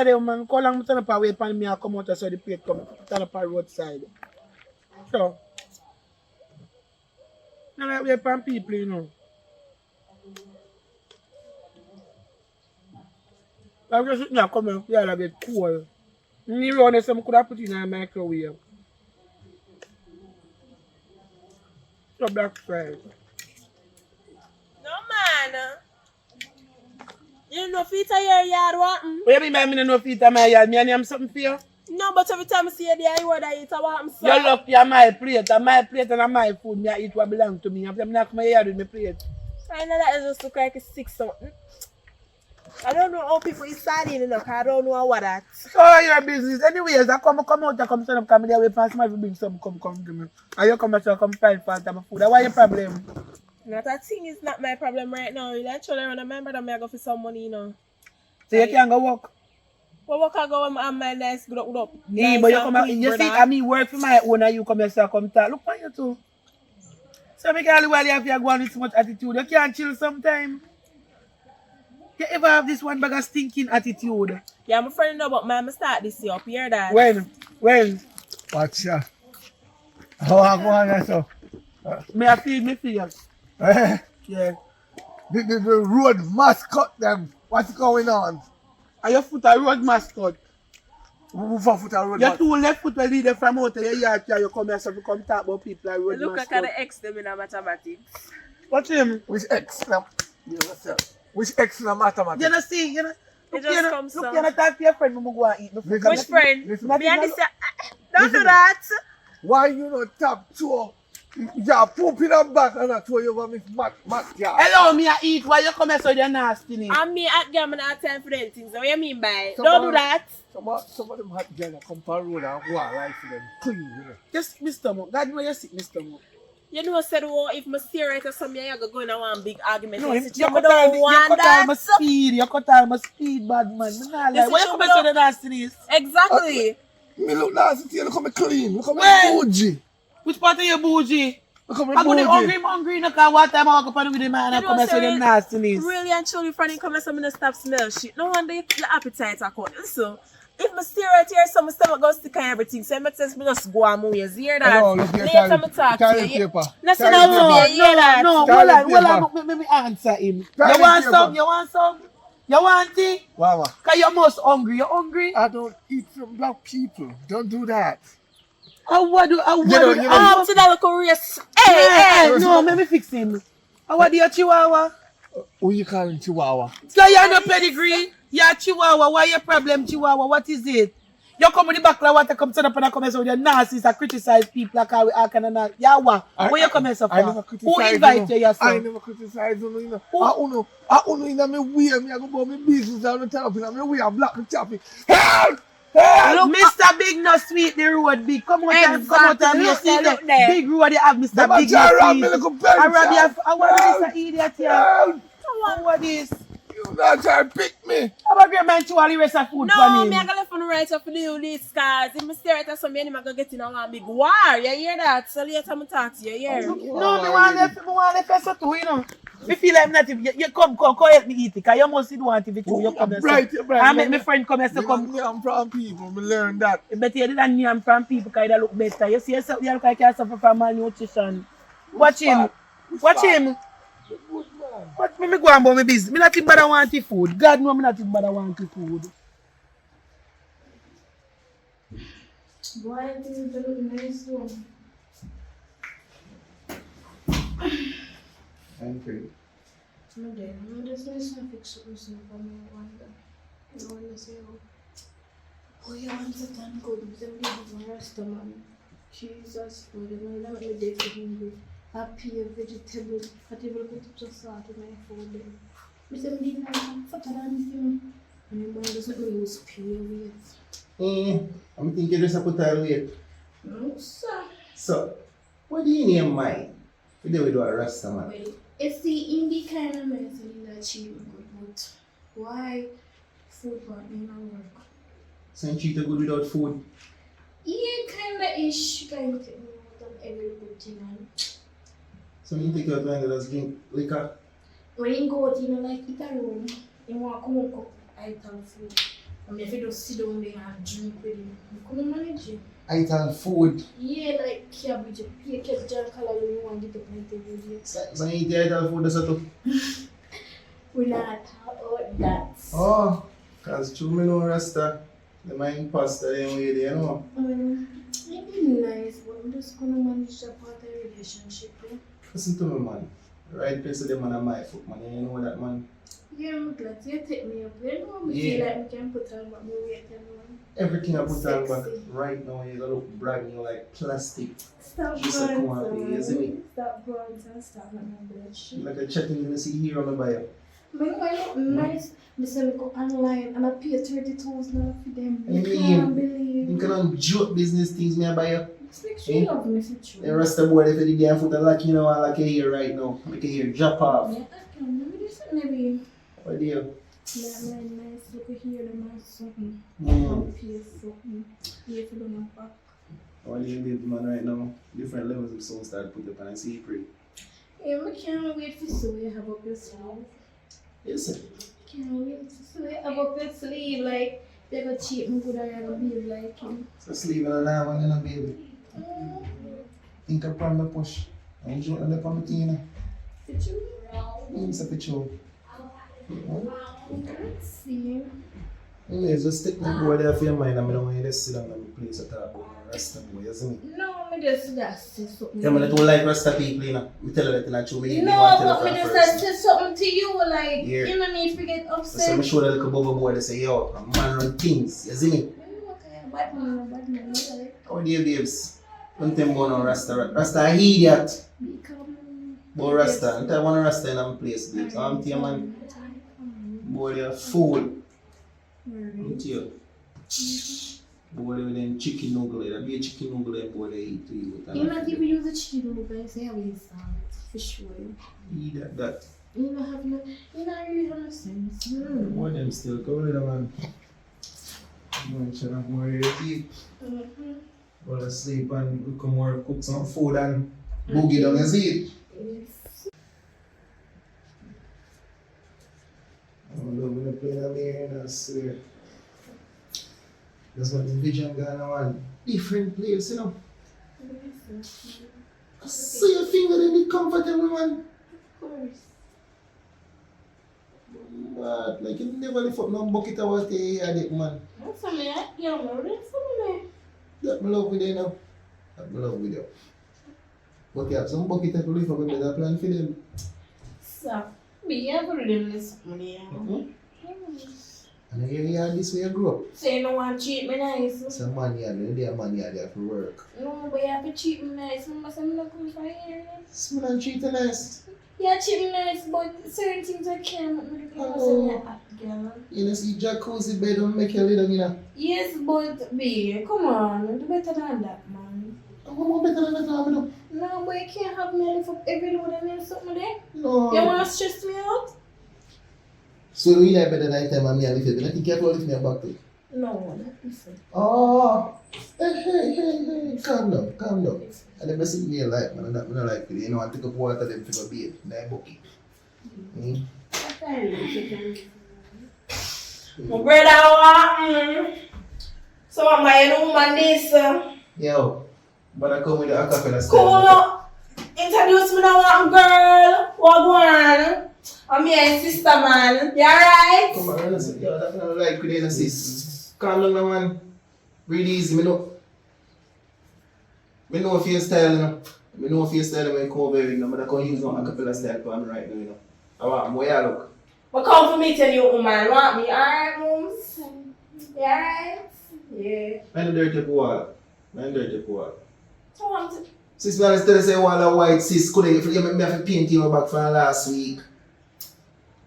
there, man. Call and turn up away from me and come out so the plate come turn up on roadside. So, not like wait from people, you know. I'm just sitting there coming here a bit cool. You know, there's some could have put in a microwave. So black fries. No man. You know feet of your yard what? What you mean by me no feet of my yard? Me and you have something for you? No, but every time I see you there, you would eat a what? You're lucky at my plate and my food. Me I eat what belong to me. I'm not come here with my plate. I know that it just look like a sick something. I don't know how people is sardine enough. I don't know what that. So your business. Anyways, I come out, I come stand up, come there, wait for somebody to bring some, come to me. And you come and come find fault of my food. That's why your problem. No, that thing is not my problem right now. You actually remember that I go for some money, you know. So you can't go work? Well, work I go and my nice good up. Yeah, but you come out, you see, I mean work for my own and you come here, so come talk. Look for you too. So make all the while you have to go on with so much attitude. You can't chill sometime. You ever have this one bag of stinking attitude? Yeah, I'm afraid no, but man, I start this year up. You hear that? When? Watch ya. How I go on so? May I feed me fears? Eh? Yeah. The road must cut them. What's going on? And your foot a road mascot. Move on foot a road. Your two left foot will lead them from out of your yard. You come here so you come talk about people like road Look, mascot. I can X them in a mathematics. What's him? Which X now? Which X in the mathematics? You know see, you know. It just comes look, so. you know, talk to your friend when we go and eat. Which friend? listen. Me and this. Don't do that. Why you not tap two? You're pooping up back and that's why you want me mat yeah. Hello, me I eat while you come here so you're nasty. And me at game and I time for them things. What you mean by? Some Don't of- do that. Some of them hot girls that come for road and go and ride for them clean, you know. Just Mr. Mo. God know you sick, Mr. Mo. You know, said, oh, if my serious or something, you're going to one big argument. No, You you say, cut don't want all that. my speed. You cut all my speed, bad man. Me nah lie. Why you come here so the nastiness? Exactly. Me look nasty to you, look at me clean, look at me Well- bougie. Which part of your bougie? Look at me I'm going bougie. hungry, no car. What time I walk up on with the man and You come know, here so the sir, nastiness? Really and truly, friend, come and some stop smell shit. No wonder your appetite are cut. So, if my stare right here, so my stomach goes stick and everything. So, it says me just go on my ways. Hear that? Hello, look here, Later, me talk to toilet you. paper. Listen Toilet out to me. Hear that? No, Toilet hold on. paper. Let me answer him. Toilet You want paper. some? You want some? You want it? Wow. Because you're most hungry. You hungry? I don't eat from black people. Don't do that. What do You know- To that little race. Hey, no, let me fix him. What do you chihuahua? Who you calling Chihuahua? So you're no pedigree? You're chihuahua. Why your problem, chihuahua? What is it? You come with the back like water, come turn up and I come here so you're nasty and criticize people like how we are kind of not. Yeah, what? Where you come here so I never far? criticize Who invite you I yourself? never criticize you, know. Who? I uno in my way, me I go about my business down the top in my way, I block the traffic. Help! Help! Look, Mr. Big no sweet, the road big. Come out and Exactly. you Look see there, the look there. big road you have, Mr. Them a Big try no rob me sweet. like a belly I rob shop. you. I want Mr. Idiot here. Help! What is? You not try to pick me. How about your man to all the rest of food No, for me him? I got to right up for the these cars. If I stare at some man, I'm going to get in a one big war. You hear that? So later I'm talk to you. Yeah. No, me want left us too, you know. Me feel like not if you come help me eat it, because you must want if it's true. You come You're bright. I make my friend come here so come. I'm from people, me learn that. But you didn't name from people because they look better. You see yourself, you look like you suffer from malnutrition. Watch him. Watch him. Watch me go on about my business. Me nothing but I want the food. God know me nothing but I want the food. Why did you look nice though? Thank you. No, there's no fix reason for me. Wonder. No one is here. Oh, you want to thank God. Them people from Rasta, man. Jesus, Lord, you know, let me day for hungry. Happy vegetable, whatever put up to start with my food. Then. We say, we need some fatter than this, you know. And your mind doesn't lose pure weight. I'm thinking just a put her weight. No, sir. So, what do you name mine? We do a Rasta man. Well, it's the indie kind of method that she good, but why food partner not work? So you treat her good without food? Yeah, kind of ish, kind of thing, more than every good thing. And So you take your time to just drink liquor? when you go out, you know, like eat alone, you want to come up, I tell food. I mean, if you just sit down there and drink with him, you couldn't manage it. I eat all food. Yeah, like cabbage, kept jam color when you want to get up and table here. So you eat all food, that's what you... We're not about that. Oh, because true me know Rasta, the mind pasta them way there, you know. It'd be nice, but I'm just gonna manage that part of the relationship. Yeah? Listen to me, man. Right place of the man on my foot, man. You know that, man. Yeah, I'm glad you take me up. You know, we Yeah. feel like we can put on what we weight and one. Everything I put on back Sexy. right now, you gotta look brand new like plastic. Stop Just a come out here, you see me? Stop bronze and stop like my blood. Like a chatting you see here on the bio. But why not nice? I said, go online and I pay 30,000 for them. I You mean, can't believe You can joke business things me buy you. Just make sure you love me for The sure. rest of the board if you get foot like you know I like here right now. Make it here drop off. Yeah, I can. Maybe this maybe What do you? like nice look here the man something. Mm. Pay something. Pay for them back. What do you live man right now? Different levels of soul start put up and I see you pray. Yeah, I can't wait to see what you have up your sleeve. Yes. Can't wait to see what you have up your sleeve. Like, you're gonna cheat me good or you're gonna be like him. So sleep in the lamb and then a baby. Think I from the push. I'm joking on the pamphlet. Did you? It's a picture. Let's see. Anyways, just stick my board there for your mind and I don't want you to sit down and be place to talk about Rasta boy, you see me? No, me just say something. Yeah, man, I don't like Rasta people, you know. Me tell you that in a true, me No, want to but tell me you from just first. say something to you, like, Yeah. you don't need to get So upset. I show that little bubble boy and say, yo, a man run things, you see me? Okay, bad man, like, How are you, babes? Don't tell me about no Rasta. Rasta a idiot. become... But Rasta, I want a Rasta in my place, babes. I'm telling you, man, boy, you're a fool. I'm telling you. Boy, with them chicken noodle, that be a chicken noodle that boy they eat to you. You're not even use the chicken noodle, say how you sound, for sure. Eat that. You don't have no, you don't really have no sense. Boy, them still go with them, man. I'm trying to more eat. Go to sleep and we come more cook some food and boogie down and see it. Yes. I'm loving the plane of here and I swear. That's what the vision gone on. Different place, you know. So you feel that they be comfortable, man. Of course. But like you never lift up no bucket of water here, it, man. That's something I can't remember. That's something That me love with you now. That me love with you. But you have some bucket to lift up a better plan for them. So, be able to do this money. And you hear this way you grow up. So you don't want to treat me nice. So man here, there man here there for work. No, but you have to treat me nice. Remember, I'm not coming for here. Smell and treat you nice. Yeah, treat me nice, but certain things I can't make me feel hot, girl. You know see jacuzzi bed don't make you lay down, you know. Yes, but babe, come on, do better than that, man. What more better than that have you do? No, but you can't have me lift up every load and then something there. No. You want to stress me out? So you like better than time and me and lift it. I think you have to lift me back to. No, not listen. Oh, hey, calm down. I never see me like, man, I don't like it. You know, I take up water, them to go bathe, like bucket. My brother want so I'm buying woman this. Yo, but I come with the acapella Cool style. up. Introduce me now, girl. What going? I'm your sister, man. You alright? Come on, listen. Yo, that's not like with the sis. Calm down, man. Breathe easy, me know. Me know if your style, you know. Me know if your style when you come over here, you know. But I can't use no acapella style for me right now, you know. I want more you look. But come for me tell you, woman. Want me? Alright, moms? You alright? Yeah. Man, the dirty poor. So I'm to... Sis, man, instead of say all the white sis, could you make me have to paint you back from last week?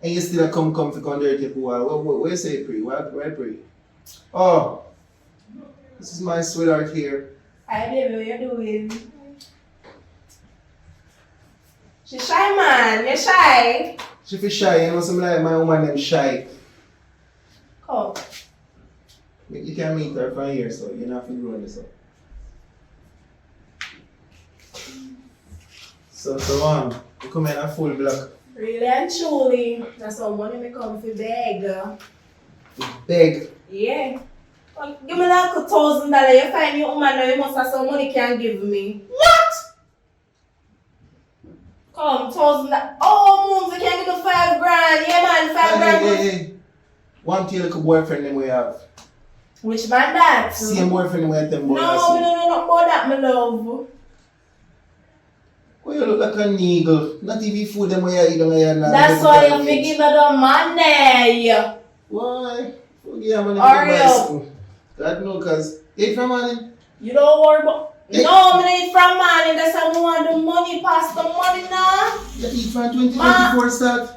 And you still come to come dirty poor. Where you say pray? Where pray? Oh, this is my sweetheart here. Hi, baby. What you doing? She shy, man. You shy? She feel shy, you know, some like my woman named Shy. Come. You can meet her from here, so you're not feeling this up. So you come in a full block. Really and truly, that's how money me come for beg. Beg. Yeah. Well, give me like $1,000. You find your woman now, you must have some money can give me. What? Come, $1,000. Oh, moms, you can't give me $5,000. Yeah, man, $5,000. Hey. One tell like a boyfriend them we have. Which man that? Same boyfriend we have them boys. No, we don't know nothing about that, my love. Why you look like an eagle? Not even food them we eat on here now. That's why you give me the money. Why? Forgive me. Hurry up. God no, cause eat from money. You don't worry about. No, I'm not eat from money. That's how I want the money. Pass the money now. You eat from 2024 start.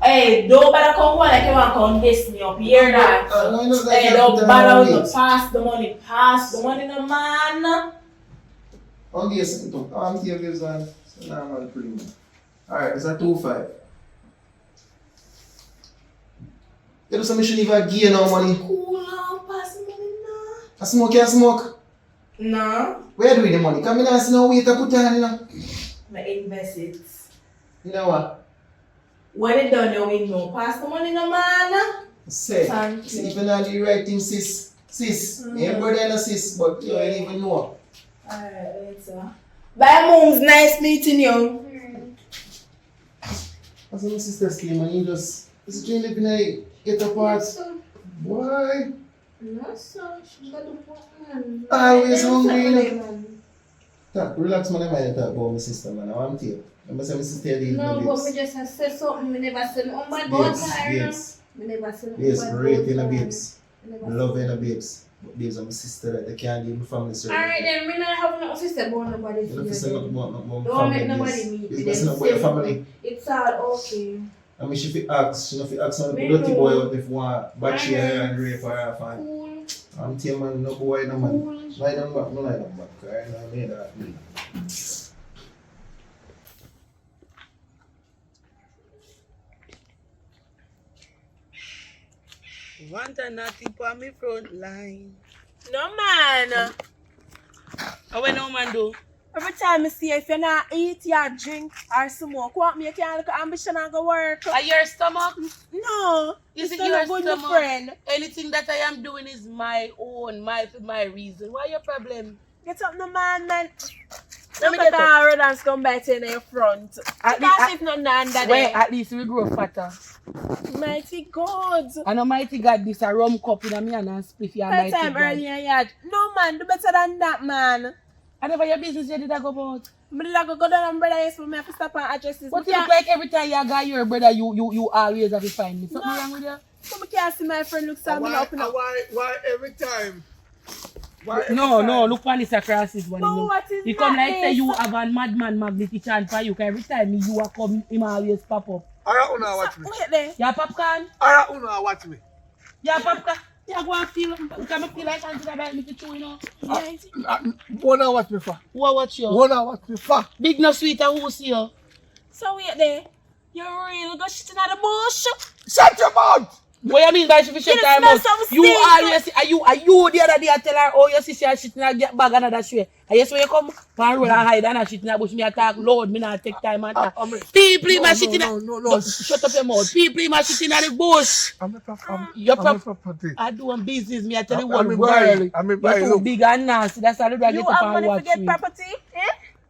Hey, don't bother come on like you want to come this me up. You hear that? Hey, don't bother with pass the money. Pass the money, no man. Okay, so I'm here gives one. So now I'm on pretty much. Alright, it's a 2-5. You know some mission even give no money. Cool now, pass the money now. I smoke, you smoke. No. Where do we the money? Come in and see no way to put on, you know. I invest it. You know what? When it done, you win no. Pass the money, no man. Say, Thank see you. if you not do the right thing, sis. Sis, me and brother and a sis, but you don't even know. Alright, later. Bye, moms. Nice meeting you. That's what my sister came and you just dream living a get apart. Why? No, so she got the phone. Always hungry, you know. Talk, relax, man. I might talk about my sister, man. I want to you. I'm say my sister did No, no but me babes. just say something. Me never say no bad about her. Babes. Me never say no Yes, bad great about in the her. babes. Me never I say- love in the babes. But babes are my sister, right? They can't leave my family, sir. Alright then, me not have no sister about nobody. You don't say nothing about my Don't family. make nobody yes. meet Yes, with but it's them. not about your family. It's all okay. I mean, she fit ask, she not fit ask some Me dirty know. boy out if want batch her Alright. and rape her and Cool. I'm telling man, no boy, no man. Cool. Lie down back, no lie down back. I know me that. Want a nothing for me front line. No, man. How when no man do? Every time I see you, if you not eat, you drink or smoke, what me, you can't look at ambition and go work. Are your stomach? No. Is it It's not your a good stomach? friend. Anything that I am doing is my own, my reason. Why your problem? Get up, no man. Let Let me me get get up. a road and come back in your front. At Because least- if not under Well, there. at least we grow fatter. Mighty God. And Almighty God, this a rum cup in me and a spliff your That Almighty time God. earlier, yeah. No, man, do better than that, man. And never your business you did I go about. But like go down and brother, yes, for me, I have to stop and addresses. But you look like every time you got your brother, you always have to find me. Something No. wrong with you? So I can't see my friend look so me up and up. Why every time? No, look on this across this one. But you know. what is You come that like say this? you have a madman magnetic chant for you, 'cause every time you are come, him always pop up. Alright, una watch me. Wait there. You have popcorn? Alright, una watch me. You have popcorn? You go and feel, come feel like I'm going to me to chew, you know. Una watch me for. What watch you? Una watch me for. Big no sweet and who see you? So wait there. You really go shit in the bush? Shut your mouth! What you mean by she shut You her smell mouth? some You stink. always, are you the other day I tell her, oh, your sister has shit in her bag another shit. And yes, when you come, pan roll and hide and shit in her bush, me attack, Lord, me not take time and talk. People in my shit in her, No. shut up your mouth. People in my shit in the bush. Your property. I do business, me I tell you I'm one in world. I'm in You're too look. big and nasty, that's how the drag You get up have and money to watch get me. property? Eh?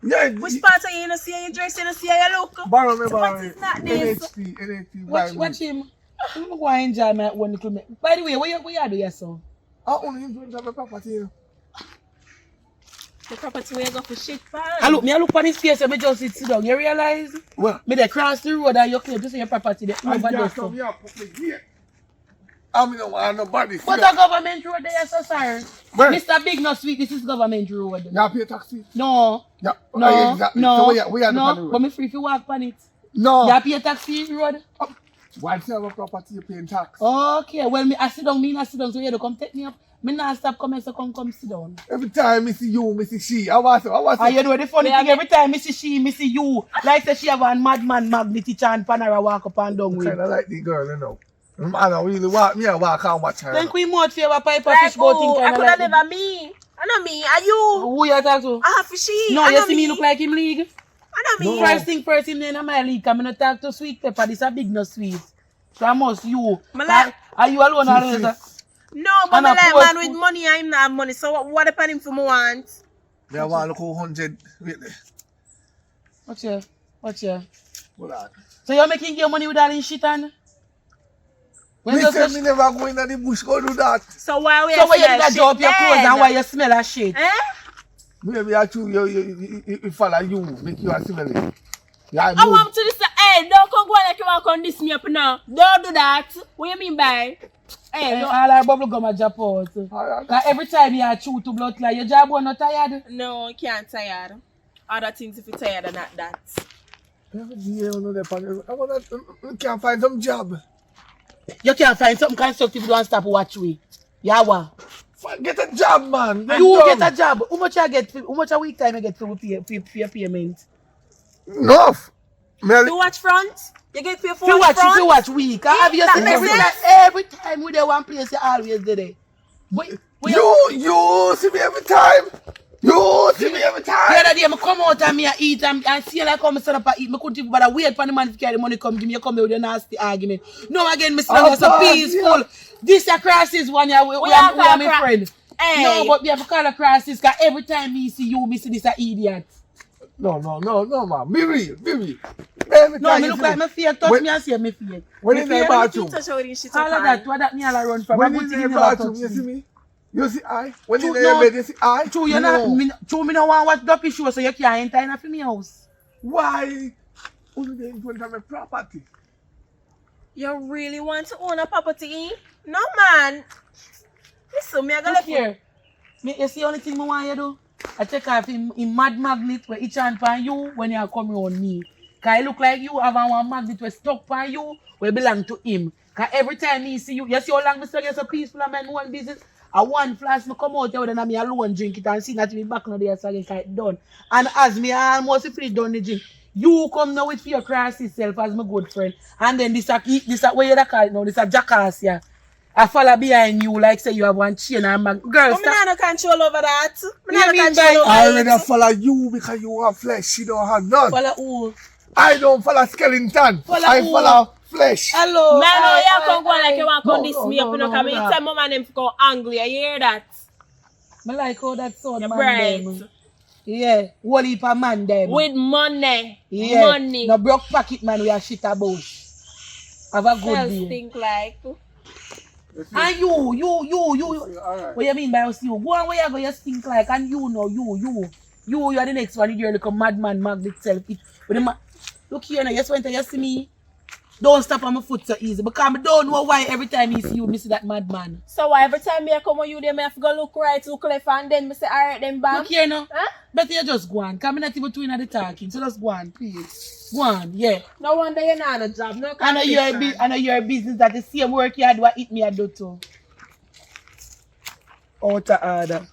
Yeah, Which part of you not see you dress, you not see you look? borrow me, So borrow what me. is that this? NHT, Watch him. I'm going to enjoy my one little bit. By the way, what you do yourself? I only influence of a property, you know. The property where you go for shit, I look on his face and me just sit down. You realize? Well, Me they cross the road and you claim to see your property there. I Over there, can't so. come here, put me here. I mean, don't want nobody. But the government road there, so sorry. Where? Mr. Big No Sweet, this is government road. You pay taxi? No. Yeah. No. Exactly. No. So we are the no. road. But me free if you walk on it. No. You pay taxi road? Once you have a property, you paying tax. Okay. Well, me I sit down, so you to come take me up. Me not stop coming, so come sit down. Every time I see you, I see she. I want And you know the funny thing, every time me see she, me see you. Like say she have a madman magnetic chant pan her walk up and down with. kind of like the girl, you know. I don't really walk me, I walk and watch her. Then we more for a pipe of Like fish boat who? thing I kind of could like have never me. I know me. Are you? Who you talk to? I have for she. No, I you know see me look like him league. I know me. First thing first, him in my league. I'm not talk to Sweet Pepper. This a big no sweet. So I must you. Me like- Are you alone always? No, but And me a like poor man food. with money and him not have money. So what upon him for me want? Me I want to look 100. Wait there. Watch here. Watch here. Hold on. So you're making your money with all this shit and? When Me you say just me never go in the bush go do that. So why we so why you smell did shit drop your clothes then? and why you smell that shit? Eh? Maybe I choose you follow you, make you a similar. Yeah, I want to this. Hey, don't come go like you want to come this me up now. Don't do that. What you mean by? Hey, no. All our bubble gum a drop out. Cause every time you chew to blood like your job was not tired. No, you can't tired. Other things if you're tired are not that. I can't find some job. You can't find something constructive don't stop watch we. Yeah, what? Get a job, man. You get a job. How much you get? How much a week time you get for your payment? Enough. You watch front? You get paid for You watch front? you watch week. Obviously, that makes sense. every time we there one place, you always there. But You see me every time. You see me every the time. other day, I come out and me eat and see like come set up and eat. I couldn't even bother wait for the man to carry the money come give me. You come here with your nasty argument. No, again, Mr. Oh, so peaceful. yeah. This a crisis one year. We are my friend. Hey. No, but we have to call a crisis because every time me see you, me see this a idiot. No, man. Be real. No, me look like my fear touch me and say me fear. When in the bathroom. Touch all this shit All of that, what that me all run from. When I'm in putting the in the bathroom, touch you see me? You see I? When in True, the no. bed, you see I? True, you not. Me no want watch ducky show, so you can't enter in my house. Why? Only they in front of my property. You really want to own a property? No, man. Listen, me I gonna Look here. Me, you see the only thing I want you do? I take off him mad magnet where each hand on you when you are coming on me. Cause it look like you have one magnet where stuck on you where belong to him. Cause every time he see you see how long Mr. You're so peaceful and man one business. I one flash me come out there and me alone drink it and see that me back now there so I get done. And as me almost finish done the drink, you come now with your crisis self as my good friend. And then this where you call it now, this a jackass here. I follow behind you like say you have one chain and mag. Girl, But me not no control over that. Me You not no mean control over I already it. follow you because you have flesh. She don't have none. follow who? I don't follow skeleton. Follow I who? follow flesh. Hello. Man, no, you come go like you want to No, this no, me up, no, you know, no, because me no. tell mama them to go angry. You hear that? I like how that sound You're man bright. them. Yeah, whole heap of man them. With money. yeah. Money. No broke pocket man we are shit about. Have a good Self day. think like. And you. Alright. What you mean by us you? Go on where you go, you stink like and you know you are the next one, you're like a madman magnet self. Look here now, you went and you see me. Don't stop on my foot so easy because I don't know why every time you see you, me see that madman. So why every time I come on you, them I have to go look right, look left, and then I say, alright, then bam. Look here now. Huh? Better you just go on. Because I'm not even doing the talking. So just go on, please. Go on, yeah. No wonder you're not on a job, no I know you're a business that the same work you had what eat me I do too. Out of order.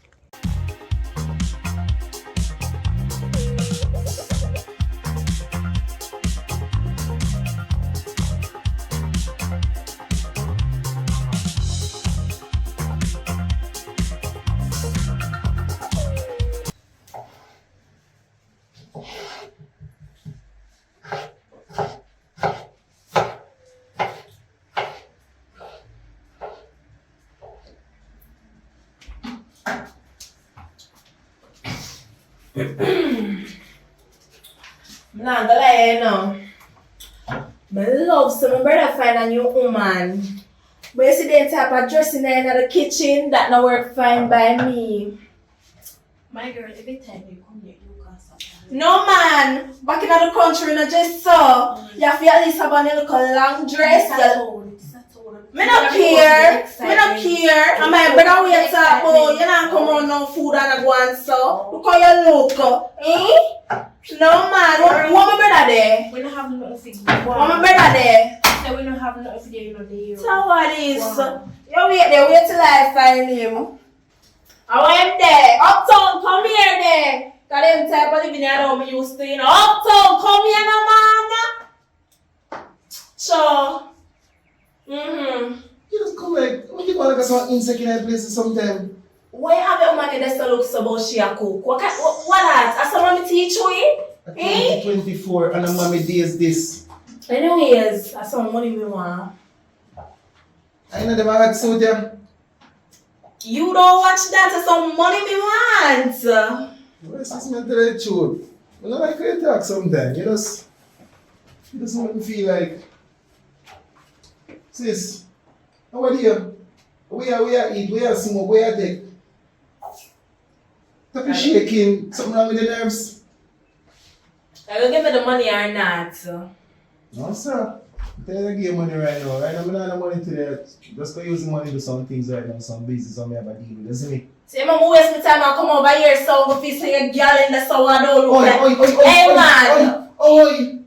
Nah, go lie, you know. I love some my brother find a new woman. But you see the type of dressing in the kitchen that not work fine by me. My girl, every time you come here, you can't stop. No man, back in the country, no just so. You have to at least have a little long dress. Me not care. Me not care. And my brother wait up, oh, you not come on no food and a go and so. Look how you look. Eh? No man, what my brother there? We don't have nothing for you. What my brother there? So we don't have nothing for you, you know, the Tell what is. You wait there, wait till I find him. I want him there. Uptown, come here there. Cause them type of living I don't used to, you know. Uptown, come here no man. So. You just come like, when you go like some insecure places sometimes. Why have your woman that looks about she a cook? What that? As someone teach you? I'm 24 and I'm mommy days this. Anyways, that's some money we want. I know them are so there. You don't watch that as some money me want. Well, sis, me tell you the truth. I don't like how you talk sometimes. You just make me feel like, sis, how are you? We are eat, we are smoke, we are take. Stop you shaking, something wrong with the nerves. Are you give me the money or not? No, sir. Tell you to give money right now. Right now, I don't have no money today. Just go use the money to do some things right now, some business, some have a deal with. You see me? See, I'm waste my time and come over here so if you say a girl in the so I don't look like. Hey, man. Oi!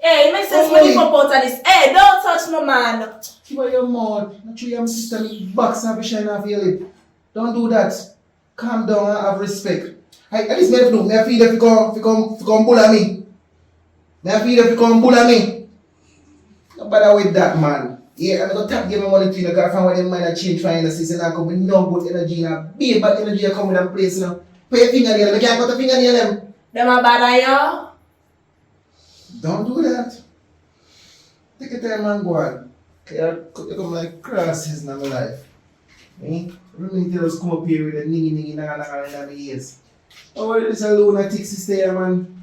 Hey, it makes sense when you come out of this. Hey, don't touch my man. Keep on your mouth. Not sure your sister me box have a shine off your lip. Don't do that. Calm down and have respect. At least me have to do. Me have feed if you come bully me. Me have feed if you come bully me. No bother with that, man. Yeah, I'm gonna tap give me money to you because I find what them mind a change trying to see and I come with no good energy and be bad energy come with them place now. Put your fingernail, I can't put a fingernail them. Them a bother you? Don't do that. Take your time and go on. You come like crosses in my life. Eh? Remember tell us come up here with a ningy naga in my ears. Oh, this a lunatic sister here, man.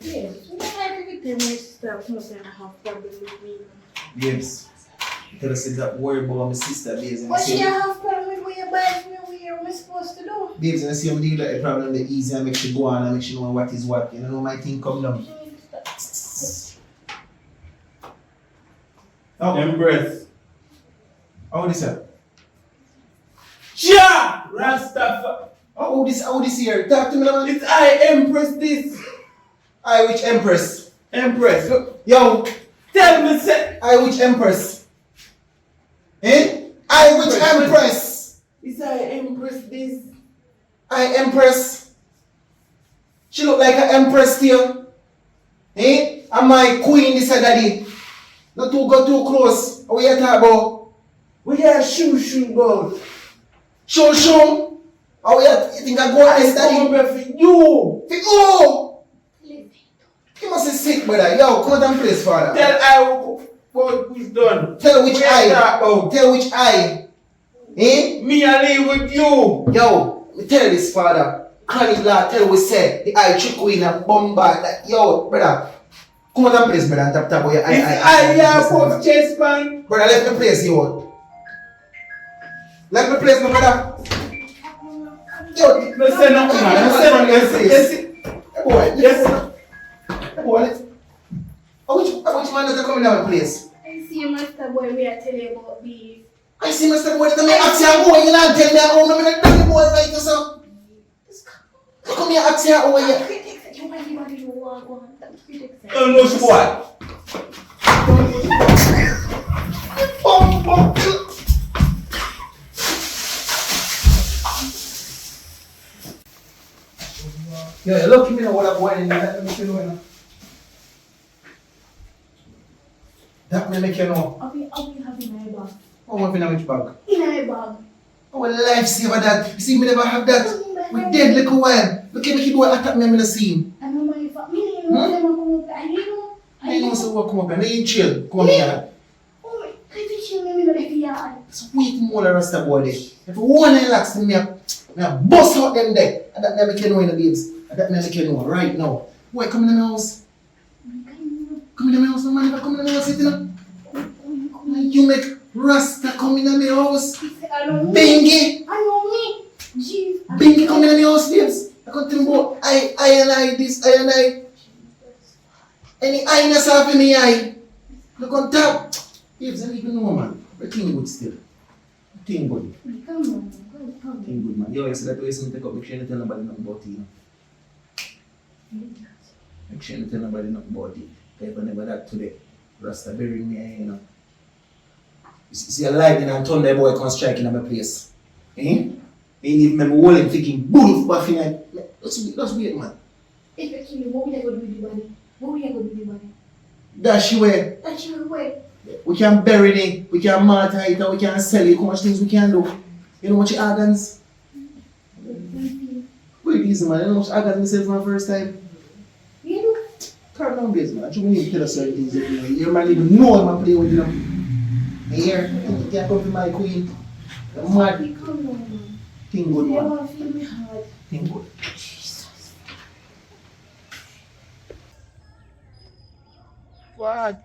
Yes, you know, every time my sister comes and I have problem with me. Babes, tell us that worry about my sister, babes. But she have problem with what you buy for me, what am I supposed to do? Babes, and I see how deal with the problem the easy and make she go on and make she know what is what. You know my thing come down. Oh, Embrace. how this here? Ja! Rasta. How this here? Talk to me now. It's I, Empress this. I which empress? Empress. Yo, Tell me, say. I which empress? Eh? I which empress? It's I, Empress this. I empress. She look like an empress to you. Eh? Am I queen this a daddy? Not to go too close. What you talk about? We are shoo about. Show. How you think I go on this daddy? Come over for you. Oh! You must be sick, brother. Yo, come down place, father. Tell I what who's done. Tell which We are eye. talk about. Tell which eye. Eh? Me I live with you. Yo, me tell this father. Chronic law tell we say the eye trick we in a bombard. Like, yo, brother. Come down place, brother, and tap boy. I have both chest man. Brother, let me place you out. Let me place my brother. Yo, No say nothing, man. No say nothing. Yes, boy. Yes. Boy. How much man does come in our place? I see Master Boy, we are telling you about beef. I see Mr. Boy, let me ask you boy, you not tell me how I'm going to do the boy right now, so. Come here, ask you how you. Critics, you might even do what I want. Critics. Oh no, squad. Yo, look me know what I'm going in there. Let me make you know now. That may make you know. I'll be having my bag. How much in which bag? In my bag. Oh, lifesaver that. You see me never have that. We dead like a while. Look at me, keep going attack me, I'm gonna see him. I know my family, you know, them come up. I know. I know so what come up and I ain't chill. Come on here. Oh my, I think you know me like a yard. It's way too more the rest of the body. If you want to relax, me I bust out them there. And that make you know in the babes. And that make you know right now. Boy, come in the house. Come in the house, no man. Come in the house, you know. You make Rasta come in the house. I know me. Bingy. I know me. Jeez. Bingy come in the house, babes. I can't tell you about I this, I. Any eye off in the eye. Look on top. Babes, I don't even know, man. Everything good still. Everything good. Come on. Everything good, man. Yo, I said that way, so take up. Make sure you tell nobody nothing about it, you know. Make sure you tell nobody nothing about it. If I never that today, Rasta bury me, you know. You see a lightning and thunder boy come striking at my place. Eh? And if me hold him thinking, boom, back in like, that's weird, man. If you kill me, what we are going to do with the body? What we are going to do with the body? That's your way. That's your way. We can bury it, we can martyr it, or we can sell it. How much things we can do? You know what your organs? Wait, easy, man. You know how much organs myself for my first time? You know? Calm down, Blaze, man. I should need to tell us certain things. Your man even know I'm playing with them. And here, you can't come to my queen. You're mad. Calm down, man. Thing good, You man. don't feel me hard. Thing good. What?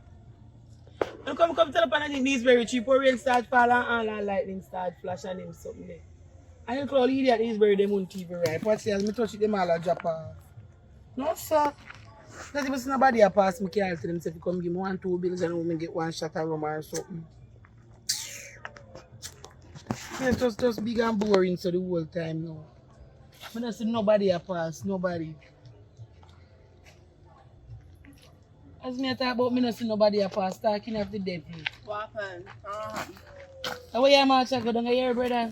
You come tell up and these very cheap. Or rain start fall and lightning start flash and him something there. And you call idiot these very them on TV right. What's the me touch it them all a drop off. No sir. Because if it's nobody a pass me can't tell them say if you come give me 1-2 bills and we get one shot of rum or something. Yeah, just big and boring so the whole time now. I don't see nobody a pass, nobody. As me talk about me not see nobody a pass, talking of the devil. What happened? How are you march go down here, brother?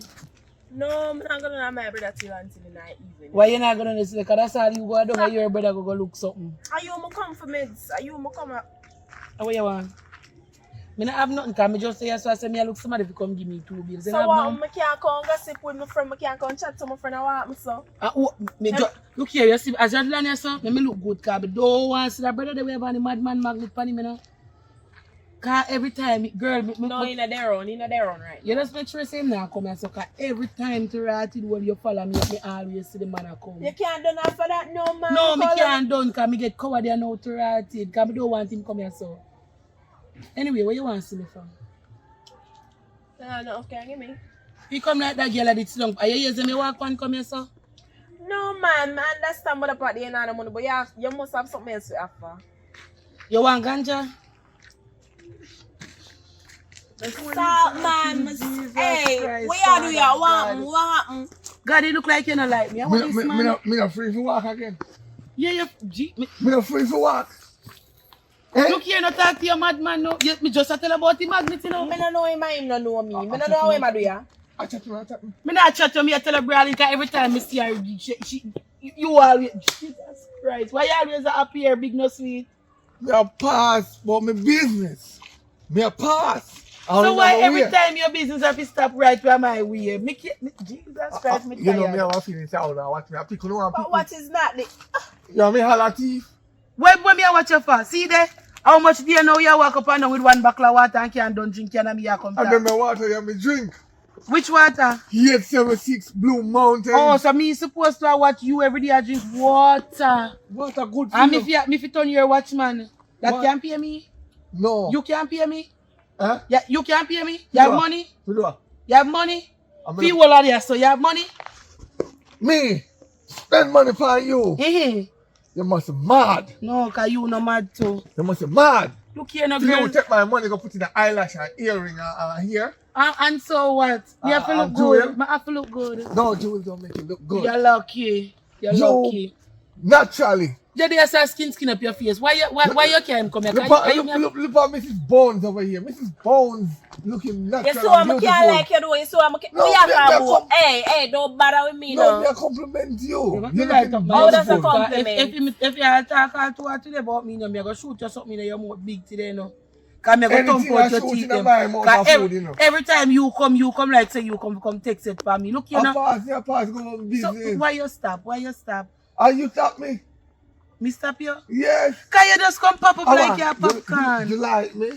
No, I'm not going to my brother till until the night evening. Why you not going to this? Because that's all you go down here, brother, go look something. Are you going to come for meds? Are you going to come up? How you want? I don't have nothing, because I just say so I say I look somebody to come give me 2 bills. So what, I can't come gossip with my friend, I can't come chat to my friend, I want me so. Look here, you see, as you're learning so, me look good, because I don't want to see that brother that we have on the madman magnet for him, you know. Because every time, girl, no, in a their own right. You just make sure say him now come here, so because every time to write it when you follow me, me always see the man come. You can't do that for that, no man. No, me can't done, because me get covered there now to write it, because I don't want him come here, so. Anyway, where you want to see me from? No, okay, give me. You come like that girl that did slump. Are you using me walk one come here, sir? No, man, I understand what about the end of the money, but you must have something else to offer. You want ganja? Stop, man. Hey, Christ, what you do? You God. want? God, you look like you don't like me. I want this man. Me not free for walk again. Yeah, Me not free for walk. Look here, no talk to your madman, no. Me just tell about the magnet, you know. I don't know him, I don't know me. I don't know how I do ya. I chat to me. Me not chat to me, I tell her, brawling, because every time I see her, you always, Jesus Christ, why you always happy here, big no sweet? Me a pass, but me business. Me a pass. So why every time your business have to stop right where my way? Jesus Christ, me you know tired. me have a feeling now. Watch me. I pick on one. But what is that? You know me holla thief. When me I watch you for? See there? How much do you know you walk up and down with one bottle of water and can't don't drink and me come And then my water, you me drink. Which water? 876 Blue Mountain. Oh, so me supposed to watch you every day and drink water. Water good for And you. if you turn your watchman, that What? can't pay me? No. You can't pay me? Huh? Yeah, you can't pay me? You have What? money? What? You have money? I'm People are there, so you have money? Me spend money for you. You must be mad. No, because you no mad too. You must be mad. Look here, no So girl. you take my money, go put in the eyelash and earring here. And so what? You have to look good. I have to look good. No, jewels don't make it look good. You're lucky. You're lucky. Naturally. You there's a skin up your face. Why you can't come here? Look at Mrs. Bones over here. Mrs. Bones looking natural. You saw me and can't like you do. You saw me No, we have me a a boat. Hey, don't bother with me No, now. me a compliment you. Me You like looking how does a beautiful. compliment? If you talk all too hard today about me, I'm going to shoot you something in your mouth big today, no. Because I'm going to Anything thump out I your shoot teeth. in them. my mouth 'Cause of food, you know. every time you come like say you come text it for me. Look, you I know. pass, go on So business. why you stop? Why you stop? Are you stop me? Me stop you? Yes. Can you just come pop up like Awa, your popcorn? You like me?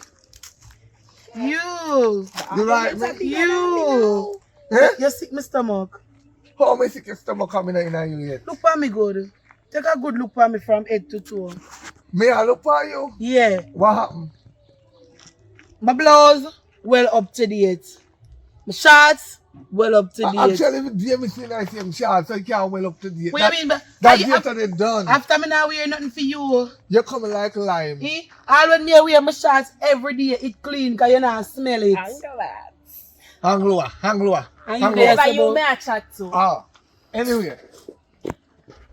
You. You like me? You. Eh? You sick my stomach. How many sick your stomach coming in you yet? Look for me good. Take a good look for me from head to toe. Me I look for you? Yeah. What happened? My blouse, well up to date. My shorts, well up to date. Actually, with James in I see him short, so you can't well up to date. What you mean? But That's yesterday done. after me now wear nothing for you. You're coming like lime. Eh? All when me wear my shorts every day, it clean because you not smell it. Hang lower. And you Hang there lower. But you about- may I chat to. Anyway,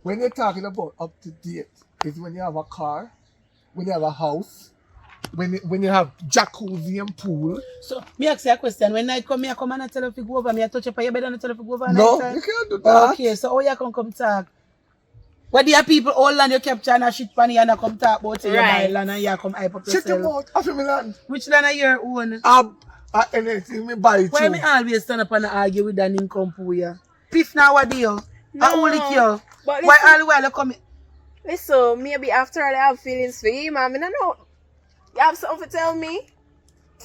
when you're talking about up to date, it's when you have a car, when you have a house, when you have jacuzzi and pool. So, me ask you a question. When I come and I tell you to go over, me I touch up on your bed and I tell you to go over. No, night you time? can't do that. Okay, so how you come talk? What do your people all land you capture and a shit pan you and come talk about your Right. buy land and you come hype up Shut your yourself? mouth. After me land. Which land are your own? Anything me buy it Why too. me always stand up and argue with an income for you? Piff now what do you? I only care. But Why listen, all the while you come in? So maybe after all I have feelings for him, I don't know. You have something to tell me?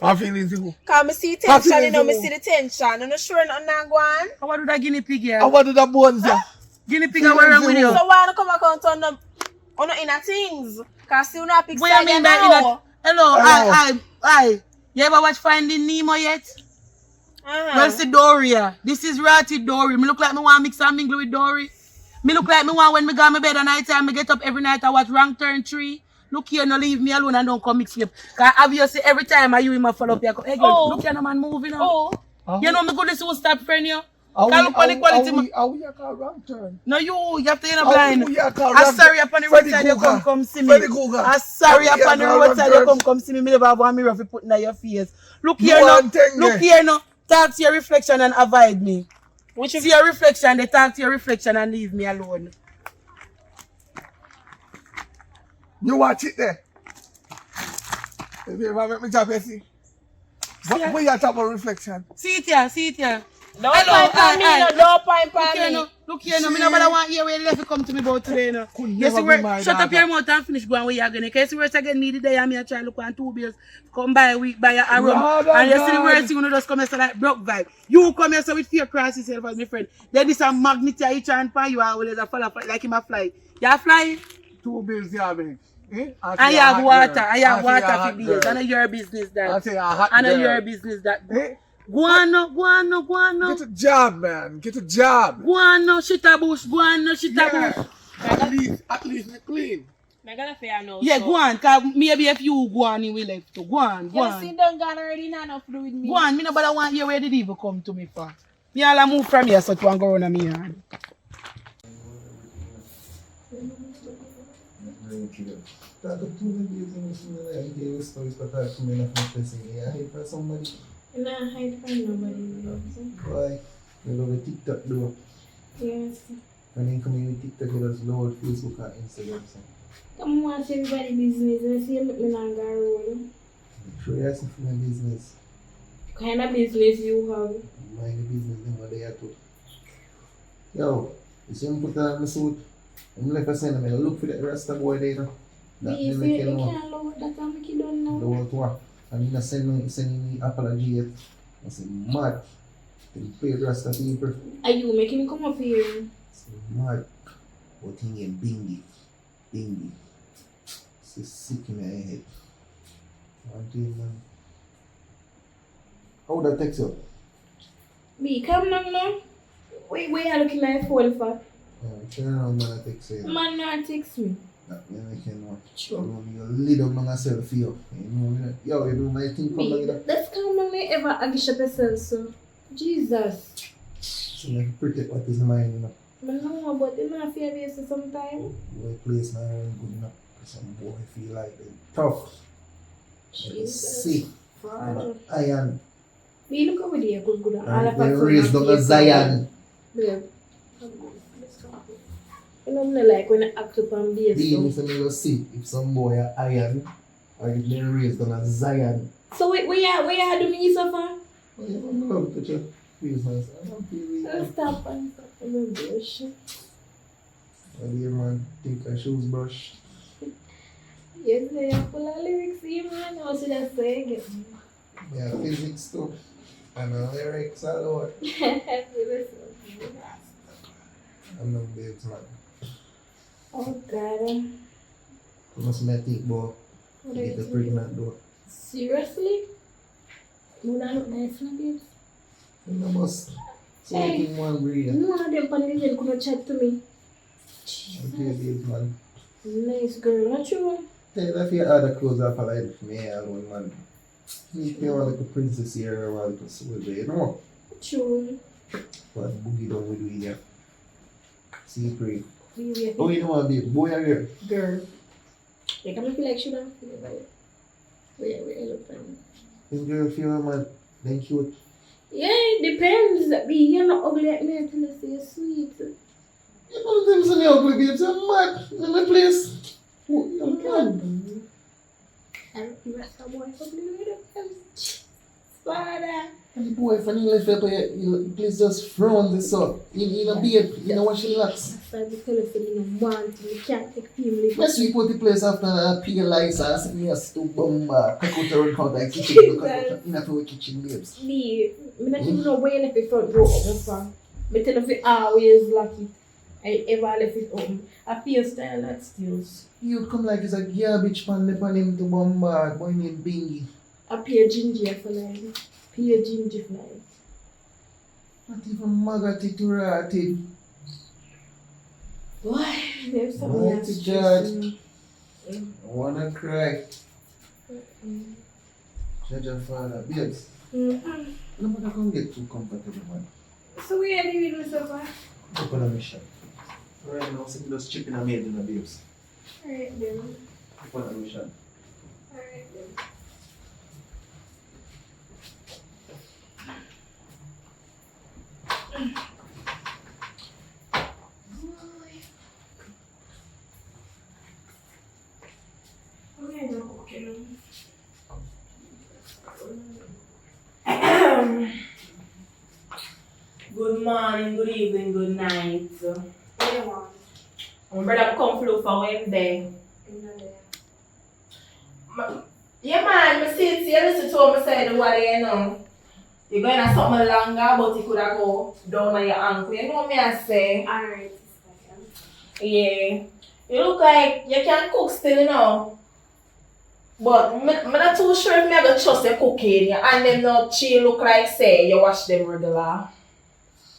I feelings who? Cause I see tension, you know, I see the tension. I'm not sure nothing not go on. How about that guinea pig here? I want to the bones here. Guinea pig are wrong with you. So why don't come back and turn up on the inner things? Cause still not pick What you mean by inner? Hello, I. You ever watch Finding Nemo yet? Well, see Dory. This is Ratty Dory. Me look like me want to mix and mingle with Dory. Me look like me want when me go to my bed at night time, me get up every night I watch Wrong Turn 3. Look here, no leave me alone and don't come mix me up. Cause obviously every time I you him a follow up, you go, hey girl, look here no man moving now. You know me goodness will stop friend you. Can't look on the quality. Are we a wrong turn? No, you have to in a blind. I'm sorry upon the roadside you come see me. I'm sorry upon the roadside you come see me. Me never have one mirror to put in your face. Look here now. Look here now. Talk to your reflection and avoid me. See your reflection, they talk to your reflection and leave me alone. You watch it there. If you ever make me job, you see. But when you talk about reflection. See it here. No point on me, no point on me. Look here, no, me nobody want hear where you left to come to me about today, no. Shut up your mouth and finish going where you're going. Because the worst again me the day I'm here trying to look on 2 bills, come by a week, buy a rum. And you see the worst thing, you just come here so like broke vibe. You come here so with fear cross yourself as my friend. Then this a magnet you trying to you and always a fall like him a fly. You fly? 2 bills you have it. I have water. I have water for bills. I know your business that. I know your business that. Go on no. Get a job, man. Get a job. Go on no, shit a bush. At least me clean. I'm gonna fair now. Yeah, so. Go on, cause maybe if you go on, you will left to. Go on. You see, don't gone already, not enough to do with me. Go on, me nobody want hear where the devil come to me for. Me all move from here so to and go around me hand. Somebody. And I hide from nobody. Why? You love a TikTok though. Yes. When you come in with TikTok, you just load Facebook and Instagram. Come watch everybody business. I see me not go roll. Sure, you have some business. Kind of business you have? Mind the business, then what they are to. Yo, you see him put on my suit? I'm like I said, I look for that Rasta boy there. That you say you can't load that and make it done now. Load what? And he sending me apology yet. I said, mad. They paid Rasta people. Are you making me come up here? I said, mad. What thing in Bingy. It's sick in my head. One thing, man. How would I text you? Me, come now. Wait, you looking at my phone for? Turn around, man, I text you. Man, not text me. I cannot. Sure. You lead up on yourself here. You know, yo, you do my thing come like that. That's come on me ever agish up yourself, so. Jesus. So you protect what is mine, you know. I know, but you know, fear this sometimes. Boy, place now ain't good enough. Some boy feel like they're tough. Jesus. Sick. Iron. We look over there, good. They raised up a Zion. Babe. You know, I like when I act up and behave. Being so me go see if some boy are iron or if they raised on a Zion. So where you do me so far? Oh, yeah, I'm going to touch your face, man. I don't feel really. Stop and brush. What do you man think I shoes brush? Yes, they are full of lyrics here, man. What should I say again? Yeah, physics too. And lyrics a lot. I'm not babes, man. Oh, God. You must not think, boy. Get the pregnant, though. Seriously? You not look nice, no, babes? You must. So I think one breed. No, one of them panelists could not chat to me. Okay, babes, man. Nice girl, not true? Tell you if you had the clothes off, I like me alone, man. You want like a princess here or like a soldier, you know? True. But boogie down with you here. See you pray. Really, Oh, you know what, babe? Boy or girl? girl. Like, I feel like she don't feel about it. Wait, I look funny. If girl feel man, then cute. Yeah, it depends. You're not ugly at me until I say you're sweet. You know them some ugly babes, I'm mad in my place. Oh, you're mad. I don't think that's how boy ugly with them. Father. And the boy, if I left up here, please just frown this up. You know, babe, you know what she lacks. That's why I tell you, you don't want to. You can't take family. Let's sweep out the place after a peel license and yes, to bomb, cook out the record and kitchen, look at enough of kitchen babes. Lee, I don't even know where left the front door open from. I tell you, I always lock it. I ever left it open. I feel style that steals. He would come like it's a garbage pan upon him to bombard, boy named Bingy. I pay ginger for life. Pay ginger for life. Not even maggoty to rotted. Why? There's something Right that's to judge. stressing I wanna cry. Judge your father. Babes, me. no matter come get too comfortable, man. So where are you with myself? Up on a mission. Right now, some just chipping a maid in the babes. Alright then. Up on a mission. Alright then. Good morning, good evening, good night. What do you want? My brother come flew for Wednesday. Yeah man, I see you listen to what I said what you know. You're going to something longer, but you could have go down on your ankle. You know what I say? Alright, Yeah. You look like you can cook still, you know. But I'm not too sure if I go trust your cooking and them not chill look like say you wash them regular.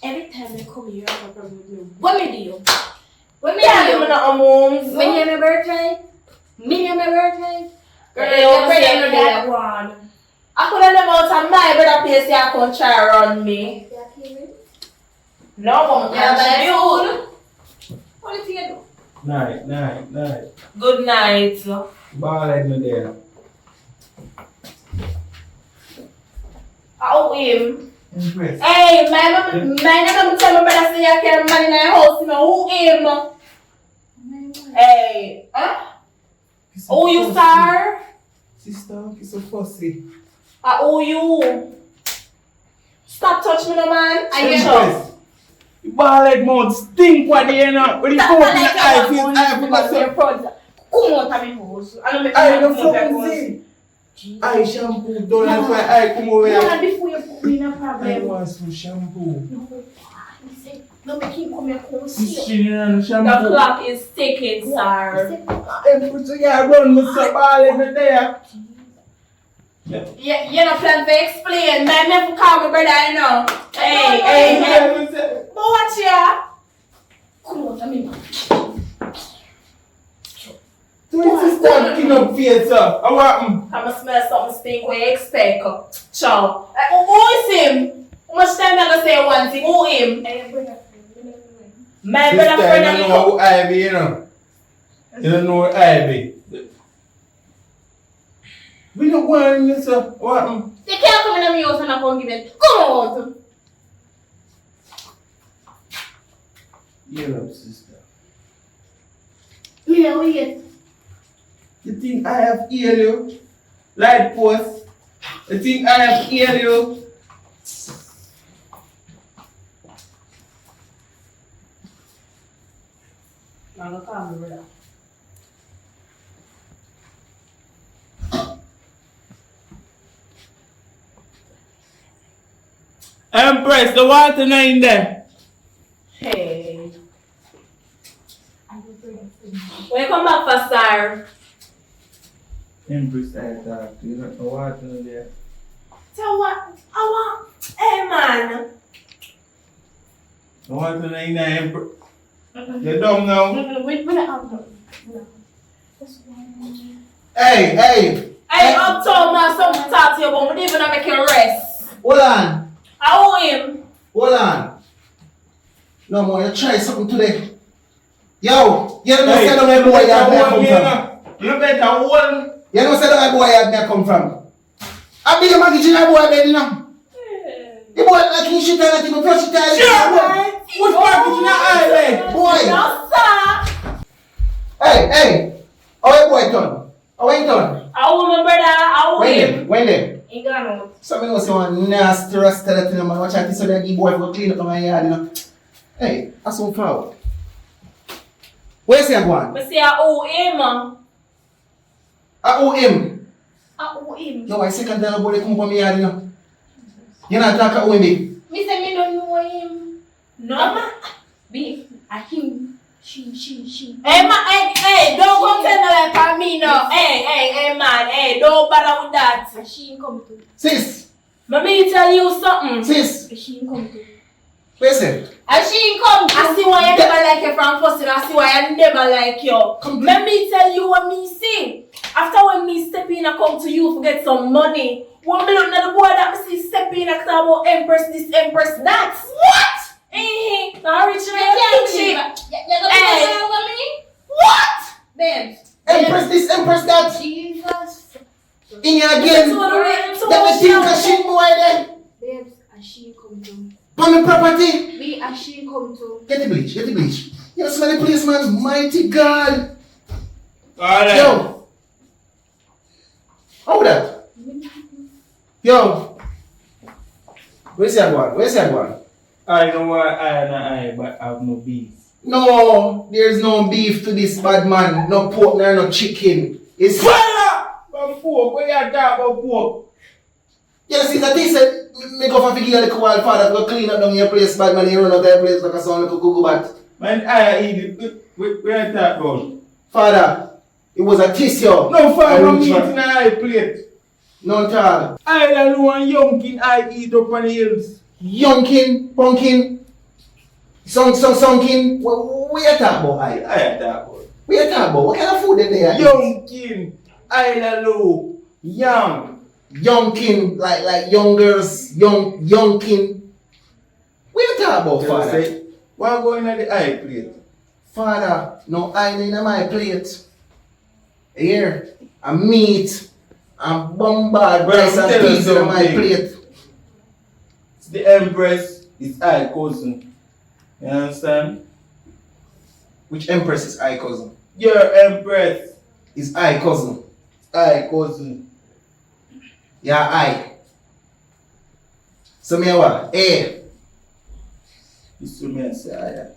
every time I come here, I have a problem with me. What me do you? What me Yeah, do I'm you? not moms. Me name my birthday? Me name my birthday? Girl, Your you brother say know that. that one. I could have never out of my brother place you can try around me. No, mom, Yeah, but can't you. What do you do? Night. Good night. Ball head me there. Oh, him. Impressed. Hey, my name tell my brother say you can man in my house, you know, who him? Hey, huh? Who you, sir? Sister, it's so fussy. Who you? Stop touching me, no man. I get up. Impressed. The ball head mouth stink what you know. When you Stop go like in the that, eye, feel man. eye for myself. Come out of my house. I don't make I no don't fucking see. Eye shampoo done and my eye come over No, here. man, before you put me in a I problem. want some shampoo. No, make him come here, come This see you. shit and The shampoo. clock is ticking, sir. Put together run with some ball head there. You know, plan to explain. Man, never call me brother, you know. Hey. But watch ya. Come on, I mean. So it's start picking up face up. How happen? I'ma smell something stink where you expect. Ciao. Who is him? How much time I gonna say one thing? Who him? My brother Sister, friend you and don't know who I be, you know. You don't know who I be. We don't want this up. What happened? you can't come in my house and I can't give it. Come out. Hear up, sister. Yeah, wait. You think I have ear you? Light post. You think I have ear you? I'm gonna call my brother. Empress, the water not in there. Hey. When you come back for sir? Empress, I talk to you. The water not there. So what? I want. Hey man. The water not in there, Empress. You dumb now? We're not out. Hey! Hey, uptown man, something to talk to you about. We didn't even make you rest. Hold on! I owe him. Hold on! No more, you try something today. Yo! You don't say the way boy you had me come from. You better hold. You don't say the way boy you had me come from. I be the man kitchen that boy bed, you know. The boy like he shit and even brush it out. Sure! What's package in the eye, Boy! No, sir. Hey! How your boy done? How you done? I owe my brother. I owe him. When them? He gone out. So I know someone nasty Rasta that you know, man. Watch out, this so that the boy go clean up my yard, you know. Hey, that's so forward. Where's he going? I say I owe him. I owe him. I owe him. Yo, I second time boy come from my yard, you know. You're not talking with me. Me say me don't know him. No, ma. Be a him. She. Hey, ma, hey, don't come tell me like for me now. Hey, man, hey, don't bother with that. She ain't come to. Sis. Let me tell you something. Sis. She ain't come to. Listen. And she ain't come. I see why you never like you from first, and I see why I never like you. Let me tell you what me see. After when me step in, I come to you to get some money. When me look at the boy that me see step in, I talk about empress this, empress that. What? Now rich in over me? What? Babes. Empress this, empress that. Jesus. In your again. That the thing that she boy then. Babes, and she come to. On the property. Me and she come to. Get the bleach, get the bleach. You smell the place, man. Mighty God. Alright. Yo. How that? Yo. Where's your one? Where's your one? I know why I but I have no beef. No, there's no beef to this bad man. No pork, no chicken. It's Fire! But pork, where you talk about pork? yes, it's a thing said, make off a figure like a wild father, go clean up down your place, bad man, you run out of your place like a son like a cuckoo bat. Man, I eat it. Where you talk about? Father, it was a tissue. No fire from eating I plate. No tall. I alone young kid I eat up on the hills. Youngkin, pumpkin, sunkin. What you talk about? I talk about. What you talk about? What kind of food did they have? Young kid, I low, young. Youngkin, like young girls, youngkin. What you talk about, father? Say, what going on the eye plate? Father, no eye in my plate. Here, a meat, and bombard rice and peas in my plate. The Empress is I cousin. You understand? Which empress is I cousin? Your Empress Is I cousin. I cousin. Yeah, I. So me what? Eh. This to me say I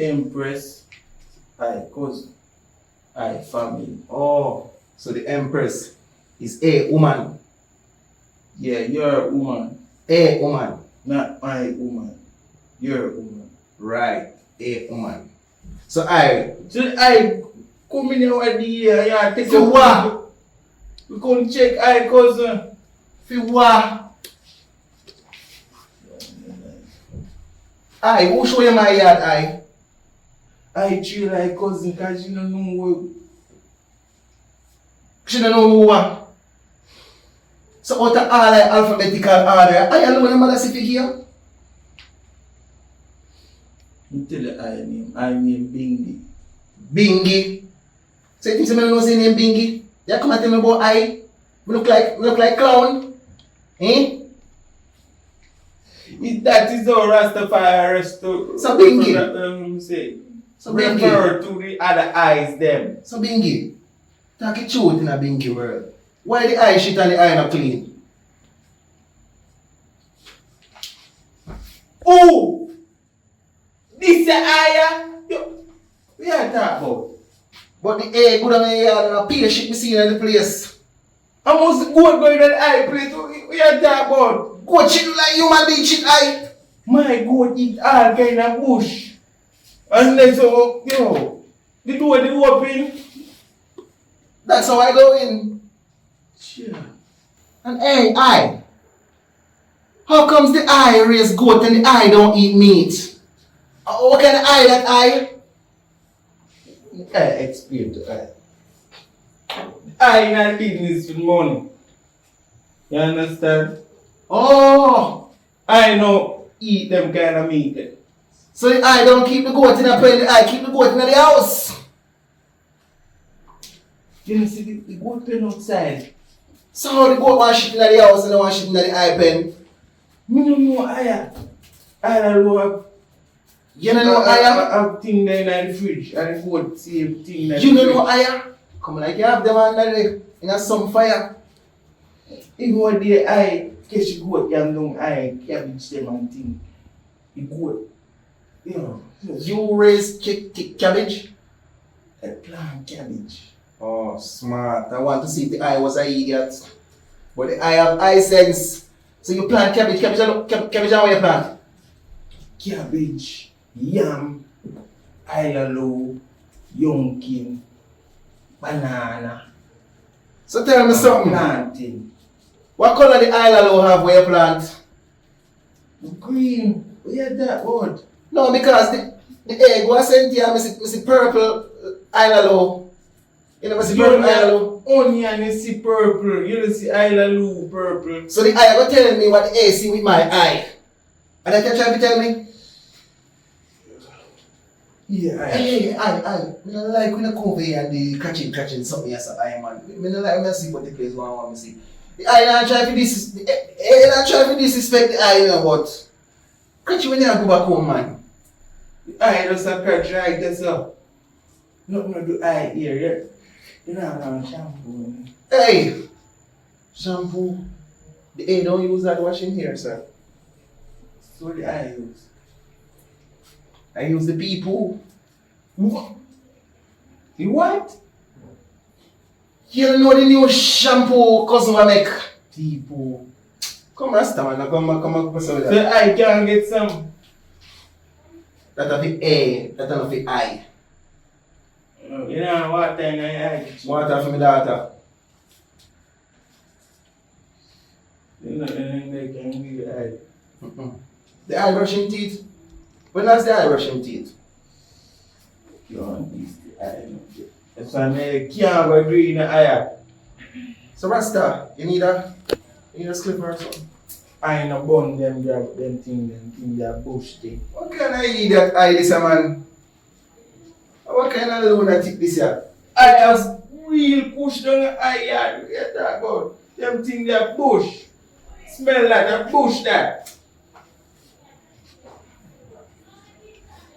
Empress, I cousin, I family. Oh, so the empress is a woman. Yeah, you're a woman. A woman. Not my woman. You're a woman. Right. A woman. So I. So I come in over the year, yeah, take So a what? We can check I cousin. Fi what? I. Who show you my yard? I treat like cousin because you don't know what. She don't know who what. So out of all the alphabetical order, I alone am mother see here. You tell the I name Bingy. Bingy. So you think somebody knows the name Bingy? You come and tell me about I? We look like clown. Eh? That is how Rastafari to So Bingy. Say. So Refer Bingy. to the other eyes them. So Bingy. Talk it truth in a Bingy world. Why the eye shit and the eye not clean? Oh! This is eye. We are talking about. But the eye good on the yard and a peel shit me see in the place. I must go going to the eye place. We are talking about. Goat shit like human being shit eye. My goat eat all kind of bush. And then so, the door open. That's how I go in. Sure. And hey, I. How comes the eye raise goat and the eye don't eat meat? What kind of eye that eye? I explain to I not business with money. You understand? Oh. I know eat them kind of meat. So the eye don't keep the goat in a pen, the eye keep the goat in the house. You know, see the goat pen outside. So how the goat want shit in the house and they want shit in the eye pen? Me no know I don't know. You don't know I eye? have thing there in the fridge. And the goat same thing. You don't know eye? Come like you have them under the, in a some fire. Even when the I catch you goat, yam long I cabbage them and thing. The goat. You know. You raise cabbage? I plant cabbage. Oh, smart. I want to see if the eye was an idiot. But the eye have eye sense. So you plant cabbage. Cabbage and what you plant? Cabbage, yam, ilalo, yonkin, banana. So tell me something. Planting. What color the island have where you plant? Green. Where that word? No, because the egg was sent here, I see purple island. You know, I see purple island. Onion, you see purple. You don't see ilalo purple. So the eye was telling me what the A see with my eye. And I can try to tell me? Yeah, Hey, I don't like when I come over here and the catching something as an eye man. I don't like when I see what the place want to see. The eye not try to disrespect the eye, you know, but catch you when you go back home, man. The eye just a catch right there, so. Nothing to do eye here yet. You know how shampoo. Hey! Shampoo. The eye don't use that washing here, sir. So the eye use. I use the pee poo. What? The what? You don't know the new shampoo cousin will make. People. Come Rasta man, come with So that. I can get some. That of the A, that of the eye. You know what time I eye? Water for my daughter. You know, they can give the eye. The eye brushing teeth. When last the eye brushing teeth? You want this the eye? That's why I can't go do in the eye. So Rasta, you need a slipper or something? I no bun them grab them thing their bush thing. What kind of idiot eye this a man? What kind of lunatic this here? I just real push down the eye yard. Get that about them thing their bush. Smell like a bush that.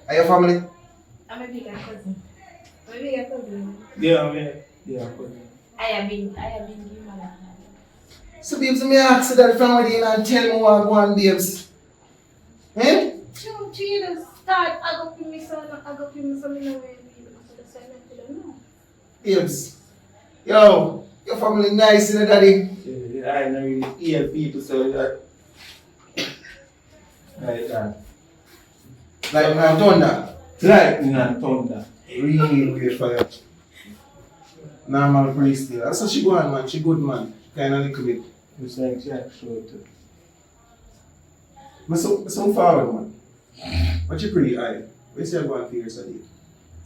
Are your family? I'm a big cousin. I'm a big cousin. Yeah, man. Yeah, cousin. I have been given my So babes, me ask you that from where you and tell me what go on, babes. Eh? She just start, I go to me son, me know where I don't know. Babes. Yo, your family nice, you know, daddy. Yeah, I know really hear people so that. Like that. Like my thunder. Lightning and thunder. Real great fire. Normal priest still. That's how she go on, man. She good, man. Kind of little bit. It's like Jack short. But so forward, man. But you pretty high. Where you go on for your study?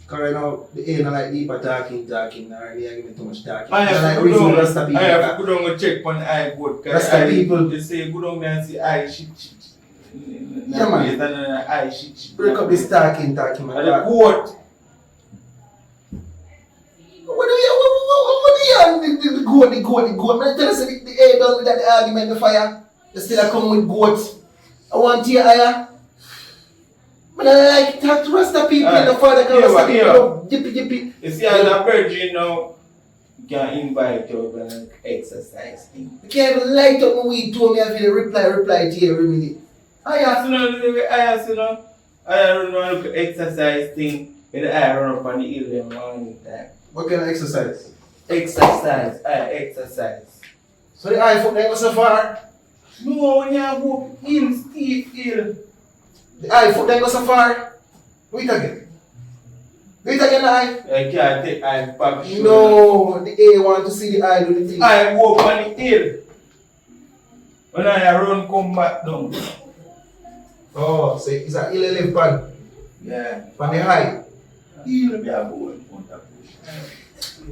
Because right now, the air not like deeper talking, or they are giving too much talking. I It's have like to reason go Rasta people. I have to go and check on the eye good. Rasta people. They say go down there and see eye shit. Yeah, man. And then eye shit. Break up this talking, man. And the goat. What do you the goat? Man, tell us the air done with that argument, the fire. You still come with goat. I want to hear higher. But I like talk to Rasta people in the father can Rasta people. Jippy. You see, as a virgin now, you can invite you to an exercise thing. You can't even light up my weed to me and feel reply to you every minute. I run around exercise thing, and I run up on the hill in the morning time. What kind of exercise? Exercise. So the eye foot then go so far? No, when you go hill, steep hill. The eye foot then go so far? Do it again. Do it again, the eye. I can't take eye back. No, the A want to see the eye do the thing. I go up on the hill. When I run, come back down. Oh, so it's a hill left pan. Yeah. Pan the high. Hill be a go in front of bush.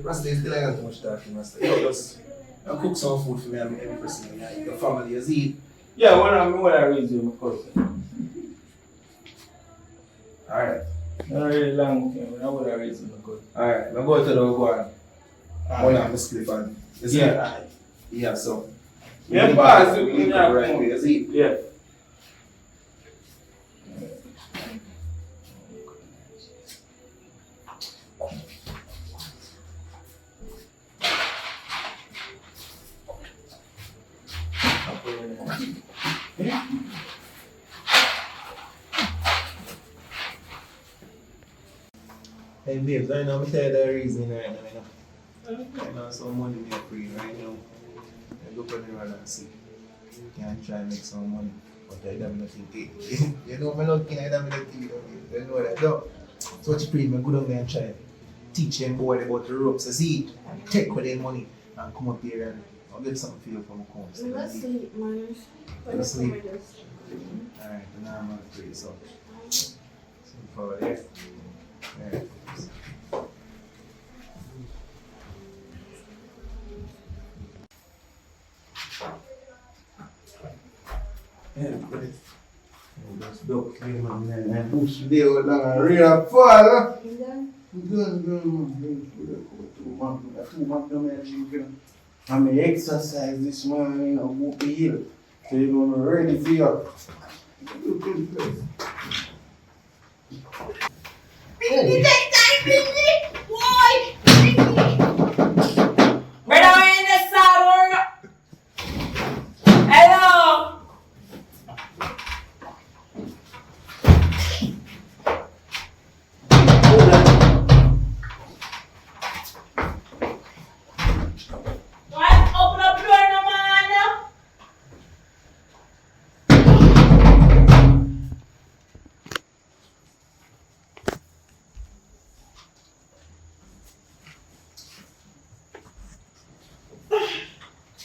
Rasta is still not too much talking, Rasta. You just cook some food for me and every person. Your family, you see. Yeah, when I raise you, my cousin. Alright. Not really long time, when I would have raised you, my cousin. Alright, I'm going to the go on. One of my slip on. You see? Yeah. Yeah, so. Yeah, pass it. You Yeah, right way, you see? Yeah. Hey babes, right now, I'm tell you the reason right now, you know. Right now, some money me free right now. I look on the road and see. Can try and make some money. But I don't know nothing. You know, I'm not looking at them nothing. You know that, though. So what you pray, I'm good on me and try teach them boy about the ropes. I see it. And take with their money and come up here and I'll get something for you from a course. Let's sleep, man. Let's sleep. Alright, now I'm going to pray. So, forward there. Alright. Just duck him and push the old down and real fall. I'm exercise this morning on Whoopi Hill. So you know I'm ready for you. Brother, we're in the saddle. Hello. What? Open up the door, no man.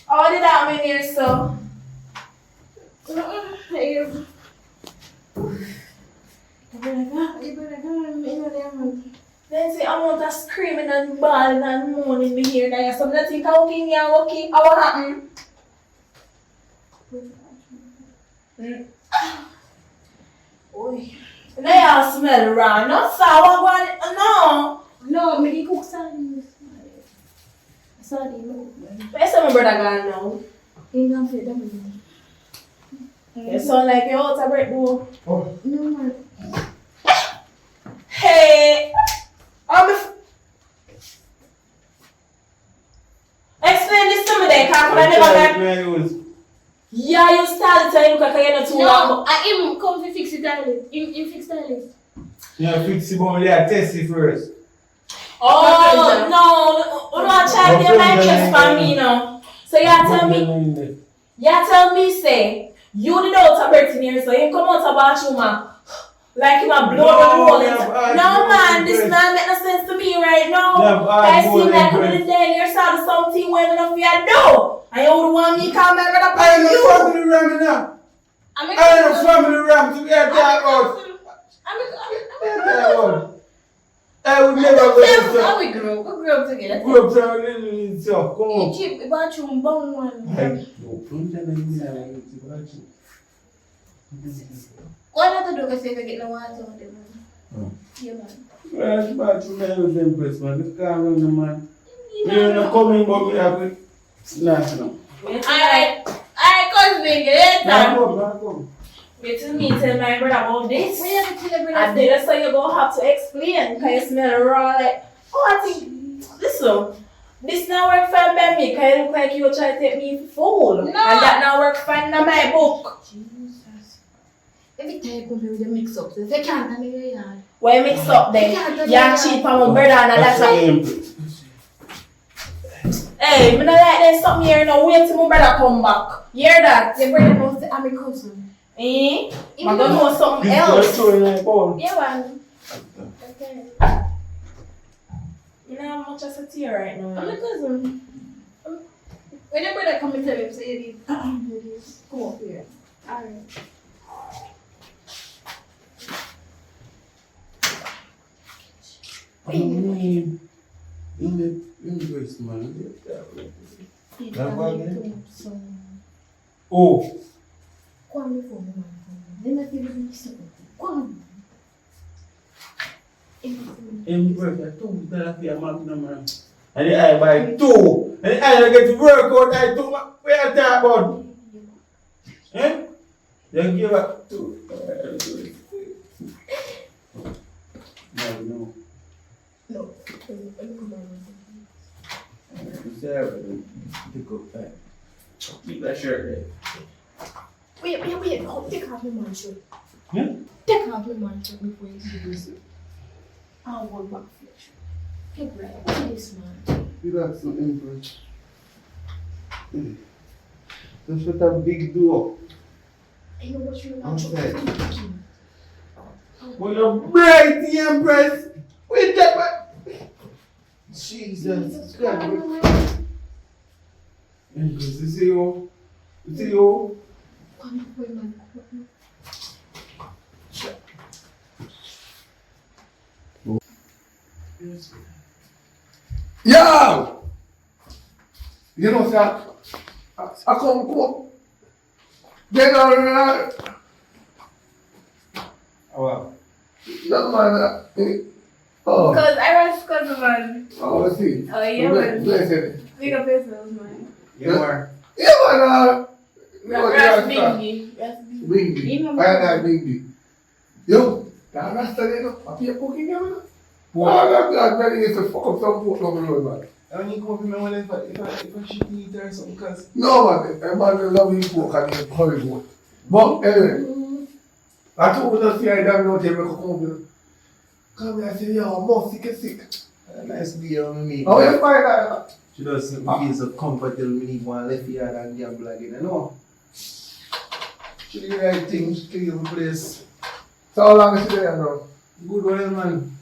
Oh, did that mean here, so? Then say I'm out screaming and bawling and moaning me here. Now some that think I'm okay, yeah, okay. How what happened? Oi. Now you smell wrong. No sour one. No. No, me cook sardines. Sardines. Where's my brother gone now? Ain't gonna fit them. You sound like you're out of breath, though. No, man. Hey. Explain this to me then, because I never got. Yeah, you started to look like you're not too long. No, I even come to fix it toilet. You fix toilet. Yeah, fix it, but yeah, test it first. Oh, no, you don't try to get my chest for me, no. So you tell me, say, you did out of birth in here, so you come out of bathroom, like him a blow the hole. No, man, this not make no sense to me right now. I seem like I'm in the day and you're starting something well enough for you to do. And you would want me to come back and I ain't you. no family ram now. I ain't no family ram to be a talk about. I would never go to How we grew up together. Grew up from little stuff. Come You on. keep the bathroom bone one. Why not do it if I get no water on them? Yeah, man. Well, it's bathroom I was impressed, man. This car run the man. You're not coming, but we have it. Nah, no. Alright, cousin, get it Nah, done. come. Wait till me tell my brother about this. We have to tell everybody. And then so you're going to have to explain because you smell raw like, oh, I think, listen, this now work fine by me because it look like you try to take me for fool. No. And that now work fine in my book. Jesus. Every time you come here with your mix-ups, if you can't, I'm in your yard. Why mix up then? You're cheap on my brother and that's why. Hey, I don't like that something here now. Wait till my brother come back. You hear that? Your brother knows that I'm a cousin. Eh? I'm going to know something else. Yeah, man. Okay. You know how much I sit here right now. I'm a cousin. When your brother come and tell him, say it is. Come up here. Alright. In the Unrest, man. Oh. Come before me, man. Then I feel like come. Work at 2 $2 for your magnum, man. And I buy 2. And I get to work out, I do my. Where you talk about? Eh? Then give up 2. No. No. Sarah, pick up that. Keep that shirt there. Wait. Oh, take off my man shirt. Hmm? Take off my man shirt before you do this. and one back flesh. Hey, bro, what is this, man? You got some Empress. That's what a big door. You know what you're Okay. Well, you're bright, the Empress. Wait that Jesus God. Empress, you see you? You see you? Come on, boy, man. Yo! You know, sir, I come. Then Wow. no man. Oh, Because I was cousin, man. oh, see. Oh, yeah, man. Blessed. Big up yourself, man. You are. Yeah, man. Ras Bingy. Ras Bingy. Bingy. I like Bingy. Yo, that Rasta, you know, I feel cooking here, man. I'm ready to fuck up some food on the road, man. I don't need to come up with if I should eat or something, because No, man, a man love his pork and he's horrible. But anyway, I told him to see I don't know if I come here. Come here and say, yo, I'm more sick. a nice beer on me. How you find that? She doesn't feel so comfortable when you want left yard and gamble again, you know. She do the right thing, she clean the place. So how long is she there now? Good well, man.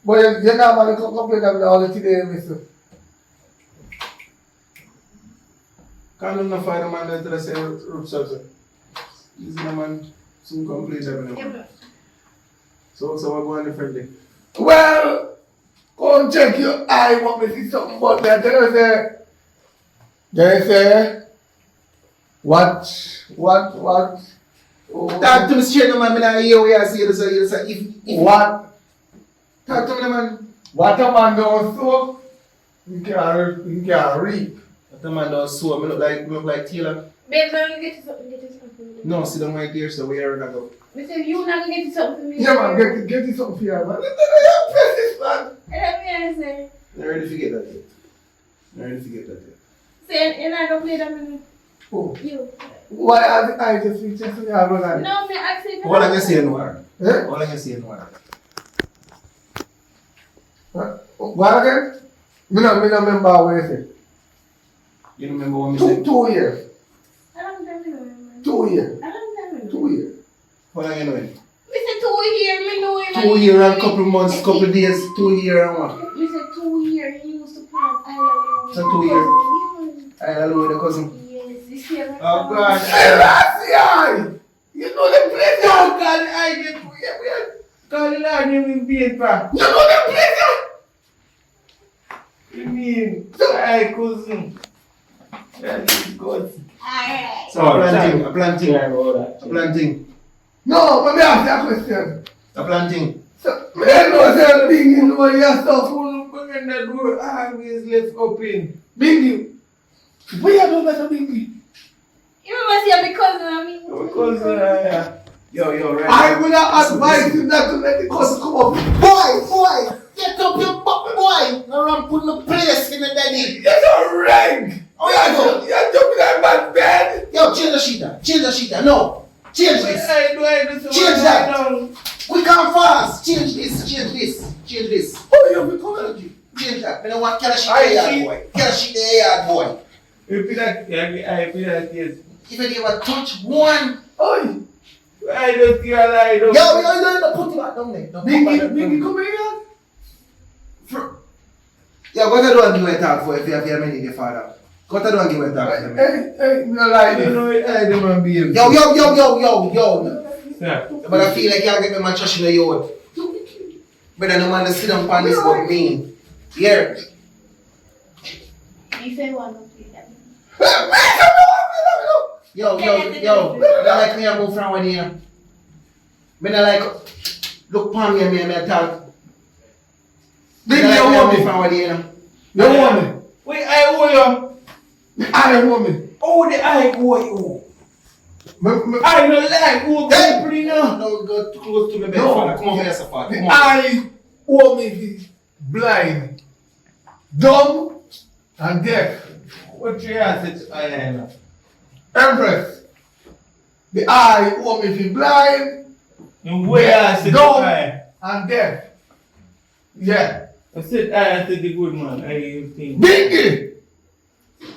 But you know, man, you come complain about all the today, mister. Can't look no fire man that I say root subject. Easy no man, soon complete everything. So we're going differently. Well, go and check your eye, want me to see something about that. They say, what? Oh, Talk to me straight no man, I don't hear what you say, so you say if what? talk to me no man. What a man don't sow, you can reap. What the man does so, I look like Taylor. Babe, let me get you something. No, sit down right there, so where are we go? Listen, you not gonna get you something for me. Yeah, man, get you something for you, man. Press this, man. Let me answer. I'm ready to get that yet. Say, you're not gonna play that with me. Oh, You. why are the eyes just reaching to you, man? No, me actually. All I can say no more. Eh? All I can say no more. What again? Me no remember what you said. You remember what me said? 2 years. I don't remember. 2 years. I don't remember. 2 years. What are you doing? We said 2 years, me know him. 2 years and couple months, couple days, 2 years and what? We said 2 years, he used to plant island. So 2 years. I hello the cousin. Yes, this year. Oh God. Hey, that's the eye. You know the place. Oh God, I get weird. God, the Lord name in paper. You know the place. You mean, I cousin. That is good. Alright. So a planting. No, let me ask you a question. A planting. So, me know say Bingy know yourself. When that door always left open. Bingy. Where you know better Bingy? You remember see my cousin, I mean. Because, Yo, right. I will not advise you not to let the cousin come up. Boy, get up your butt, boy. Now I'm putting a place in the daddy. It's a ring. Oh, yeah, go. You're jumping that man's bed. Yo, change the sheet. No, change this. Change that. We can't fast. Change this. Oh, you're becoming. Change that. I don't want to sheet the yard, boy. Get a sheet the yard, boy. If yes. If I ever touch one. Oh, I don't care, I don't. Yo, don't put him out down there. Don't put him out Bingy, come here. Yeah, what I do and give a talk for if you have your money, your father. What I do and give a talk for them. Hey, no lie. I don't know it, I don't want to be here. Yo. Yeah. But I feel like you get my trash in the yard. But I don't want to sit down on this but me. Here. You say one of you. Yo. I like me and move from one here. Me not like look upon me and me talk. Bingy, you want me? From one here. You want me? Wait, I owe you. I want me. Oh, the I owe you. I don't like who people now. Don't go too close to me, No. father. Come over here, father. The Come on. eye want me be blind, dumb, and deaf. What you answer to I am? Empress. The eye want me be blind, And where I sit dumb, I? and deaf. Yeah. I said I said the good man. I think. Bingy!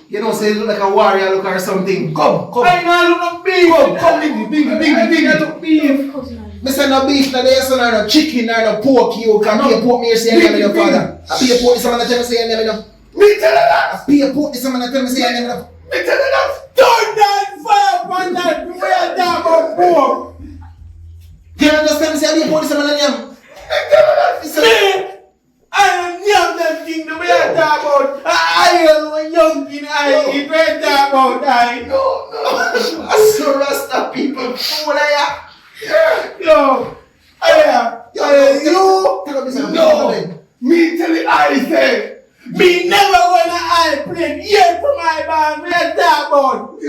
You know, say you look like a warrior look or something. Come. I know look no beef. Come, Bingy. Look beef. Me say no beef, no there, so no chicken, no pork, you can pay pork me here say your name your father. I pay pork this man tell me say your name enough. Me tell you that. I pay pork this man tell me say your name enough. Me tell you that. Turn that fire on that. We are talking about pork. You understand me say I pay pork this man name? Me tell you that. Me. I don't know that thing the way I talk about. I am a young kid. I eat right talk about. No. I saw Rasta people fool I Yo. No. Me tell you I say. Me never gonna I play yet for my band. We are talk about.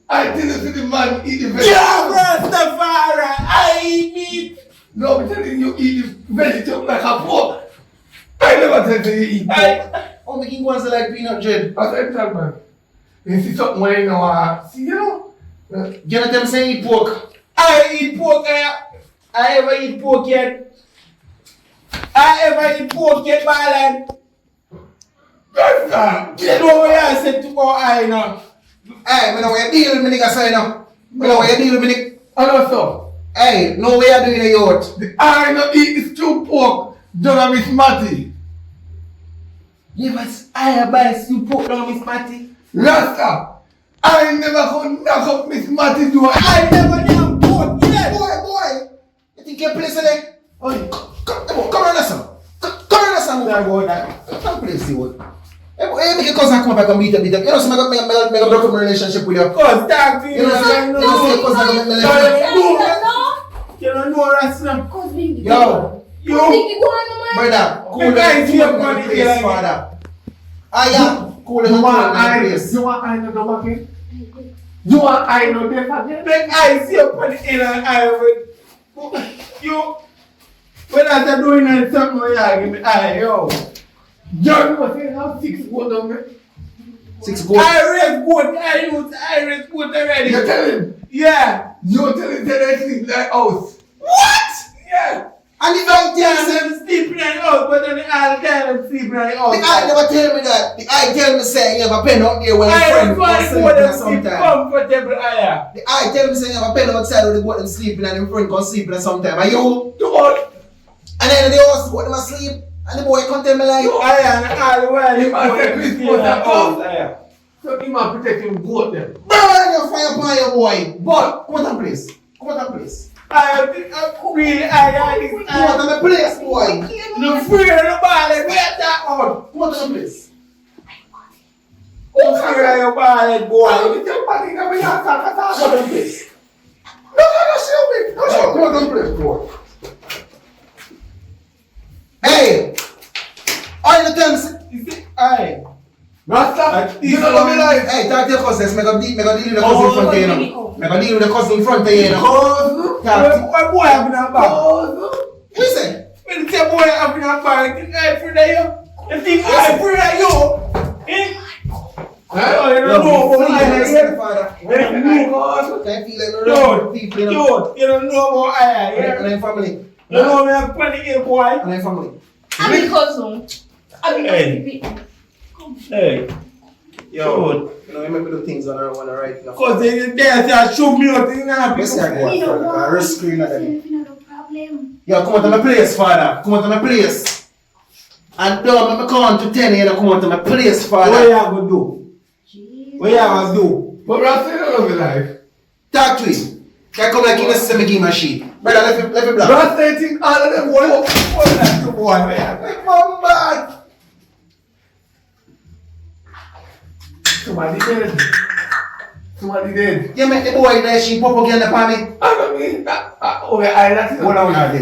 I tell you to the man eat the vegetable. Yeah, Rastafari. I eat meat. No, I'm telling you eat the vegetable like a pork. I never tell you eat pork. Oh, making ones like peanut bread. I said that man. You see something when you know, see you know? You know them say eat pork. I eat pork. I ever eat pork yet? I ever eat pork yet, Marlon? That's not. You know where I said to go I now. Hey, me know where you deal with me nigga say now. Me know where you deal with me nigga. I know so. Hey, know where you doing a yacht. I don't eat the stew pork. Don't Miss Matty. Yeah, but I buy stew pork down Miss Matty. Rasta. I never gonna knock up Miss Matty door. I never damn pork yet. Boy. You think you're place there? Oh, come on, listen. Come on, listen. I go that. Come place you what? Hey, make a cousin come back and beat up. You know, so make a broken relationship with you. Cause talk to you. You know, say cousin come back. You don't know Rasta. Yo, You. brother, cool The guy in here the funny place, here. father. I am cool in the place. You want I know the market? You want I know the market? Then I see up on the inner eye with you. When I'm doing something where I give me eye, yo. John was saying how 6 gold on me. 6 gold. I raise good, I raise good already. You tell him. Yeah. You tell him that I sleep like house. What? Yeah. And the guy tells him, I'm sleeping at house, but then I'll tell him sleeping at the house. guy never tell me that. The guy tell me say you have a pen out there when I your friend don't was want to sleeping go there sometime. comfortable, I The guy tell me say you have a pen outside where they go them sleeping and your friend come sleeping sometime. Are you? Come on. And then the house go them asleep and the boy come tell me like, I am all the way. You must take this for that house. I am. So you must protect him goat them. burn your fire upon your boy. But come on please. Come on please. I really, I Come on my place, boy. the free of the ball, where that out? Come on my place. The free of your ball, boy. Come on my place. No, come on my place, boy. Hey! All the time, You see, I. Rasta, you don't know me like. hey, talk to your cousins. Make a deal with the cousin in front of you, you know. Make a deal with the cousin in front of you, you know. What boy having a ball? What you say? When you say boy having a ball, you think I free of you? You think I free of you? Eh? Oh, you don't know about I here. Father. Can't feel like Yo, people, you know. you don't know about I here. And I'm family. You know me have plenty here, boy. And I'm family. I'm a cousin. Hey. Hey. Yo. You know, I remember the things on the right now. Cause they say show me out in a Yes, I bit. go on, Father. Rest screen at them. No problem. Yo, come on to my place, Father. Come on to my place. And don't let me count to 10 and come on to my place, What Father. you gonna do? What you gonna do? But Rasta, you don't know me like. Talk to him. Can't come like you necessarily give him a sheet. Brother, let me block. Rasta, you think all of them work? What that do, boy? Mom, bad. Somebody dead. Somebody dead. You make the boy there, she pop again upon me. I don't mean that. Okay, I that's Hold on now, No,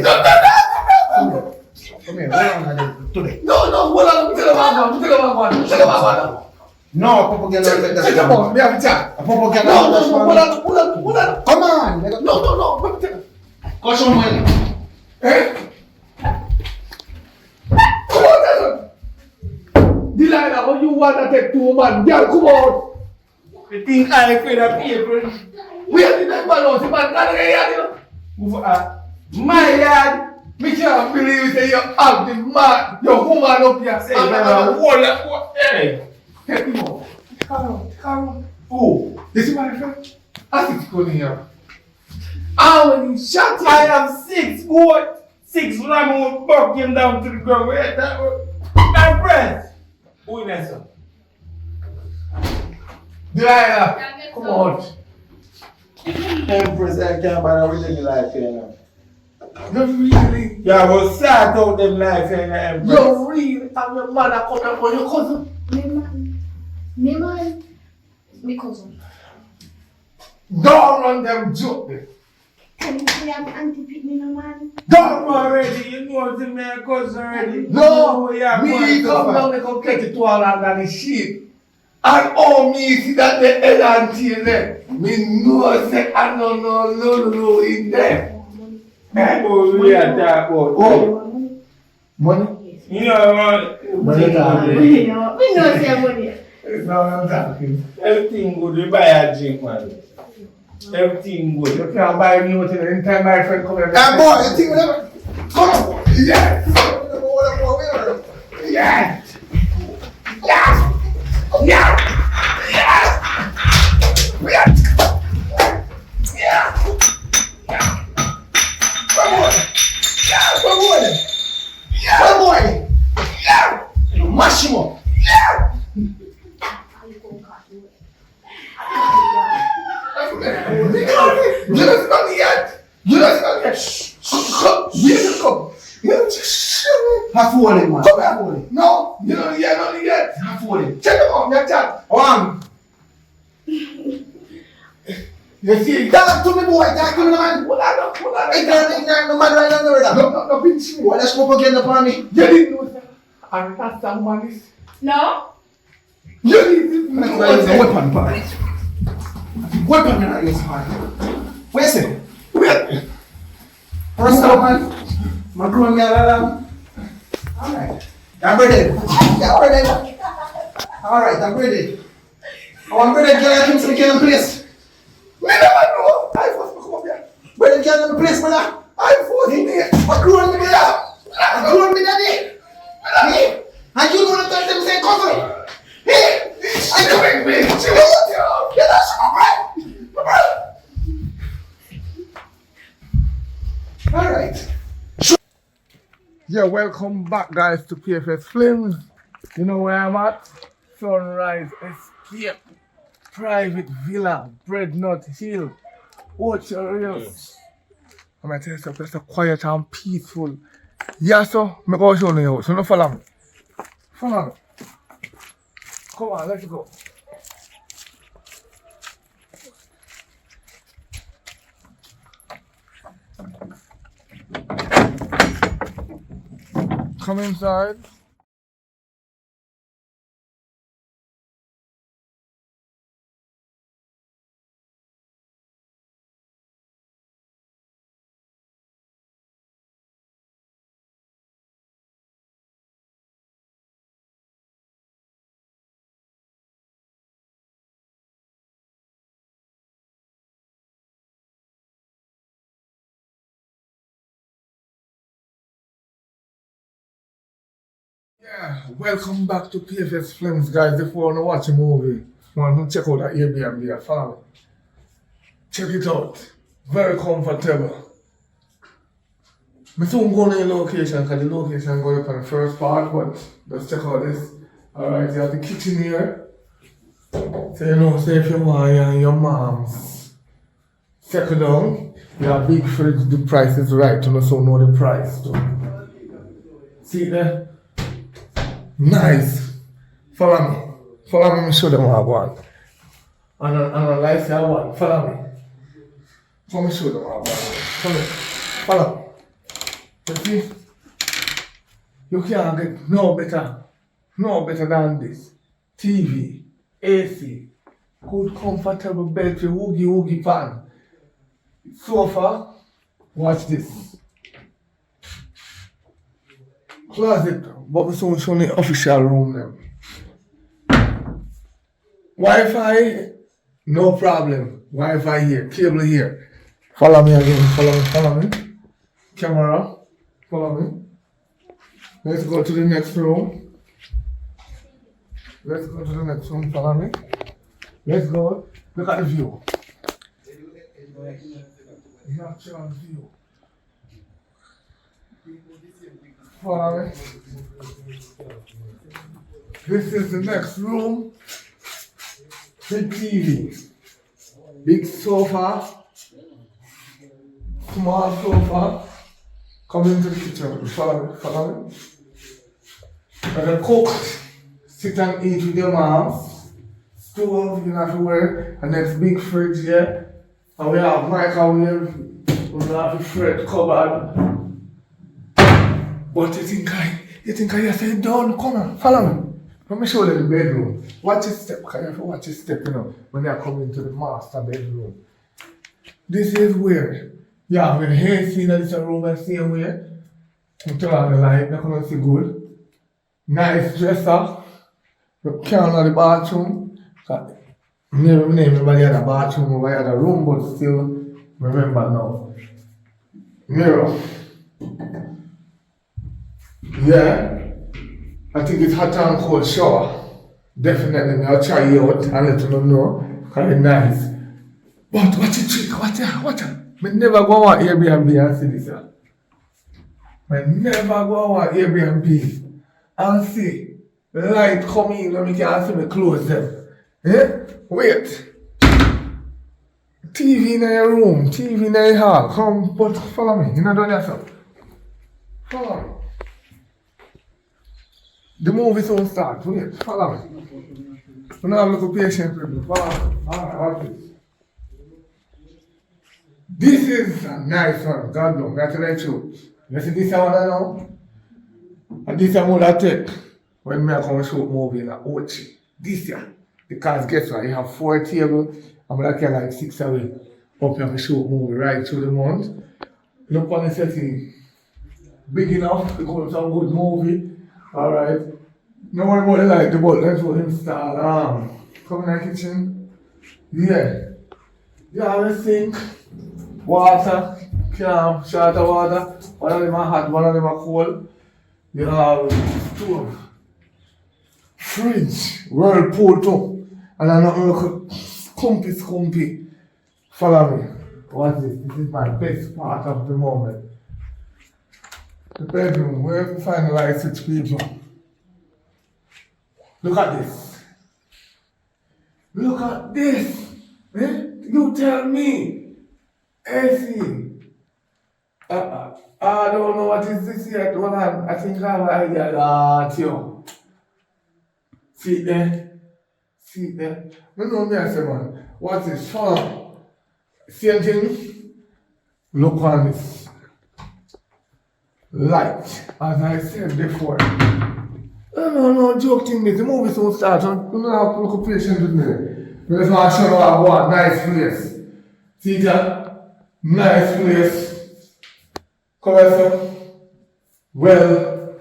this. Come here, hold on now, this. Today. no, hold on. Tell him one. No, pop again on that. Come on, me have a chat. Pop again No, on that. hold on. Come on. No, let me tell you. Go show me. Eh? Come on, tell him. Delilah, when you want to take 2 man, girl, come on. You think I afraid of people? We are the next man, the man can't get here, you know. Move out. My yard. Me can't believe that you have the man, your woman up here. Say, what? Hey. Take him out. Carol. Who? This is my friend. I think he's going here. When he shot you. I have 6 boy. 6 ram buck him down to the ground. Where that was? My friend. Who is that, sir? Delilah, come out. Empress, I can't buy everything in life here now. You really, Yeah, will start out them life in the Empress. you really have your mother coming for your cousin. Me man. Me cousin. Don't run them joke there. Can you say I'm anti-pit me no man? Don't run. Already, you know it's my cousin already. No, yeah, me come down, they come take it to all under the sheet. And all me see that the head and tail there. Me know say I no in there. Oh, we are that boy. Oh, money? You know, Money talking. We know say money. No, I'm talking. everything good. We buy a drink, man. Everything good. You can't buy me nothing anytime my friend come here. That boy, you think whatever? Come on. Yes! Whatever. Yes! Yes! Yes! Yes! Yes! Yes! Come on. Yes! Come on. Yes! Come on. Yes! Mash him up. Yes! You don't know yet. You don't know yet. Shh. Yes, come. Half warning, man. Come here. Half warning. No, you don't know yet. Half warning. Check them out, your chat. One. You see, Talk to me, boy. Talk to me, man. Hold on. Ignorant, no matter right now, brother. No, pinch me. Why let's go again upon me? You didn't know that. And that's the man is. No? You didn't know that. Weapon, pal. Weapon, man. I use hard. Wait a second. Wait. Rasta, man. My grown man, alright. I'm ready. Yeah, ready. Alright, I'm ready. Oh, I'm ready. Can I come to the killing place? Me never know. I forced to come up here. Ready to get in the place, brother? I forced me there. My grown me there. My grown me there. Hey, and you know the 30% cover. Hey, She correct me. She hey, was yeah, that's my brother. Alright. Yeah, welcome back, guys, to PFS Films. You know where I'm at? Sunrise Escape, Private Villa, Breadnut Hill, Orchard Hills. I'm gonna tell you something, it's quiet and peaceful. Yeah, so I'm going to show you, so no follow me. Follow me. Come on, let's go. Come inside. Yeah, welcome back to PFS Films, guys. If you want to watch a movie, want to check out that Airbnb, follow me. Check it out. Very comfortable. I soon go to the location because the location going up on the first part, but let's check out this. Alright, you have the kitchen here. So you know, say if you want your mom's settle down, you have a big fridge, the price is right, you know, so know the price too. See there? Nice. Follow me. Follow me, show them what I want. And I like I want. Follow me. Let me show them what I want. Come here. Follow me. You see? You can't get no better than this. TV, AC, good comfortable bed, woogie fan. Sofa, watch this. Closet, but we soon show the official room them. Wi-Fi, no problem. Wi-Fi here, cable here. Follow me again, follow me. Camera, Follow me. Let's go to the next room. Let's go to the next room. Follow me. Let's go. Look at the view. Natural view. Follow me. This is the next room. Big TV. Big sofa. Small sofa. Come into the kitchen. Follow me. Follow me. And then cook. Sit and eat with your mom. Stove, you don't have to worry. And next big fridge here. And we have microwave. We have the fridge cupboard. But you think I say done? Come on, follow me. Let me show you the bedroom. Watch your step, because you have to watch your step, when you come into the master bedroom. This is where you have the AC in this room the same way. You turn on the light, you're going to see good. Nice dresser. You can't on the bathroom. Remember the other bathroom over the other room, but still remember now. Mirror. Yeah. I think it's hot and cold shower. Definitely, I'll try you out and let you know. Because it's nice. But watch it trick, watch it. I never go on Airbnb and see this. I never go on Airbnb and see the light come in when we can't see me close them. Wait. TV in your room, TV in your hall. Come, but follow me. You know done yourself. Follow me. The movie soon starts. Wait, follow me. You don't have a little patience with me. Follow me. Alright, watch this. This is a nice one. God knows. I tell you the truth. You see this one I know? And this one I take when I come shoot movie in a Ochi. This one. Because guess what? You have 4 tables. I'm going to carry like 6 away. Up here to shoot movie right through the month. Look on the setting. Big enough to go to some good movie. Alright. No worry about the light, the boat. Let's go install. Come in the kitchen. Yeah. You have a sink. Water. Can, short of water. One of them are hot, one of them are cold. You have stove. Fridge. Whirlpool too. And I'm not looking scumpy. Follow me. What's this? This is my best part of the moment. The bedroom, where you find the light switch people. Look at this. Look at this. You tell me. AC. I don't know what is this yet. Hold on. I think I have an idea. Tio. See there. No, me I say, man. What is fun? Same thing. Look on this. Light, as I said before. No, joke thing this. The movie soon starts. You don't have to look patient with me. We just want to show you what I want. Nice place. See that? Nice place. Come here, sir. Well,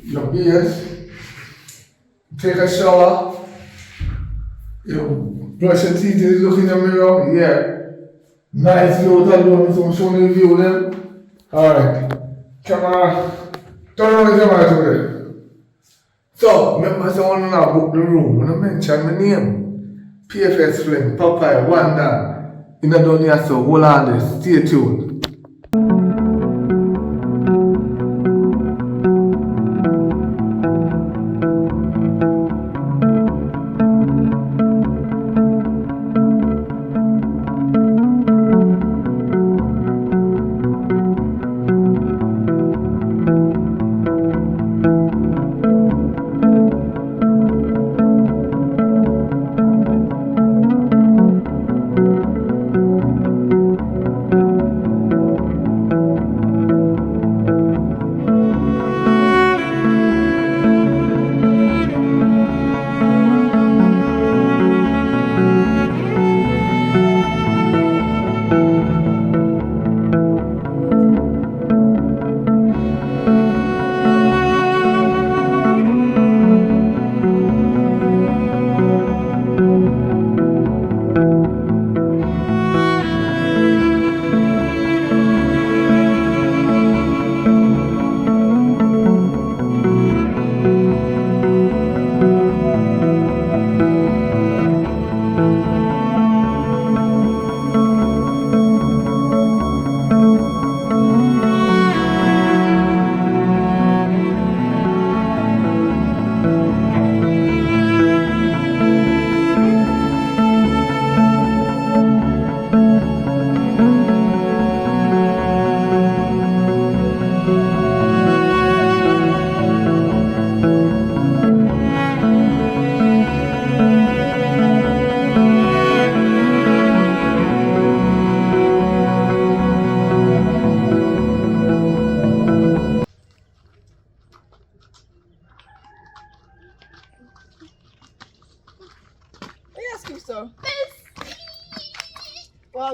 your beard. Take a shower. You brush your teeth, you look in the mirror. Yeah. Nice view. So show me the view then. Alright. Camera, turn on the camera to there. So, remember someone now book the room. When I mention my name, PFS Flame, Popeye, Wanda. You know, don't hear so, hold on there, stay tuned.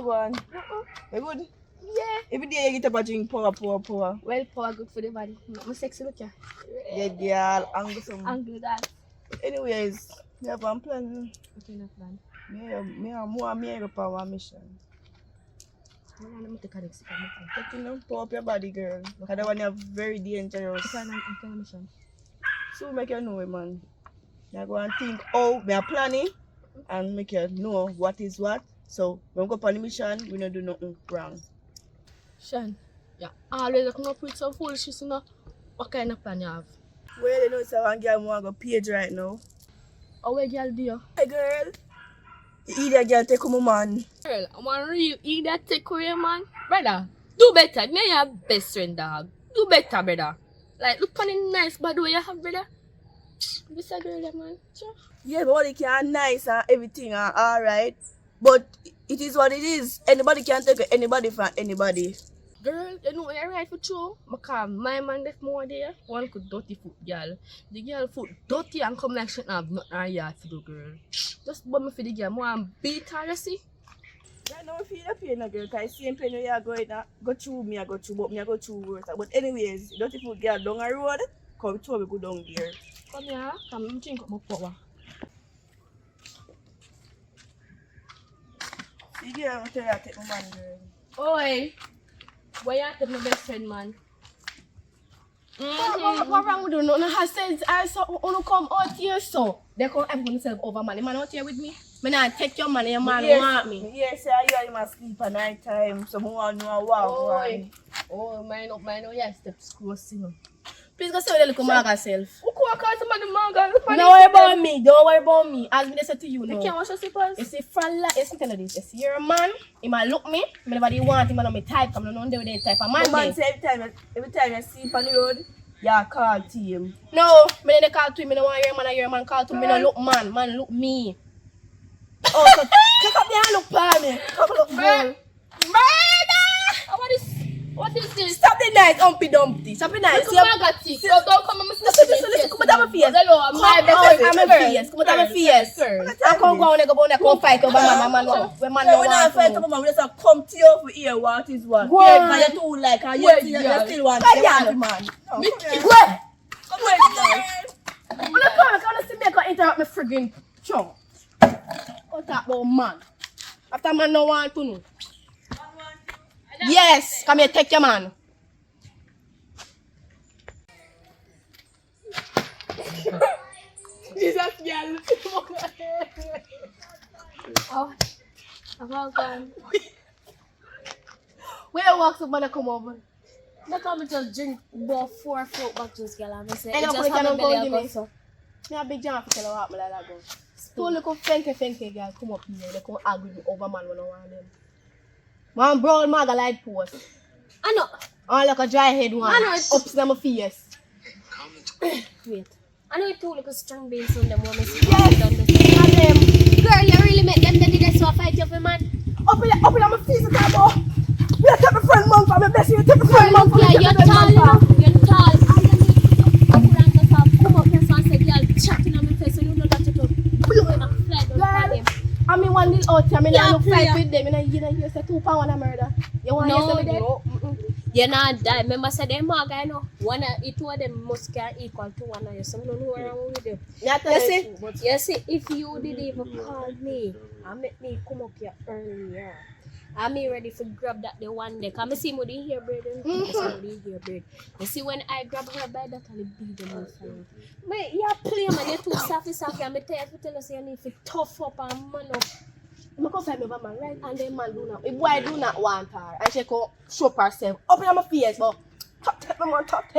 want to go on? You good? Yeah. Every day you get up a drink power. Well, power good for the body. I'm sexy look ya. Yeah, girl, angry some. Angry that. Anyways, you have one plan. Okay, no plan. Me have more up on one mission. I'm going to take a next time. But you know, power up your body, girl. Because that one is very dangerous. Okay, I'm on mission. So make you know it, man. I go and think, oh, we are planning and make you know what is what. So when we go on the mission, we don't do nothing wrong. Sean, yeah, always come up with some foolishness, you know. What kind of plan you have? Well, you know, it's a one girl want to go page right now. Oh, where girl do you? Hey, girl. Either girl take my man. Girl, I'm a real idiot take away, man. Brother, do better. Me and your best friend, dog. Do better, brother. Like, look on the nice bad way you have, brother. This a girl, man. Sure. Yeah, but they can nice and everything and alright. But it is what it is. Anybody can take anybody from anybody. Girl, you know you're right for true. Because my man left more there. One could dirty foot, girl. The girl foot dirty and come like she don't have nothing on yard to do, girl. Just bum me for the girl. More and beat her, you see? I don't feel the pain, girl. Because same pain you are going to go through me, I go through, but me I go through worse. But anyways, dirty foot girl down the road, come through me go down there. Come here, come drink up my power. The girl will tell you to take my man, girl. Oi! Why you have my best friend, man? What wrong with you? No has sense. I saw you come out here, so they come have themselves over, man. The man out here with me. Me not take your man, your man want me. Yes, you must sleep at night time, so I want to know what. Oh, mine up, yeah, steps close, you know. Please go see the little maga self. Who come call somebody maga? Don't worry about me. Don't worry about me. As me say to you now. You can't wash your slippers. You see, from like, you see, tell you this. You see, you're a man. He might look me. Nobody want him. I know me type. I'm not know the type of man. Man say every time you sleep on the road, you call to him. No, me don't call to him. I don't want your man call to me. Me don't look man. Man look me. Oh, so take up the hand look for me. Come look girl. What is this? Stop the night, Humpty Dumpty. Stop the night. Look at my tea. Don't come and listen. Come on, my face. Hello, my best friend. I'm a face. Come on, my face. I can't go on and go on and fight over man. Man, no one fight over man. We just come to you for here. What is what? Yeah, because you too like, you still want the man. Where? Come on, guys. I'm going to see me interrupt my friggin' show. What talk about man? After man no want to know. Yes, come here, take your man. Jesus, girl. Oh, I'm all gone. Where walks up when I come over? Look how me just drink about 4 fruit bottles, girl. I'm say, I just know, have a belly me. so. Me a big jump for tell what me like that go. Two little fenke girl come up here. They come argue with over man when I want them. One brown maga like post. I know. All like a dry head one. I know it's ups in my face. Wait. I know you two little strong beans on them women. Yes. And them. Girl, you really make them do this so fight you for man. Up in my face and talk about. We take my friend man for me best. You take my friend man for me. Yeah, you're tall, you're tall. I need to come up here and say, girl, chatting on my face so you know that you do. Girl, I mean one little out here. I mean I look fight with them. You know you say 2 pounds on murder. You want to say me dead? You're not die. Remember, say them mag, I know. One two of them must care equal to one of you. So I don't know where I'm with them. You see, if you didn't even call me and make me come up here earlier, I'm ready to grab that the one day. Because I see what here, bread. You see, when I grab her by that, I'll be the most fine. But you play, man. You're too soft. I'm tell us you need to tough up and man up. I come find me over man, right? And then man do not. The boy do not want her. And she go show herself. Up in my face, but take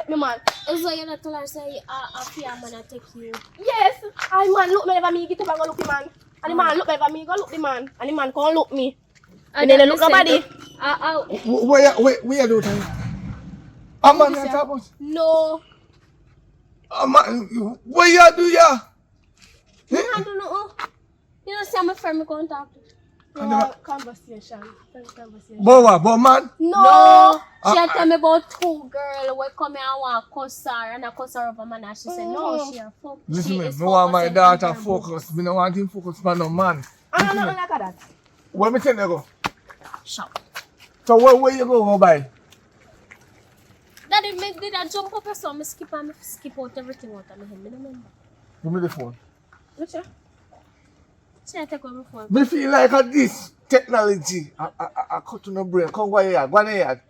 me man. So you're not tell her say, I fear man I take you. Yes. And man look me over me, get up and go look the man. And the man look over me, go look the man. And the man come look me. And then they look nobody. Where do you a man at about? No. A man, what you do ya? I don't know. You know, see my friend me contact. Conversation. But man? No. She tell me about 2 girls who come here and want to cuss her and I cuss her over man and she said no, she a fuck. Listen, I want my daughter focus. I don't want him focus on no man. I don't know like that. What me tell you go? Shop. So where you go by? Daddy, me did I jump up or something? Skip out everything out of my hand. I don't remember. Give me the phone. What's that? Say I take over my phone. Me feel like at this technology, I cut to no brain. Come go here, go in here.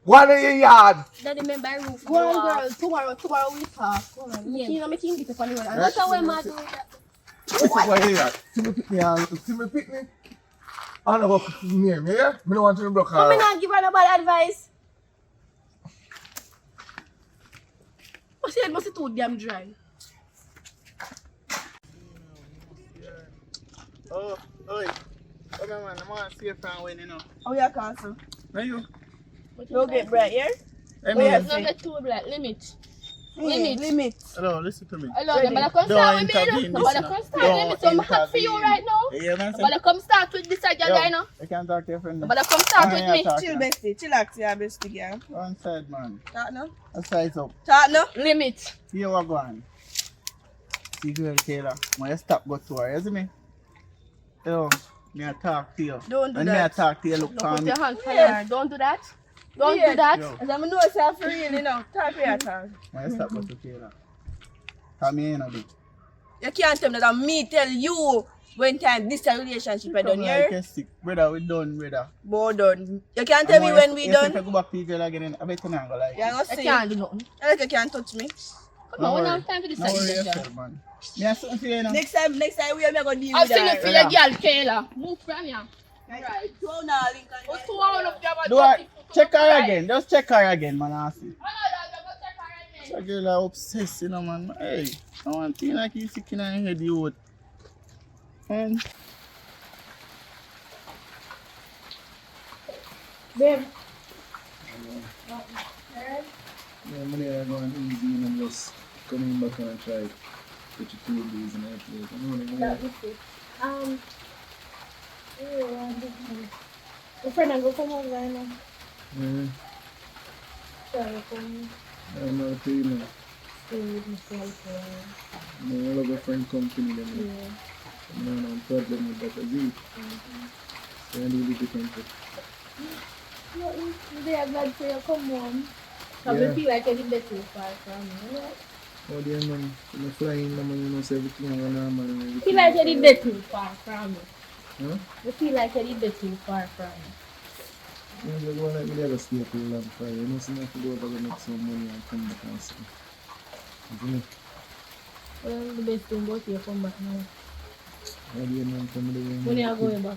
Go in your yard. Daddy, remember my roof. Go on, girl. Tomorrow we talk. Go on. Yeah. You know, me keep it funny. What are we mad with that? Go here. See me pick me and see me pick me. I don't know what name, yeah? Me don't want to be broke. Come in and give her no bad advice. What's your head must be too damn dry. Oh, oi. Come on, man. I want to see if I'm winning now. Oh, yeah, Castle. Where you? You get bright, yeah? Hey, yeah, man. Don't get too black. Limit. Limit. Hello, listen to me. Hello, but come Don't start with me. intervene, But listen. come start Don't with me. So I'm hot for you intervene. right now. Yeah, man. But come start with this again, Yo, guy, now. I can't talk to your friend. But come start with me. Chill, bestie. Chillax, yeah, bestie, girl. One side, man. Talk no? A size up. Talk no? Limit. Here we go on. See girl Taylor. When you stop go to her, you see me? Yo, me I talk to you. Don't do when that. me I talk to you, look Don't for put me. your hand for her. Don't do that. Don't do that. Yo, As I know yourself for real, you know. Talk with your tongue. when you stop go to Taylor. Come here, you know, big. You can't tell me that me tell you when time this relationship I done Come like here. a sick. Brother, we done, brother. Both done. You can't tell me when we If done. I go back to your girl again, I bet you not go like You gonna I see. can't do nothing. I like you can't touch me. Come on, we don't have time for this No worry again. yourself, man. Me have something for you, you know. Next time we are gonna deal I've with seen it for that. your girl, Kayla. Move from here. Right. Throw now, link on What's there. too hard of job? Do I check her again? Just check her again, man. I see. Oh, So girl are obsessed, you know, man. Hey, I want to like you sick in her head, you would. And Babe. Yeah, money are going easy and just coming back and try put your 2 days in that place. I know they That go. is it. Your friend and go come over right now. Yeah, Sorry, come I'm not feeling. stay with myself. I love a friend company. Then Yeah. no problem with that. Agree. So I need to different. No, they are glad for you come home. Because Yeah. we feel like you're too far from me. You know? Oh, dear man, I'm flying, man, you know, so everything is normal and everything. Feel like you're too far from me. Huh? We feel like you're too far from me. Yeah, you're going like me, never stay up a long time. You know, so I have to go over and make some money and come back and see. Isn't it? Well, the best thing about you come back now. Oh, dear man, come to the way. When you are going back.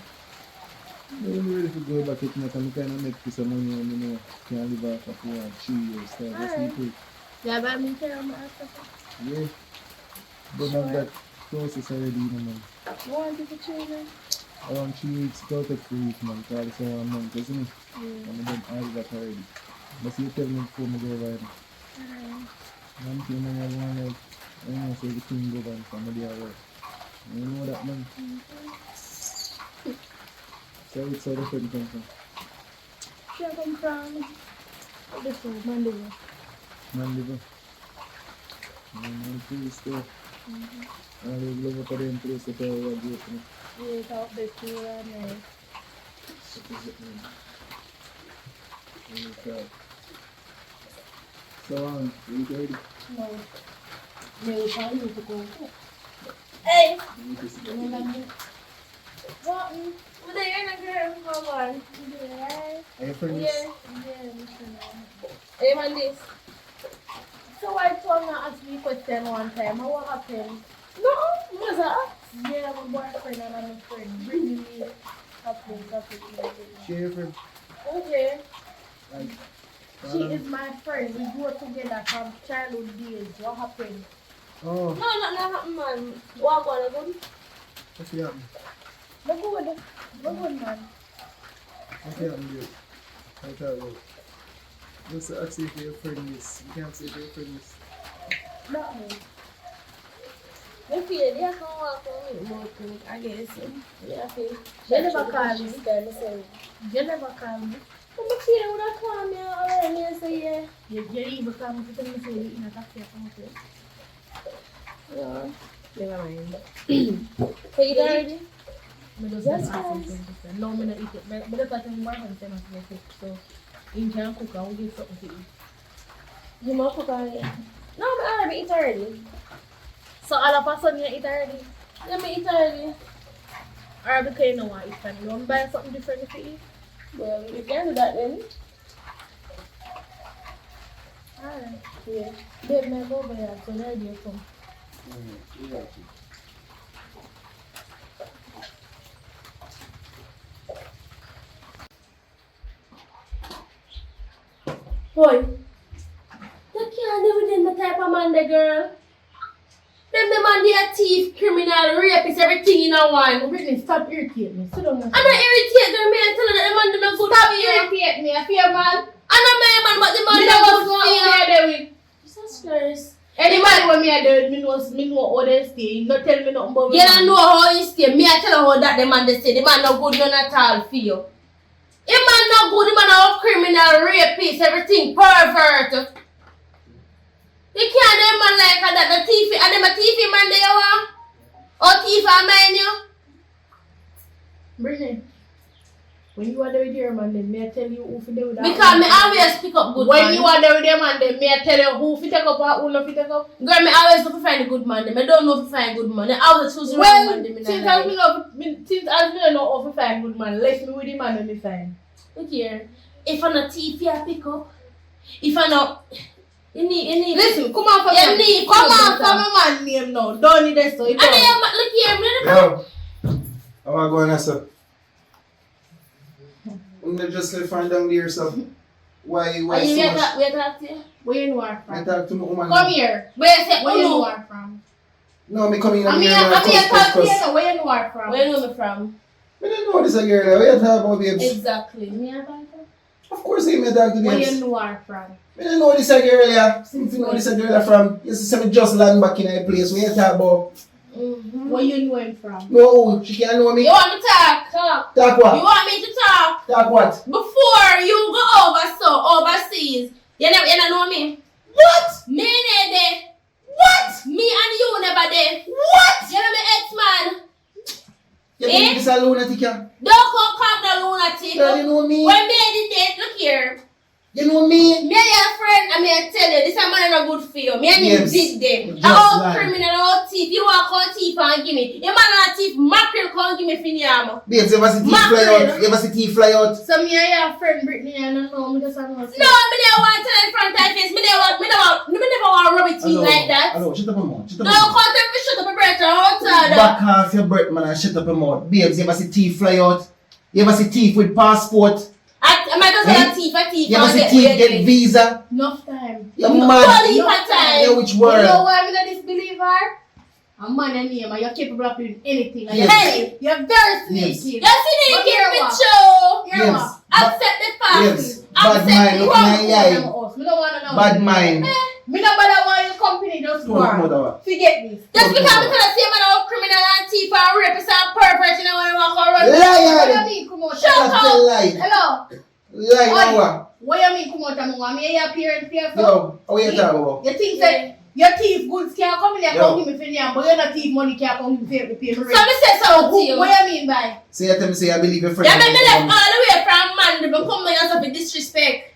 I'm ready to go back, I'm kind of make some money and, you know, can't live off of 4 or 3 years. So that's Alright. it. Yeah, but I'm telling you, Yeah. But I've got process already, you know, man. you want to be children? Around 3 weeks, go take 3 weeks, man. Because it's 1 month, isn't it? Yeah. And then I that already. But you tell me before I go over there. One thing I want, like, I know so everything go on from the work. You know that, man? So it's how the friend come from. Where come from? This is Mandela. Mandiba. And please stay. I love up at them place that I want to do. Yeah, talk the two and So, you ready? no. They tell you to go. Hey! You need to sit You down. know what? What are you going to go on? Are you friends? Yeah. Hey, man, this. So I told her ask me a question one time. What happened? No, what's that? Yeah, my boyfriend and my friend bring me something. Share your friend. Okay. Like, She is my friend. We grew up together from childhood days. What happened? oh, No, nothing happened, man. What going on? what's happening? No good. No good, man. What's happening, dude? I tell you. Just ask if your friend is. You can't say if your friend is. Nothing. I feel they can walk on me, but I guess. Yeah, they never call me. They never call me. But I feel they would have called me already and say, yeah. You even come to tell me say you in a cafe or something. Yeah. Never mind. So you already? I just ask him different. No, I don't eat it. I just ask him more than 10 to cook. So, he can cook and we give something to eat. You must cook already. No, I already eat already. So, all of a sudden, you eat already? Let me eat already. Or because you don't want to eat funny. You want to buy something different to eat? Well, you can do that then. Alright. Yeah. Babe, may I go over here? So, there you come. Boy, you can't live with them the type of man, the girl. Them the man, they a thief, criminal, rapist, everything in a one. Brittany, stop irritating me. Sit down. I'm not irritated, girl. Me, I tell her that the man do not good. Stop for you. irritating me. I fear man. I'm not my man, but the man Me do don't not want good to for you. know what they're doing. Jesus Christ. Any man when me a do, me know how they stay. You not tell me nothing about me. You don't know how he stay. Me, I tell her how that the man they say. The man no good, none at all for you. The man no good, the man a criminal, rapist, everything, pervert. You can't do a man like that. The thief, and them a thief man they want. Or thief a man you. Brittany, when you are there with your man, then may I tell you who fi there with that Because one? me always pick up good When man. you are there with your man, then may I tell you who fi take up and who no fi take up? Girl, me always look to find a good man. Them. I don't know if find good man. I always choose the wrong Well, man. Them in since my as life. since as me know how to find good man, let me with the man when me find. Look here. If I'm not thief, you pick up. If I'm not, you need. Listen, come on for You me. need Come to on do for my man name now. Don't need that so. And then look here, me. Yo, how am I going, sir? I'm just like find down there, so why Are so you much? wait talk to you? Where you are I from? talk to my woman. Come here. Where you say, Where you oh are from? No, me coming in I'm here here. and I'm here. Talk to you cuss. now. Where you are from? where you know me from? I don't know this a girl. What you talk about, babes? Exactly. Me and Panta. Of course, I may talk to Where babes. you are from? I don't know this a girl, yeah. Since you know this a girl from, you see me just land back in a place. What you talk about? Where you know him from? No, she can't know me. You want me to talk? Talk. Talk You what? want me to talk? Talk what? Before you go overseas, you never know me. What? Me never there. What? Me and you never there. What? You know me ex-man. You believe this a lunatic, yeah? Don't come the lunatic. Girl, you know me. When me did it, look here. You know me. Me and your friend, and me I tell you, this a man not good for you. Me and him Yes. did them. Just All like. criminal, all thief. You walk on thief and give me. Your man not thief, mackerel can't give me finyama. Babes, you ever see teeth fly out? You ever see teeth fly out? So me and your friend Brittany, I don't know. Me just don't know. No, me never want to tell in front of your face. Me never want to rub it to you like that. Hello, shut up your mouth. Shut up No, your mouth. come tell me shut up your breath outside. Back off your breath, man, and shut up your mouth. Babes, you ever see teeth fly out? You ever see teeth with passport? I might just Eh? a thief. You ever see teeth get visa? Enough time. You're Only mad. for time. Yeah, which You know word? why I'm not disbeliever? A man and name, and you're capable of doing anything. And Yes. Hey, you're very Yes. sneaky. you see the But give hear me what? show. Hear Yes. what? Accept the fact. Yes. Bad Accept mind, the look wrong. in my eye. Me don't want to know. Bad mind. Me no bother want your company just Come on, go. mother. Forget this. Just because we tell the same man of criminal and thief and rapist and pervert, you know when you walk around. What do Liar. you mean come out? Shut That's up. a lie. Hello. Lie now. What you mean come out and me and your parents here so? Yo, what you talking about? You think that your thief goods can't come in here Yo. come give me for them, but you're not thief money can't come give me pay me So rent. me say something to you. What you mean by? So you tell me say I believe your friend. Yeah, me left all the way from man to come here and with disrespect.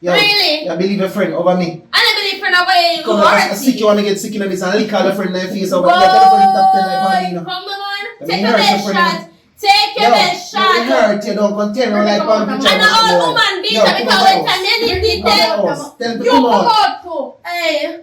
Yo, Really? you believe your friend over me. I never believe friend of a Come on, I sick you warranty. want to get sick in this and lick all your friend in their face over. You tell your friend top 10 like Boy, Paulina. come on. I Take mean, a hurt best your shot. friend. Take a best You shot. hurt, you don't contend like Come on, one come picture. And all woman beat her because when time you did Come that. out. Tell me You come come out. out too. Hey,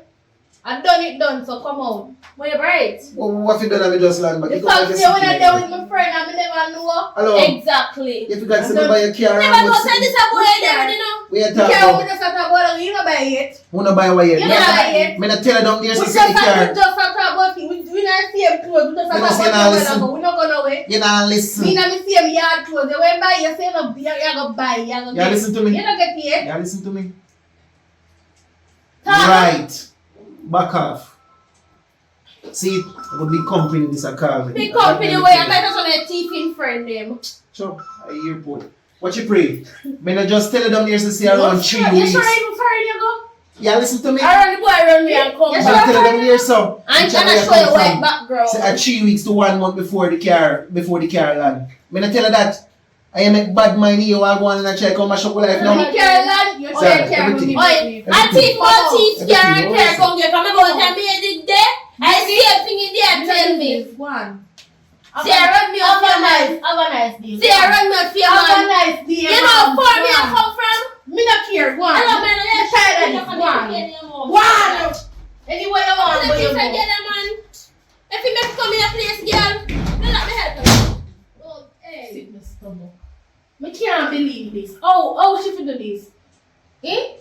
I done it done, so come out. wait, right? What if you done with just land back? The You come fact and is get when I sick there in with my friend and I never know. Hello. Exactly. If you got something by your car Never and know what's say this a boy there, you know. we are You talking can't about. just talk about it, you know buy it. Who no buy what yet? You Me know not- buy it. Me not tell her down there We to just see the talk car. about it. We not same clothes. We just You talk know, say now about listen. it. We not gonna wait. You not listen. Me not me same yard clothes. They went buy you say no, you go buy. You go You get. listen to You me. don't get it. You listen to me. Talk. Right. Back off. See, I would be company this a car. Big company where I might as well a thieving friend them. So, a airport. What you pray? Me not just tell her down there to see You around sure 3 you weeks. sure even for you go? Yeah, listen to me. I run the boy run me and come I'm back. telling them here, so. I'm Tell gonna her show you come white from. background. Say, 3 weeks to 1 month before the car land. Me not tell her that. I am a bad mind here while going and check on my shop life now. The car land, you Sorry, take care of me. everything. Oi, I think more teeth Everything, care and all care right. come here. Come about and me the day. I see everything in there. Tell me. One. See, I run me up your man. Have a nice day. See, I run me up your Have a man. nice day. You know where me I come from? Me not care. One. Hello, man. I'm tired of this. One. Anywhere you want, but you go. Man. If you make come in a place, girl, then let me help you. Oh, hey. Sit in the stomach. I can't believe this. Oh, she finna do this. Eh?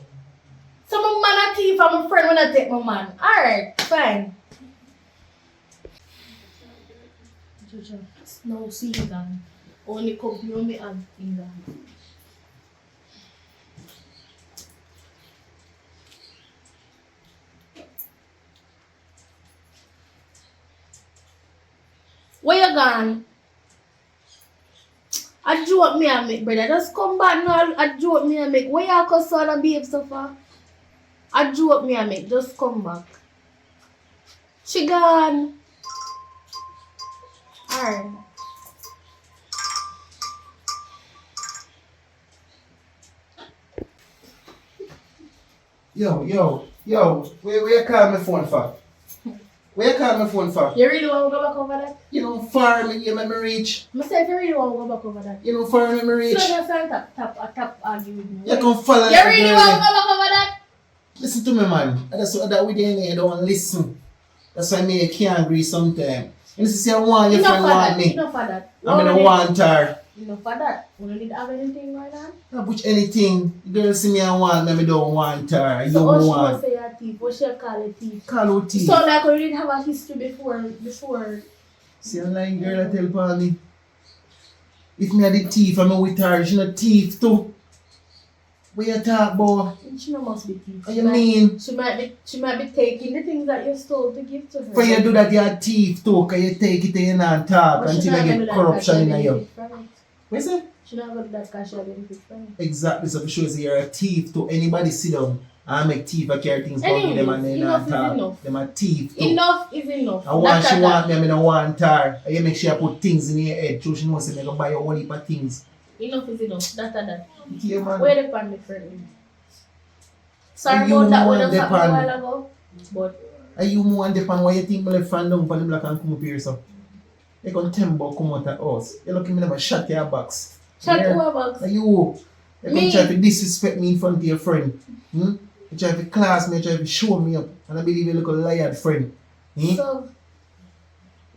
So my man a thief and my friend wanna take my man. Alright, fine. No season. Only company on me and season. Where you gone? I joke me and make, brother. Just come back now. I joke me and make. Where you cause all the babes so far? I joke me and make. Just come back. She gone. Alright. Yo. Where you call my phone for? Where you call my phone for? You really want to go back over that? You know far me, you make me reach. I say if you really want to go back over that. You know far me reach. So you start tap argue with me. You can follow You that really girl want to there. go back over that? Listen to me, man. That's what that we you don't want to listen. That's why me can't agree sometimes. And this is I want your friend want me. Enough for that. I mean, I want her. Enough for that. You don't need to have anything going on? Not which anything. The girl see me and want me, I don't want her. You So what she want. must say a thief? What she call a thief? Call out thief. So like you didn't have a history before. See a lying girl that tell upon me. If me a the thief, I'm with her. She not thief too. What you talk about? She no must be thief. What you mean? She might be taking the things that you stole to give to her. For you do that, you're a thief too. Cause you take it and you not talk But she until you not gonna do get that corruption because in she you. benefit from it. What you say? She not gonna do that because she benefit from it. Exactly, so for sure you're a thief to anybody sit down and make thief and carry things from them and they Enough not is talk. enough. Them a thief too. Enough is enough. And once That's she a want that. me, I don't want her. And you make sure you put things in your head. So she knows that you buy a whole heap of things. Enough is enough. That's a that. Yeah, man. Where the pan different? Sorry And you about that more one on the happened a pan. while ago. But And you more on the pan why you think me left fan down for the black and come up here so. You can tell me about come out of us. You look at me never shot your box. shut Yeah. whoever. And you Me? try to disrespect me in front of your friend. You try to class me, you try to show me up. And I believe you look a liar friend. So,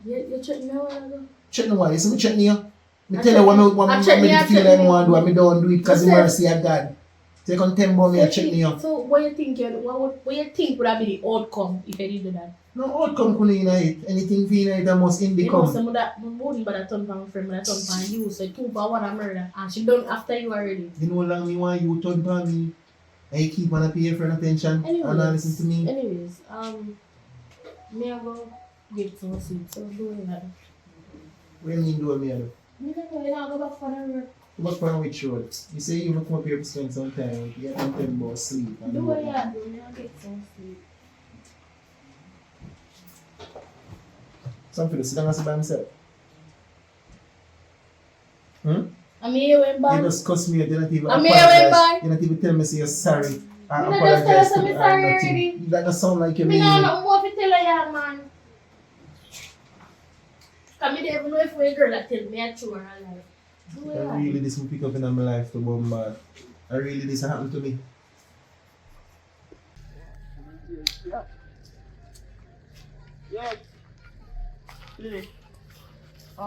you check me a while ago? Check no why, you see me check me up. Me I tell check you what me- me I check me, I feel check like me. I want to do and me don't do it because I the said- mercy of God. So you can tell me about me and check me up. So, what you think? What you think would have been the outcome if you did do that? No outcome could in it. Anything for it, I must in the You know, come. some of that wouldn't but I turn from friend, but I turn from you. So, 2 for 1 a murder. And she done after you already. You know how long me want you turn for me. And you keep on pay your friend attention and not listen to me. Anyways, me I go get some sleep. So, do that. What do you mean do me though? Me not go back for the work. What from which road? You say you come up here to spend some time. You can't tell me about sleep. And Do all what that. you have to do. Me I get some sleep. Something to sit down and sit by himself. I mean, you went back. You just cuss me, you not even I'm here when apologize. by. You not even tell me say you're sorry. I Me not just tell apologize us to I'm me or sorry nothing. already. That doesn't sound like you Me mean know it. nothing more to tell you, man. Cause me don't even know if we're a girl that tell me a true or a lie. Do what you I have. really this will pick up in my life to bombard. I really this happened to me.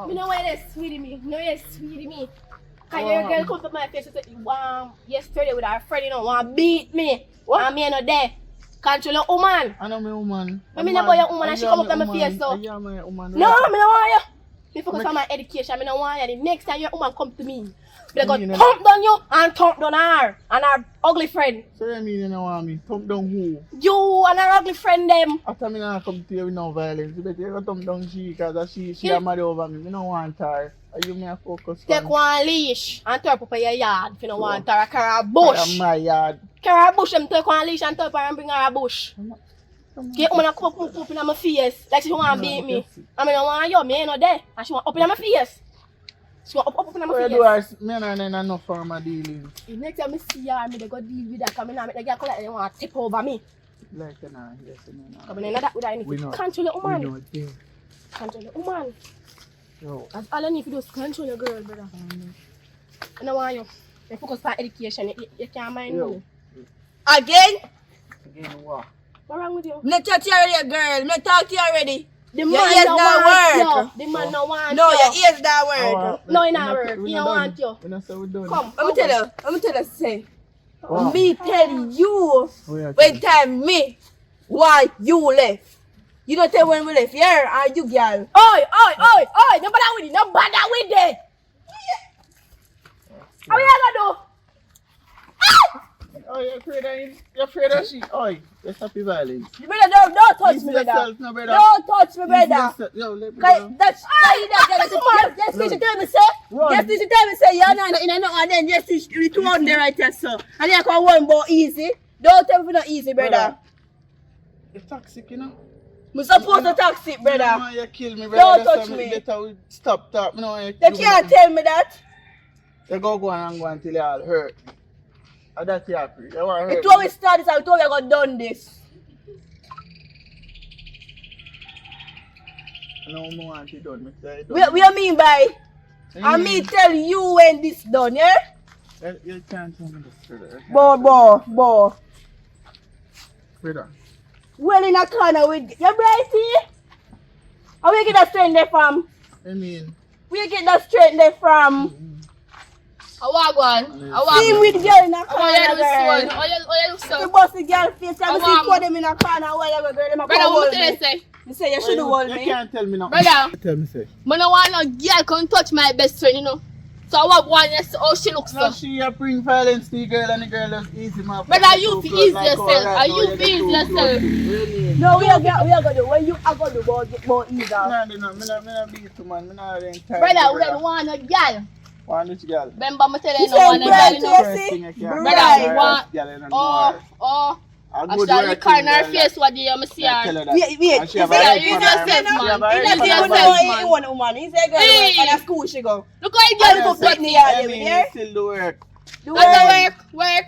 Me know why they sweetie me. No, you sweetie me. Cause your girl come to my face and say, yesterday with her friend, you know, want beat me. What? And me not there. Control your woman. I know my woman. I mean, about your woman and she come up to my face, so. Yeah, my woman. No, me don't want you. Me focus on my education. I don't want you. The next time your woman come to me, they go thump down you and thump down her and her ugly friend. So you mean you don't want me? Thump down who? You and her ugly friend them. After me not come to you with no violence, you better go thump down she because she a mad over me. Me don't want her. Are you me a focus on? Take one leash and throw up your yard if you don't want her. Carry a bush. That's my yard. Carry a bush and take one leash and throw up her and bring her a bush. Get woman come up in my face like she want to beat me. I mean, I want you, me ain't no there. And she want up in my face. She want up in my face. Do I, me and I enough for my dealings. The next time I see her, me they go deal with her. Because I make the girl collect they want to tip over me. Like you know, yes, you know. Because I know that with her, I need to control the woman. We know it, yeah. Control the woman. Yo. That's all I need to do is control your girl, brother. I don't want you. You focus on education. You can't mind me. Again? Again, what? What's wrong with you? Me talk to you already, girl. Me talk to you already. The Your man ears don't not want work. you. The man don't want No, you. your ears not work. No, it not work. He don't want you. We not say we done. Come. Let me tell you, say. Wow. Me tell you Oh, yeah, when time me why you left. You don't tell when we left here, are you girl? Oi. No bother with it. No bother with it. How you gonna do? Oh, you're afraid of she? Oh, let's happy violence. Brother, don't touch me, brother. Yourself, no, brother. Don't touch me, brother. Yo, let me Cause go. that's yes, she tell me say. Yes, she tell me say you're not in no and then yes, she two on there right here, so. And you can one more easy. Don't tell me not easy, brother. You're toxic, you know. I'm supposed to toxic, brother. No, you kill me, brother. Don't touch me. Better we stop talk. No, you can't tell me that. You go and go until you all hurt. And that's your free. You want hurt. Before we start this, I told you I got done this. No more want it done. What you mean by? I mean tell you when this done, yeah? You can't tell me this, brother. Bo. Brother. Well in a corner with your brighty. How we get that strength there from? I mean. We get that strength there from? I walk one. Same with girl in a corner, Oh, girl. you do so. You bust the girl face, and see for them in a corner, whatever, girl, them a Brother, come what hold did I me. say? You say you should hold You me. can't tell me nothing. Brother. Tell me, say. I don't want no girl come touch my best friend, you know. So I walk one and see how she looks No, so. she bring violence to the girl and the girl is easy, man. Brother, you feel easy yourself. Are you feel yourself? No, we are going to do. When you are going to do, get more easy. No, me not beat you, man. Me not the entire. Brother, we don't want no girl. Want which girl? Remember, I tell you You no want no girl, say you know. bright, Thing you can't Brother, do, we want- girl, you know, Oh. a I good shall working look her in her girl, face what you me see I tell her. her that. Wait. And she have You a say right you for just her, said man. no. She have a He right just for said her, no, man. he want a woman. He said girl, Hey. and at school she go. Look how you I girl go look fit dirty. me out I there, mean, yeah? you still do work. Do Work.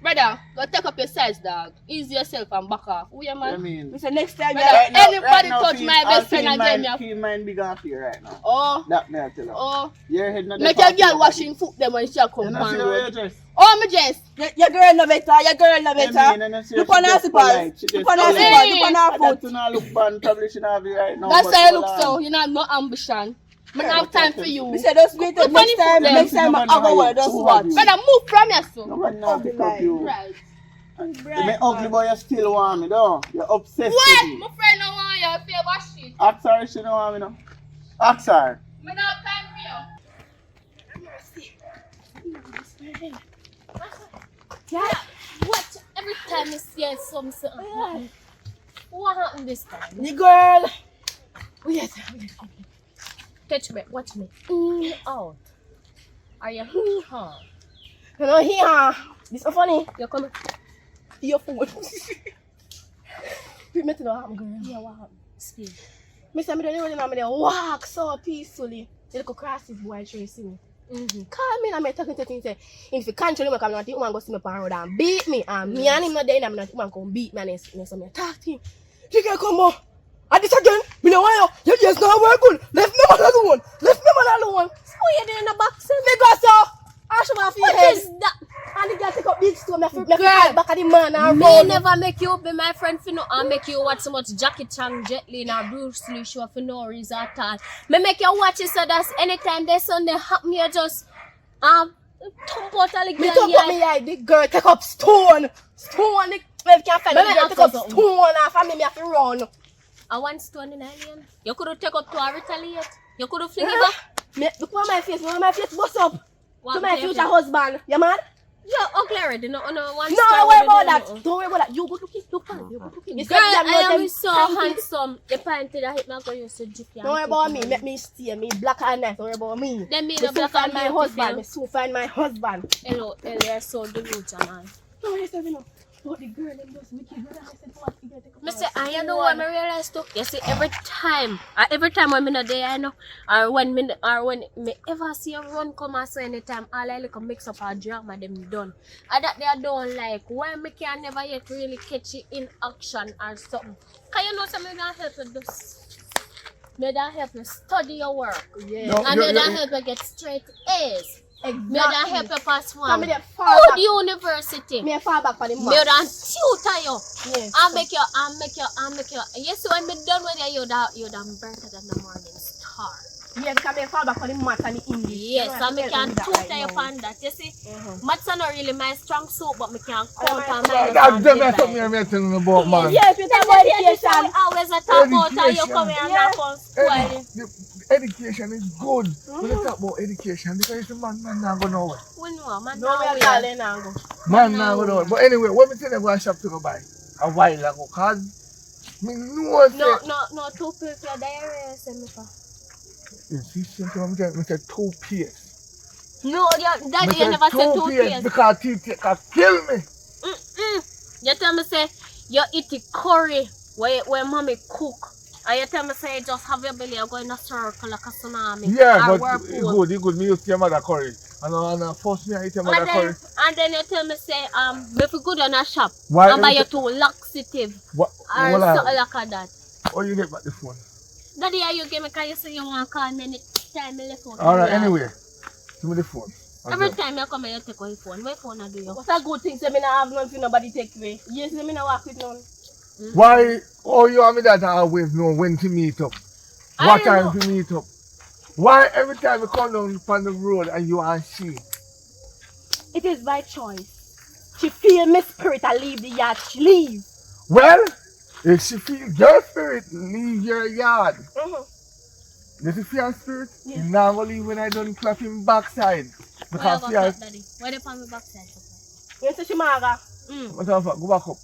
Brother, go take up your size, dog. Ease yourself and back off. Who you I man? mean, We say next time, Brother, yeah. anybody touch my best friend and get me a- Feel mine big and fear right now. Oh. That me I tell her. Oh. Your head not Make there your for girl washing foot them when she come You know on see the way you road. dress? Oh, me just. Your girl no better. Your girl no I mean, better. and I see Look she on her just slippers. polite. She Look just on her polite. slippers. Look on her That foot. do not look fun. Probably shouldn't have you right now. That's but how you hold look on. so. You know, no ambition. I don't have time for you. We say just wait till Look on next the time. foot Next them. time I go over. Just Who watch. have you? Brother, move from your son. Nobody know pick up you. Right. Me ugly boy, you still want me, though. You're obsessed What? with me. My friend don't want you. I feel about shit. Ask her, she don't want me, no. Ask her. I don't have time for you. Yeah. What? Every time you see something. What happened this time? The girl. Wait. Touch me. Watch me. In, out. Are you hee-haw? You know here. This so funny. You coming? Your phone. Me to know what happened, girl. Yeah, what happened? Speak. Me say me don't know them. Me dey walk so peacefully. The little crosses boy try to see me. Call me and me talking to him say, if you can't show me, come and the woman go see me on road and beat me. And me and him not there, and the woman come beat me and so me talk to him. She can come on. And this again, me no want you. Your ears not work good. Left me man alone. Left me man alone. So you doing in the box? Me go so. I show my feet What head. is that? And the girl take up big stone. Me Girl. back at the man and Me run. never make you be my friend for no and make you watch so much Jackie Chan, Jet Li, and Bruce Lee show for no reason at all. Me make you watch it so that anytime there's something happen, you just thump out a little Me talk about me like the girl take up stone. Stone. The well, can't find the Me girl ask take up you something. stone. And for me, me have to run. I want stone in alien. You could take up to a retaliate. You could have fling it back. Look at my face bust up. What To my happened? future husband. You mad? You're ugly already. No, one No, star don't worry about already, that. Don't worry about that. You good looking. Look fine. You good looking. You Girl, said I am them so thank you. handsome. The pint that hit my girl used to jip. Don't worry about me. Make me stay. Me black and nice. Don't worry about me. Then me Me the soon black find and my white husband. girl. Me soon find my husband. Hello, you're so delusional. No, you said me no. But the girl them just wicked. Brother, I said what you get. Mr. I know what I realize too. You see, every time when me not there, I know, or when me ever see a run come or so anytime, all I like mix up a drama them done. And that they don't like. Why me can never yet really catch it in action or something? Can you know something that help you this? Me that help you study your work. Yeah. No, And me that help you get straight A's. Exactly. Me that help you pass So one. me dey fall Good back. university. Me fall back for the Me month. done tutor you. Yes. I make you. Yes, when me done with you, you're done better than the morning star. Yeah, because me fall back for the math and the English. Yes, You know, and me tell can me that tutor right you now. on that. You see, Mhm. maths are not really my strong suit, but me can count on That's my something I'm telling you about, man. Yeah, if you talk about education. Always a talk about how you Education. come here and Yeah. knock on spoiling. Education is good. When you talk about education, because the man not go nowhere. We know, man. No, we are now darling now. Go. Man not go nowhere. But anyway, what me tell you go and shop to go buy a while ago, cause me know say no, two pills for diarrhea, send me for. you see something I'm telling you, me say 2 PS. No, your daddy, you never said two pills. because teeth can kill me. You tell me say you eat the curry where mommy cook. And you tell me say you just have your belly and go in a circle like a tsunami. Yeah, or but whirlpool. it good. Me used to your mother curry. And first me I eat your mother curry. And then you tell me say if you go down a shop Why and buy every you 2 laxative What? or What something like that. Oh, you get back the phone. Daddy, how you give me because you say you want to call me anytime I left out. Alright, anyway. Give me the phone. Every time you come here, you take your phone. My phone I do you. What's a good thing? Say me not have none for nobody take away. Yes, me not walk with none. Why? Oh, you and me that I always know when to meet up. I What don't time to meet up. Why every time you come down on the road and you and she? It is by choice. She feel me spirit and leave the yard. She leave. Well, if she feel your spirit, leave your yard. If you feel spirit, Yeah. you now leave when I don't clap him backside. Why Because you fear. got that, Daddy? Why they on me backside? You say she maga. What the fuck? Go back up.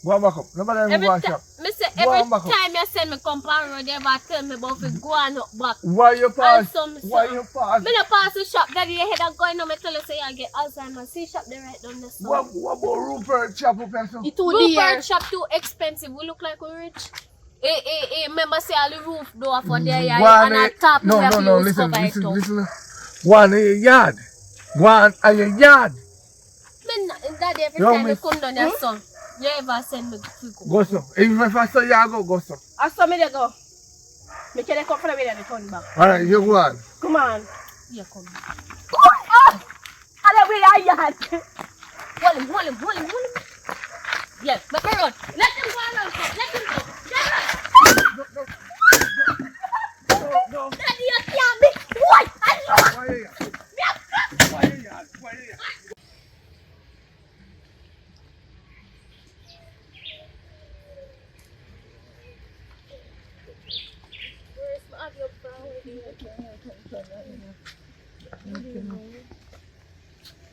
Go back up. Nobody Every go and time, shop. me say Go every on back up. time you send me come on road, you ever tell me about if go on up back. Why you pass? some- Why you pass? Me no pass the shop, Daddy, your head and going on, me tell you say you get Alzheimer's. See shop there right down the store. What about Rupert chop up and so? It too dear. Rupert shop too expensive. We look like we rich. Remember say all the roof door for there, yeah, One and on top no, we have no, to no, use listen, cover it listen, up. listen. One in your yard. One in your yard. Daddy, every Yo, time you miss. come down your son, you ever send me to go. Go so. If I say you go so. I saw me there go. Me can come from the way and turn back. Alright, you go on. Come on. Yeah, come. And then we are yard. Hold him. Yeah, make her run. Let him go around. Let him go. No. Daddy, you can't be. What? Why you here? Why you here? Why you here?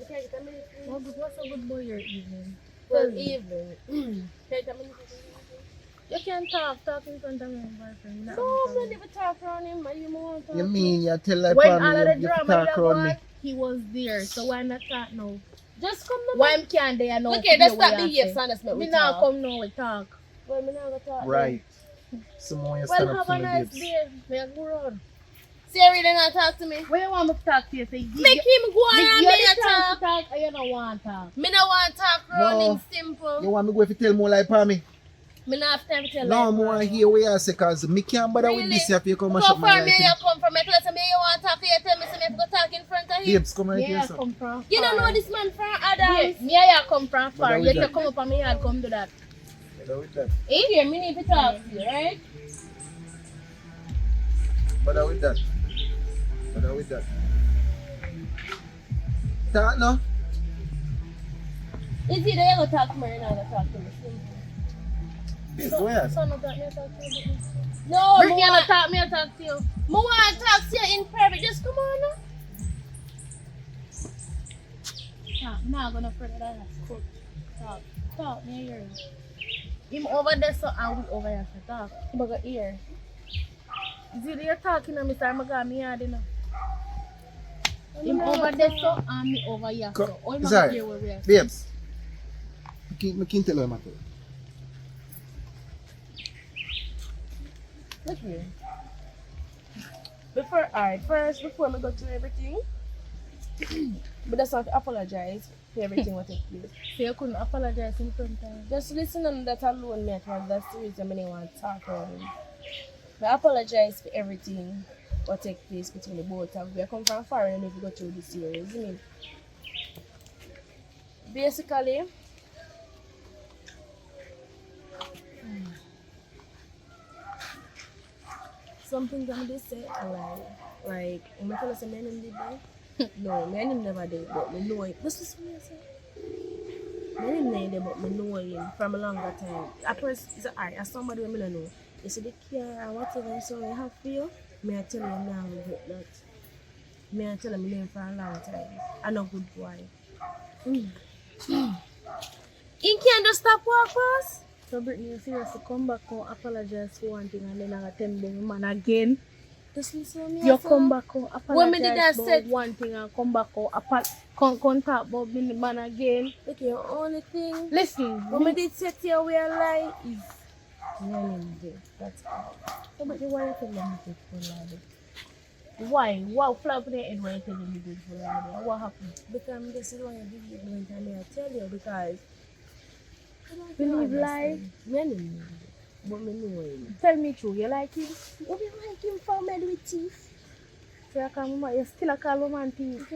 What's a good boy your evening? Well, evening. You can talk in front of my boyfriend. No, man, never talk around him. You want to talk. You mean you tell like When Pam, all of the you drama talk that around me? one, he was there. So why not talk now? Just come now. Why am can't they know? Okay, let's stop the yes and let's make Me we now talk. come now we talk. Well, me now go talk. Right. Some more you stand Well, up have for a me, nice babes. day. May I go round? Siri, then not talk to me. Where you want me to talk to you? Say, Make him go on and you me the talk. chance to talk or you don't want to talk? Me no want talk around No. him simple. You want me go if you tell more like Pammy? Me not have time to tell No, like more that. hear what you say because me can't bother with Really? this if you come and How shut my far life me in. you come from? Me tell me you want to talk to you. Tell me so me go talk in front of him. Babes, come right Where here, you sir. come from? You don't know this man from Adams. Me I come from But far. that You was can that. come up on me yard, come do that. Bother with that. Hey, here, me need to talk to you, right? Bother with that. Bother with that. Talk no? Is it that you go talk to me or you not go talk to me? Simple. Yes, go ahead. So no talk, me talk to you. No, Brittany, I talk, me talk to you. I want to talk to you in private. Just come on now. Talk, I'm not gonna further than that. Talk, me hear you. Him over there, so and we over here to talk. Him go ear. Is it you're talking to me, sir? I'm going to yard, you know. Him over there, so and me over here, so. Oh, him Sorry, hear where we are. babes. I can't tell you what matter. Look here. Before I go through everything, but that's not apologize for everything what took place. So you couldn't apologize in front of him? Just listen on that alone, mate. That's the reason I didn't want to talk about him. I apologize for everything what take place between the both of we. I come from far and if we go through this series. I mean, basically, something that they say I like I'm not gonna say men did that. No, men never did, but me know it. This is what I say. Men didn't did, but me know him from a longer time. At first, it's as somebody who I don't know. You see the care and whatever, so I have for you. May I tell you now regret that. May I tell him name for a long time. I'm a good boy. He can't just stop walk us? So Brittany, you seriously come back and apologize for one thing and then I tell the man again. Just listen to me. You come back and When me did that apologize said about one thing and come back and come talk about the man again. look, your only thing. Listen, What me did say to you we are lie is men did. That's all. So but why you tell them beautiful lady? Why? Wow, flap the head why you tell them beautiful lady? What happened? because this is why I give you the time I tell you because Believe lie. men but me know him. Tell me true, you like him? What you like him for mad with teeth? So you call me, you still a call woman thief.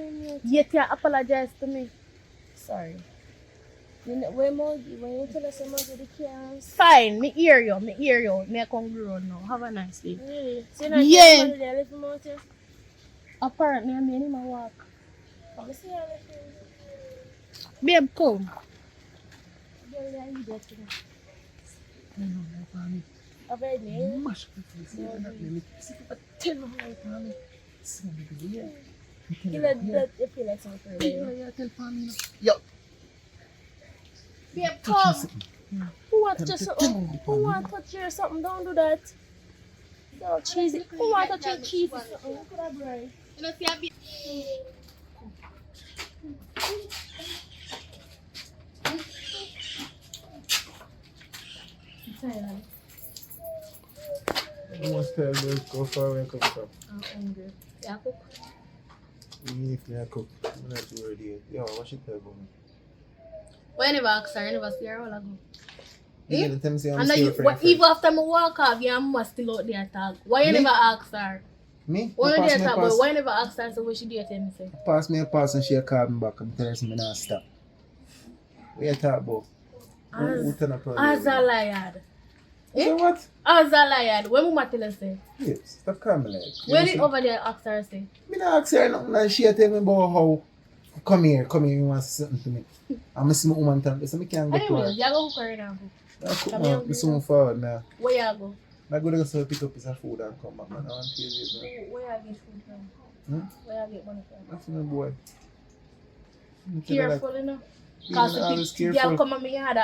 Yet you apologize to me. Sorry. You know, when you tell us about the cans. Fine, me hear you. Me come grow now. Have a nice day. Really? So you're not Yeah. getting there little more too? Apparently, I'm in my walk. Let me see how they feel. Babe, come. Girl, I need that today. Family. I've heard me. Mash up the face. Tell me how I family. See me be here. You feel like something for you. Yeah, tell family. Yo, Babe, touch me come. something. Who want to touch something? Who want to touch you or something? Don't do that. No, cheesy. Who want to touch your cheese or something? Look at that boy. You know, see, I be. You must tell me go far away and come from. I'm hungry. Yeah, cook. Even if you cook, I'm not too ready. Yo, what should tell about me? Why you never ask her? You never see her all ago. You didn't tell me say I'm And now still you, a friend. even after me walk off, your mama still out there talk. Why you Me? never ask her? Me? Why you Pass there me a talk? pass. But why you never ask her? So what she do you tell me say? Pass me a pass and she called me back and tell us me not stop. What you talk about? Who turn up As a liar. So what? As a liar. When mama tell her say? Yes, stop calling me like. Where did over there ask her say? Me not ask her nothing and she tell me about how come here, you want to say something to me. And I see my woman tell me, so I can't go to Anyways, her. you go cook her now. I cook Come man, here, I soon forward now. Where you go? I go there so pick up piece of food and come back, man. I want to taste it, man. Where you get food from? Hmm? Where you get money from? That's my boy. Me tell her like, Careful, you know. you Cause know, always if girl careful. come at me yard,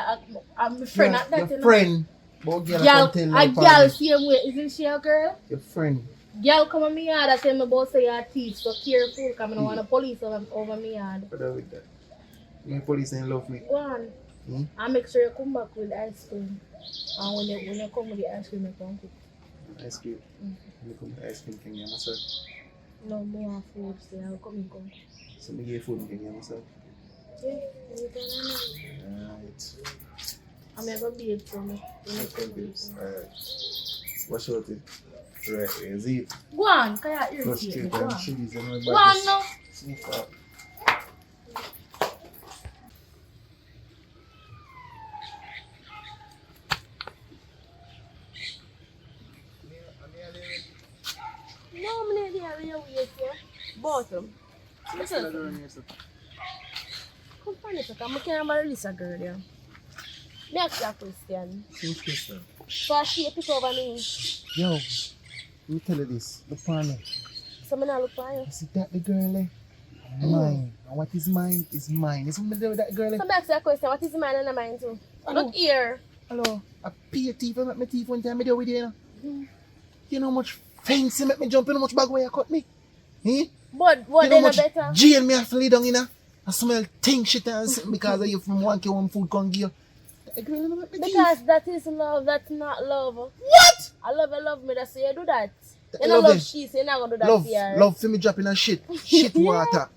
I'm my friend at that, Your you know. friend. But girl, Girl, I can a tell girl like same way, isn't she a girl? your friend. Girl come at me yard and tell me about say you're a thief, so careful, because I don't want the police over me yard. What with that? Me police ain't love me. Go on. Hmm? And make sure you come back with ice cream. And when you come with the ice cream, you come cook. Ice cream. You come with ice cream, can you myself? No more food, so I'll come and come. So me get food, can you myself? Yeah, you can have Right. I'm going to be it for me. Okay, babes. Alright. Watch out it. Right, is it? Go on, because you're Frustrate irritated. Go and on. cheese and my Go on now. So far. No, I'm not there. We're wait here. Bottom. Listen. Come find it. I'm going to release a girl there. Me ask you a question. Which question? So she pick over me. Yo, let me tell you this. Look for me. So me not look for you. You see that the girl, eh? Mine. And what is mine is mine. Is something to do with that girl, eh? So me ask you a question. What is mine and mine too? Hello. Look here. Hello. I pay your teeth and make my teeth one time I do with you, You know how much fancy make me jump in, how much bag where you cut me? Eh? But You know they how no much better. jail me have to lay down in a? I smell thing shit and something because of you from one K one food can give you. That girl you know make me Because teeth. that is love, that's not love. What? I love me, that's why you do that. You Love don't love them. she, so you're not gonna do that Love, to her. love for me dropping a shit. Shit water.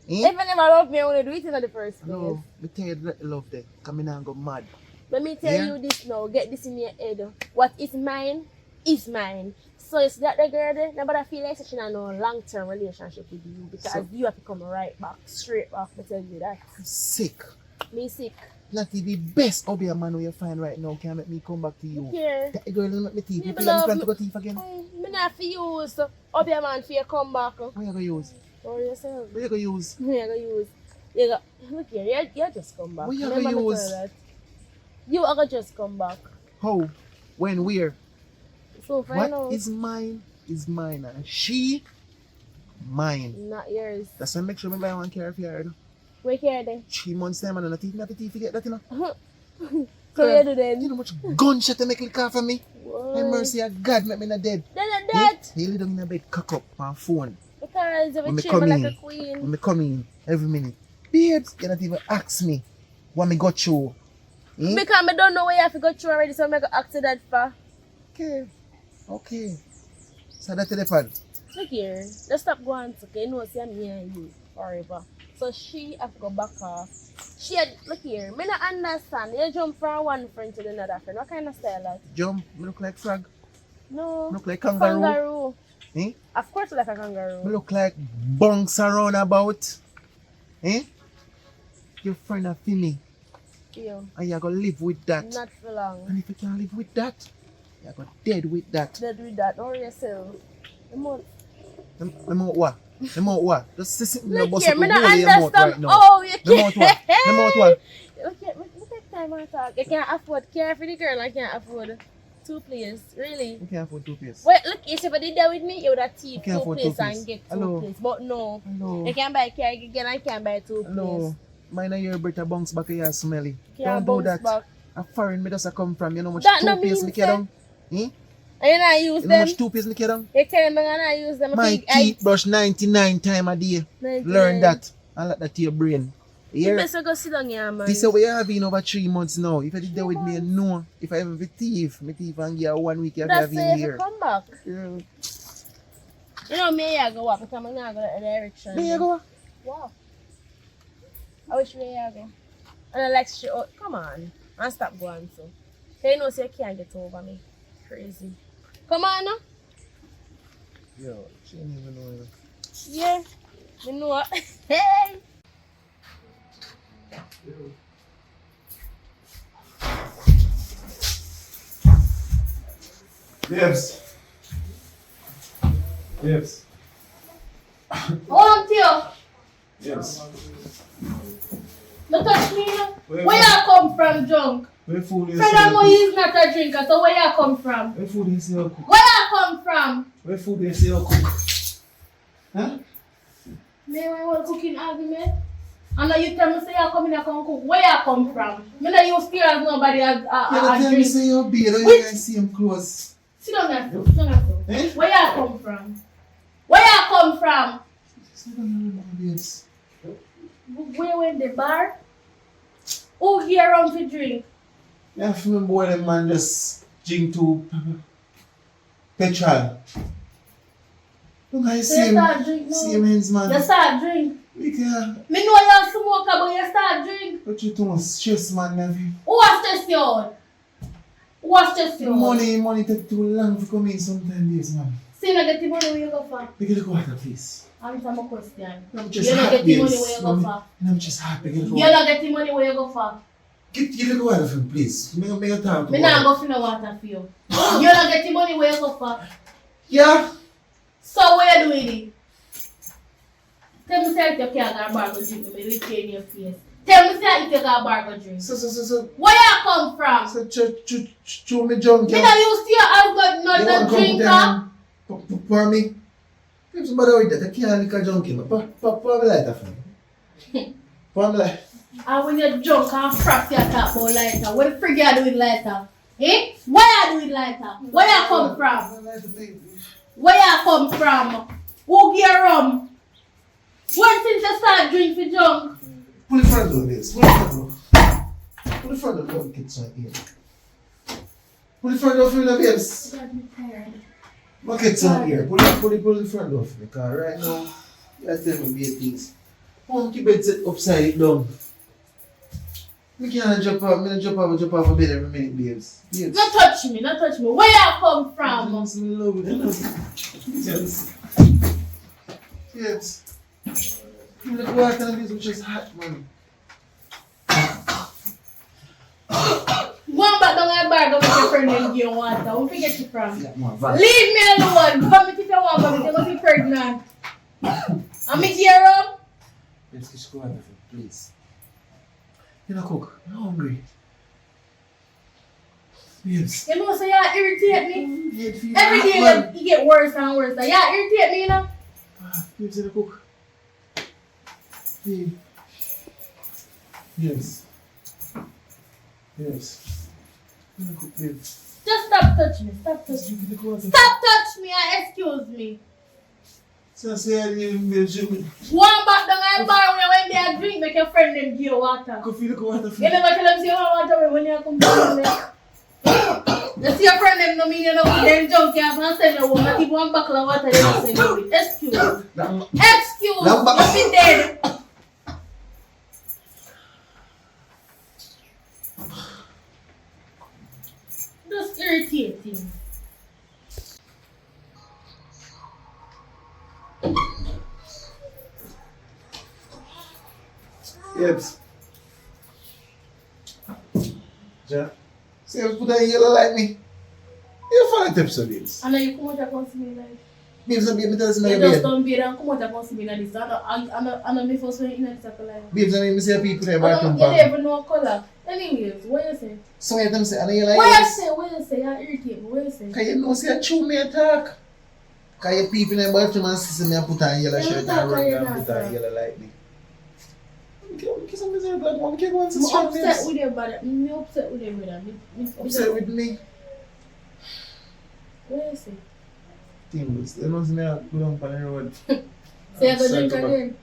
If you never love me, I want to do it in the first place. No, me tell you that love there. Come in and go mad. Let me tell Yeah. you this now, get this in your head. What is mine is mine. So it's that the girl there, nobody feel like such a no long-term relationship with you because So- you have to come right back, straight back, I tell you that. I'm sick. Me sick. Not the best of your man who you find right now can make me come back to you. Here. That girl will make me teeth. Me You feel like love- me plan to go teeth again? Me not for use up your man for your comeback. What you gonna use? Or yourself. What you gonna use? You gonna use. You go, look here, you just come back. What you Remember gonna me use? tell that. You are gonna just come back. How? When? Where? So find out. What is mine is mine. And she, mine. Not yours. That's why I make sure I buy one car for her. Where here then? 3 months time and I'm not even happy to forget that, you know. So you do then? You know how much gunshot to make lick off of me? What? My mercy of God make me not dead. Then that. He lay down in the bed, cock up on phone. Because of When a me treat come me like in, a queen. when me come in every minute. Babes, you not even ask me what me got you. Eh? Because I don't know where you have to go through already, so I'm going to ask you that for. Okay. Okay. So that's the pan. Look here, just stop going to okay? No, see I'm here and you forever. So she have to go back off. She had, look here, me not understand. You jump from one friend to another friend. What kind of style that? Jump, me look like frog. No. Me look like kangaroo. Kangaroo. Eh? Of course like a Me kangaroo. look like bunks around about. Eh? Your friend are for me. You. And you're going to live with that. Not for long. And if you can't live with that, you're going to dead with that. Dead with that. Or yourself. The month. The mouth what? The mouth what? Just sit in the Look bus here, up me and not roll your mouth understand. right now. Oh, you The mouth what? The mouth what? Look here, we take time and talk. You can't afford care for the girl. I can't afford 2 players. Really. You can't afford 2 piece. Wait, look, if you did that with me, you would have teeth Okay, 2 afford plays 2 and piece. get 2 Hello. plays. But no, Hello. you can't buy care again. I can't buy 2 plays. Hello. Mine and your breath bounce back here smelly. Can't Don't do bounce that. back. A foreign me does a come from. You know how much That no toothpaste mean me carry down? Eh? And you not use You know how them. much toothpaste me carry down? You tell me I'm not use them. My teeth brush 99 times a day. 99. Learn that. And let that to your brain. You Here. best go sit down here, man. This is what you have been over 3 months now. If I did that with me, no. If I have a thief, my thief and give 1 week, you That's have why been you here. come back. Yeah. You know me, I go up because I'm not go that direction. There you go. Wow. I wish we here go. And I like shit. Oh, come on. And stop going so. You know, so you can't get over me. Crazy. Come on now. Yo, she ain't even know. Yeah. You know what? Hey. Babes. Babes. Hold you. Babes. Look at me now. Where Where you come from, drunk? Where food is Furthermore, he's not a drinker, so where you come from? Where food is your cook? Where you come from? Where food is your cook? Huh? Me want cooking argument. And now you tell me say you come in and come cook. Where you come from? Me not use fear as nobody as You a tell me drink. say you're beard and Which- you can see him close. Sit down there. Sit down there. Eh? Where you come from? Where you come from? Sit down now, babes. Where went the bar? Who here around to drink? Yeah, for me boy, them man just drink to petrol. Look, I So see you him. start drink now. See him hands, man. You start drink. Look here. Me know you smoke, but you start drink. But you too much stress, man. Nevi. Who was stress you out? Who was stress you out? Money take too long to come in sometimes, man. So you not get the money where you go for? Take a look water, please. Answer my question. I'm just You not happy. get the money where you go for? I'm just happy. Get a You look not get the money where you go for? Get a look water for me, please. Make a talk to Me not go for no water for you. You not get the money where you go for? Yeah. So where you doing it? Tell me say you can't go bar go drink me, me will in your face. Tell me say you take a bar go drink. So. Where you come from? So, chew me junk. Me not used to you as good not the drinker. For me? If somebody with that, I can't lick a junkie. Pour me lighter for me. Pour me lighter. And when you're drunk and frack you talk about lighter, what the frig you do with lighter? Eh? Where you do with lighter? Where you come from? Where you come from? Who give you rum? When since you start drinking for junk? Pull the front door, babes. Pull the front door. Pull the front door for the kids right here. Pull the front door for me, babes. My kids are here. Pull the front door for me, because right now, you tell me bad things. Monkey bed set upside down. I can't jump off a bed every minute, babes. Not touch me. Where you come from? I'm in love with you. Yes. You look water and this which is hot, man. Go back down my bar, go with your friend and give you water. Don't forget you from. Yeah, man, Leave me alone. Come if you want, but you're going to be pregnant. I'm here, rum. Let's just go water, please. You know, cook. I'm hungry. Yes. You know, so you irritate me. Every day you get worse and worse. You irritate me, you know. Babes, you know, cook. Babe. Yes. Yes. You know, cook, babe. Just stop touching me. Stop touching me and excuse me. So I say I didn't mention me. One back down my bar when they are drink, make your friend them give you water. Coffee, look water for You me. never tell them say you want water when you come down there. You see your friend them no mean you know they're drunk, you have to send you home. I keep one buckle of water, they don't send you with. Excuse. You be dead. Just irritating. Yes. Ja. See, if you put a yellow like me. You follow tips of babes. I know you come out and come see me like. Babes, I me tell you You my just bed. don't be there and come out and come see me like this. I know me first when in this like. Babes, I me say people there You bathroom never know color. Anyways, what you say? So you them say, I know you like What you this. say? You irritate me. What you say? Because you know, say, I chew me a talk. Because you people in the bathroom and see me, I put on yellow shirt and run and put on yellow like me. Okay, some miserable black one, okay, go on to I'm strong upset names. with you, brother. I'm upset with you, brother. Upset with me. What you say? Teamless. They know me, I go down on the road. So you go drink again?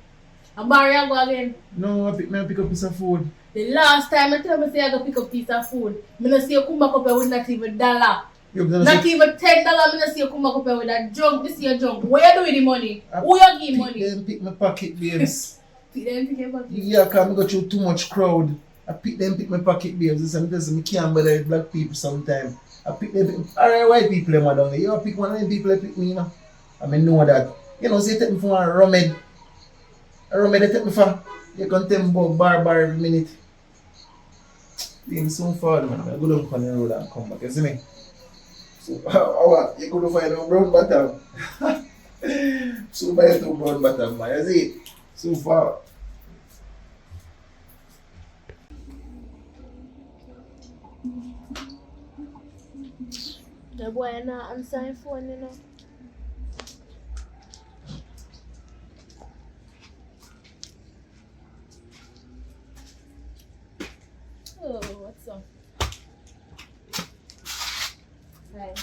A bar you go again? No, I pick up a piece of food. The last time I tell me say I go pick up piece of food, I don't see you come back up here with not even $1. Not even $10, I don't see you come back up here with that junk. This is your junk. What you do with the money? Who you give money? Then pick my pocket, babes. Pick them, pick your pocket. Yeah, because I go through too much crowd. I pick my pocket, babes. Sometimes I can't bother with black people sometimes. I pick them. Alright, white people them down there. You pick one of them people that pick me, you know. I mean, know that. You know, say take me for a rummed. A rummed they take me for. You can tell me about bar every minute. Being so far, man. I go down on the road and come back. You see me? So, what? You go to find a brown bottom. So, buy a 2 brown bottom, man. You see it? So far. The boy not answer his phone, you know. Oh, what's up? Hi.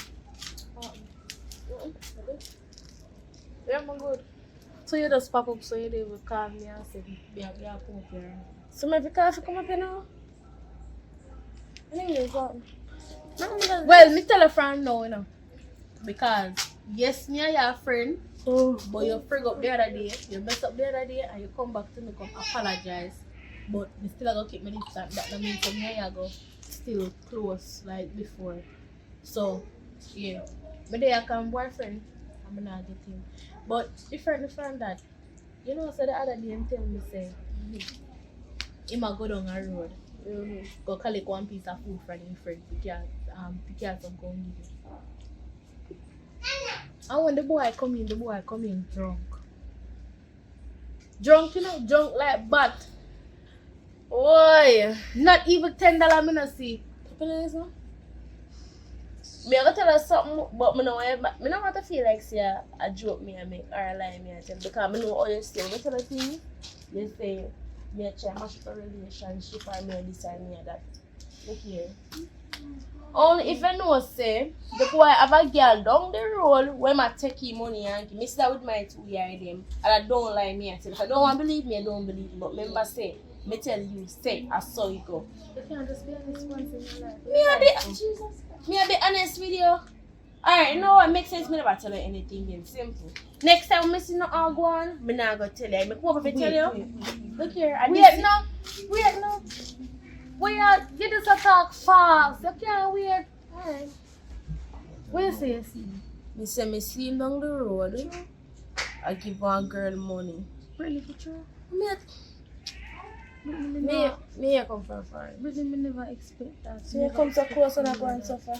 Yeah, I'm good. So you just pop up so you didn't call me and say, yeah, come up here. So maybe call you come up here now? Anyways, what? Well, me tell a friend now, you know. Because, yes, me and your friend, but you frig up the other day, you mess up the other day, and you come back to me, come apologize. But you still going to keep me distant. That means me and you go still close like before. So, yeah. Me there I come boyfriend, I'm not get him. But different from that, you know, so the other day him tell me say, he might go down a road. Go collect one piece of food from his friend because some come give you. And when the boy come in drunk. Drunk, you know, drunk like bat. Oi, not even $10 me not see. No? Me I go tell her something, but me no want to feel like say a joke me I make or a lie me I tell because me know how you say. Me tell her thing, you say me I try mash up a relationship or me this or me that. Look here. Only if I know say the boy have a girl down the road when I take him money and give me that with my 2 year them and I don't lie me I tell. If I don't want to believe me, I don't believe me. But remember say, me tell you, say I saw it go. You can't just be honest once in your life. Me a be honest with you. Alright, you know what makes sense? Me never tell you anything then. Simple. Next time me see no all go on, me not go tell you. Me come over to tell you. Look here. Wait no. We are get this a talk fast. You can't wait. Alright. What you say you see? Me say me see him down the road. I give one girl money. Really for true? Me come from far. Really me never expect that. So you come so close and I go and suffer.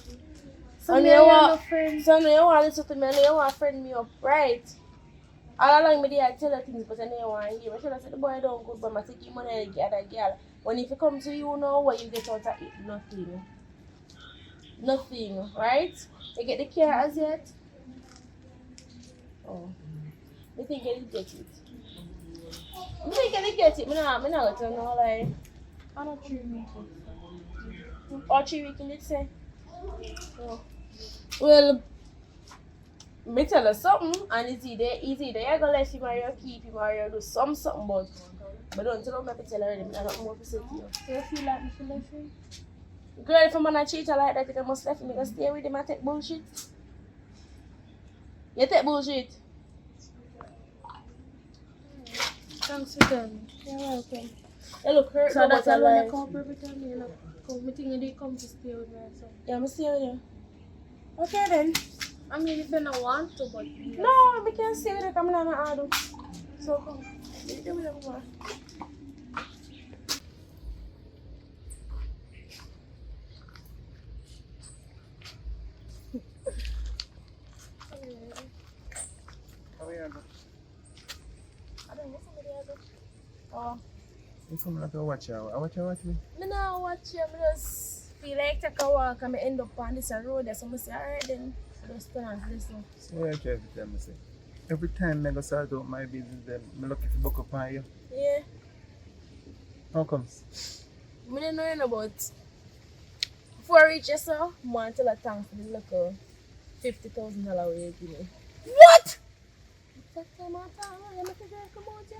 So And me you and want your friends. So now you want to listen to me and you want to friend me up, right? All along me there I tell her things but I never want to hear. I tell her say the boy don't good but I take him money and get other girl. When if it comes to you now, what you get out of it? Nothing. Nothing, right? You get the care as yet? Oh. You think you didn't get it? You think you didn't get it? I'm not going to tell no lie. I don't treat me. Or 3 weeks, you did say? Oh. Well, me tell her something, and it's either you're going to let him or you keep him or you do something, but don't tell me to tell her anything. I don't know what to say to you. So you feel like me feel like him? Girl, if a man a cheater like that, you must left him. You can stay with him and take bullshit. You take bullshit. Thanks for telling me. You're welcome. You look hurt. So that's why when you come every time you know, me think you did come to stay with me or something. Yeah, I'm stay with you. Okay then. I mean if you don't want to, but No, we can stay with you. Come on, I do. So come. You do whatever you want. Oh. You come like a watch out. I watch me. I don't watch you. I just feel like take a walk and I end up on this road. So I say, alright then. I just turn and listen. So yeah, every time I say. Every time I go start out my business, then I'm looking to book up on you. Yeah. How comes? I don't know about. Before I reach you, so I want to tell a thanks for the little $50,000 way you give me. What? That time I thought, you make a girl come out here.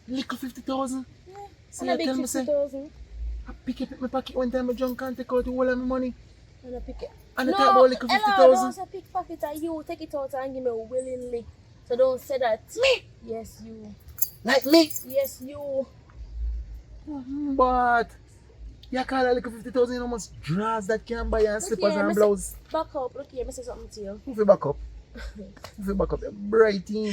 Little 50,000? Yeah. So And a you big tell me say, 50,000. I pick up my pocket one time I drunk and take out the whole of my money. And I pick it. And I No, talk about little hello, 50,000. don't say pickpocket and you take it out and give me willingly. So don't say that. Me? Yes, you. Like me? Yes, you. But you call a little 50,000 you know much drawers that can buy and Look slippers here, and Mr. blouse. Back up. Look here, I say something to you. Who fi back up? Who fi back up? You're brighting.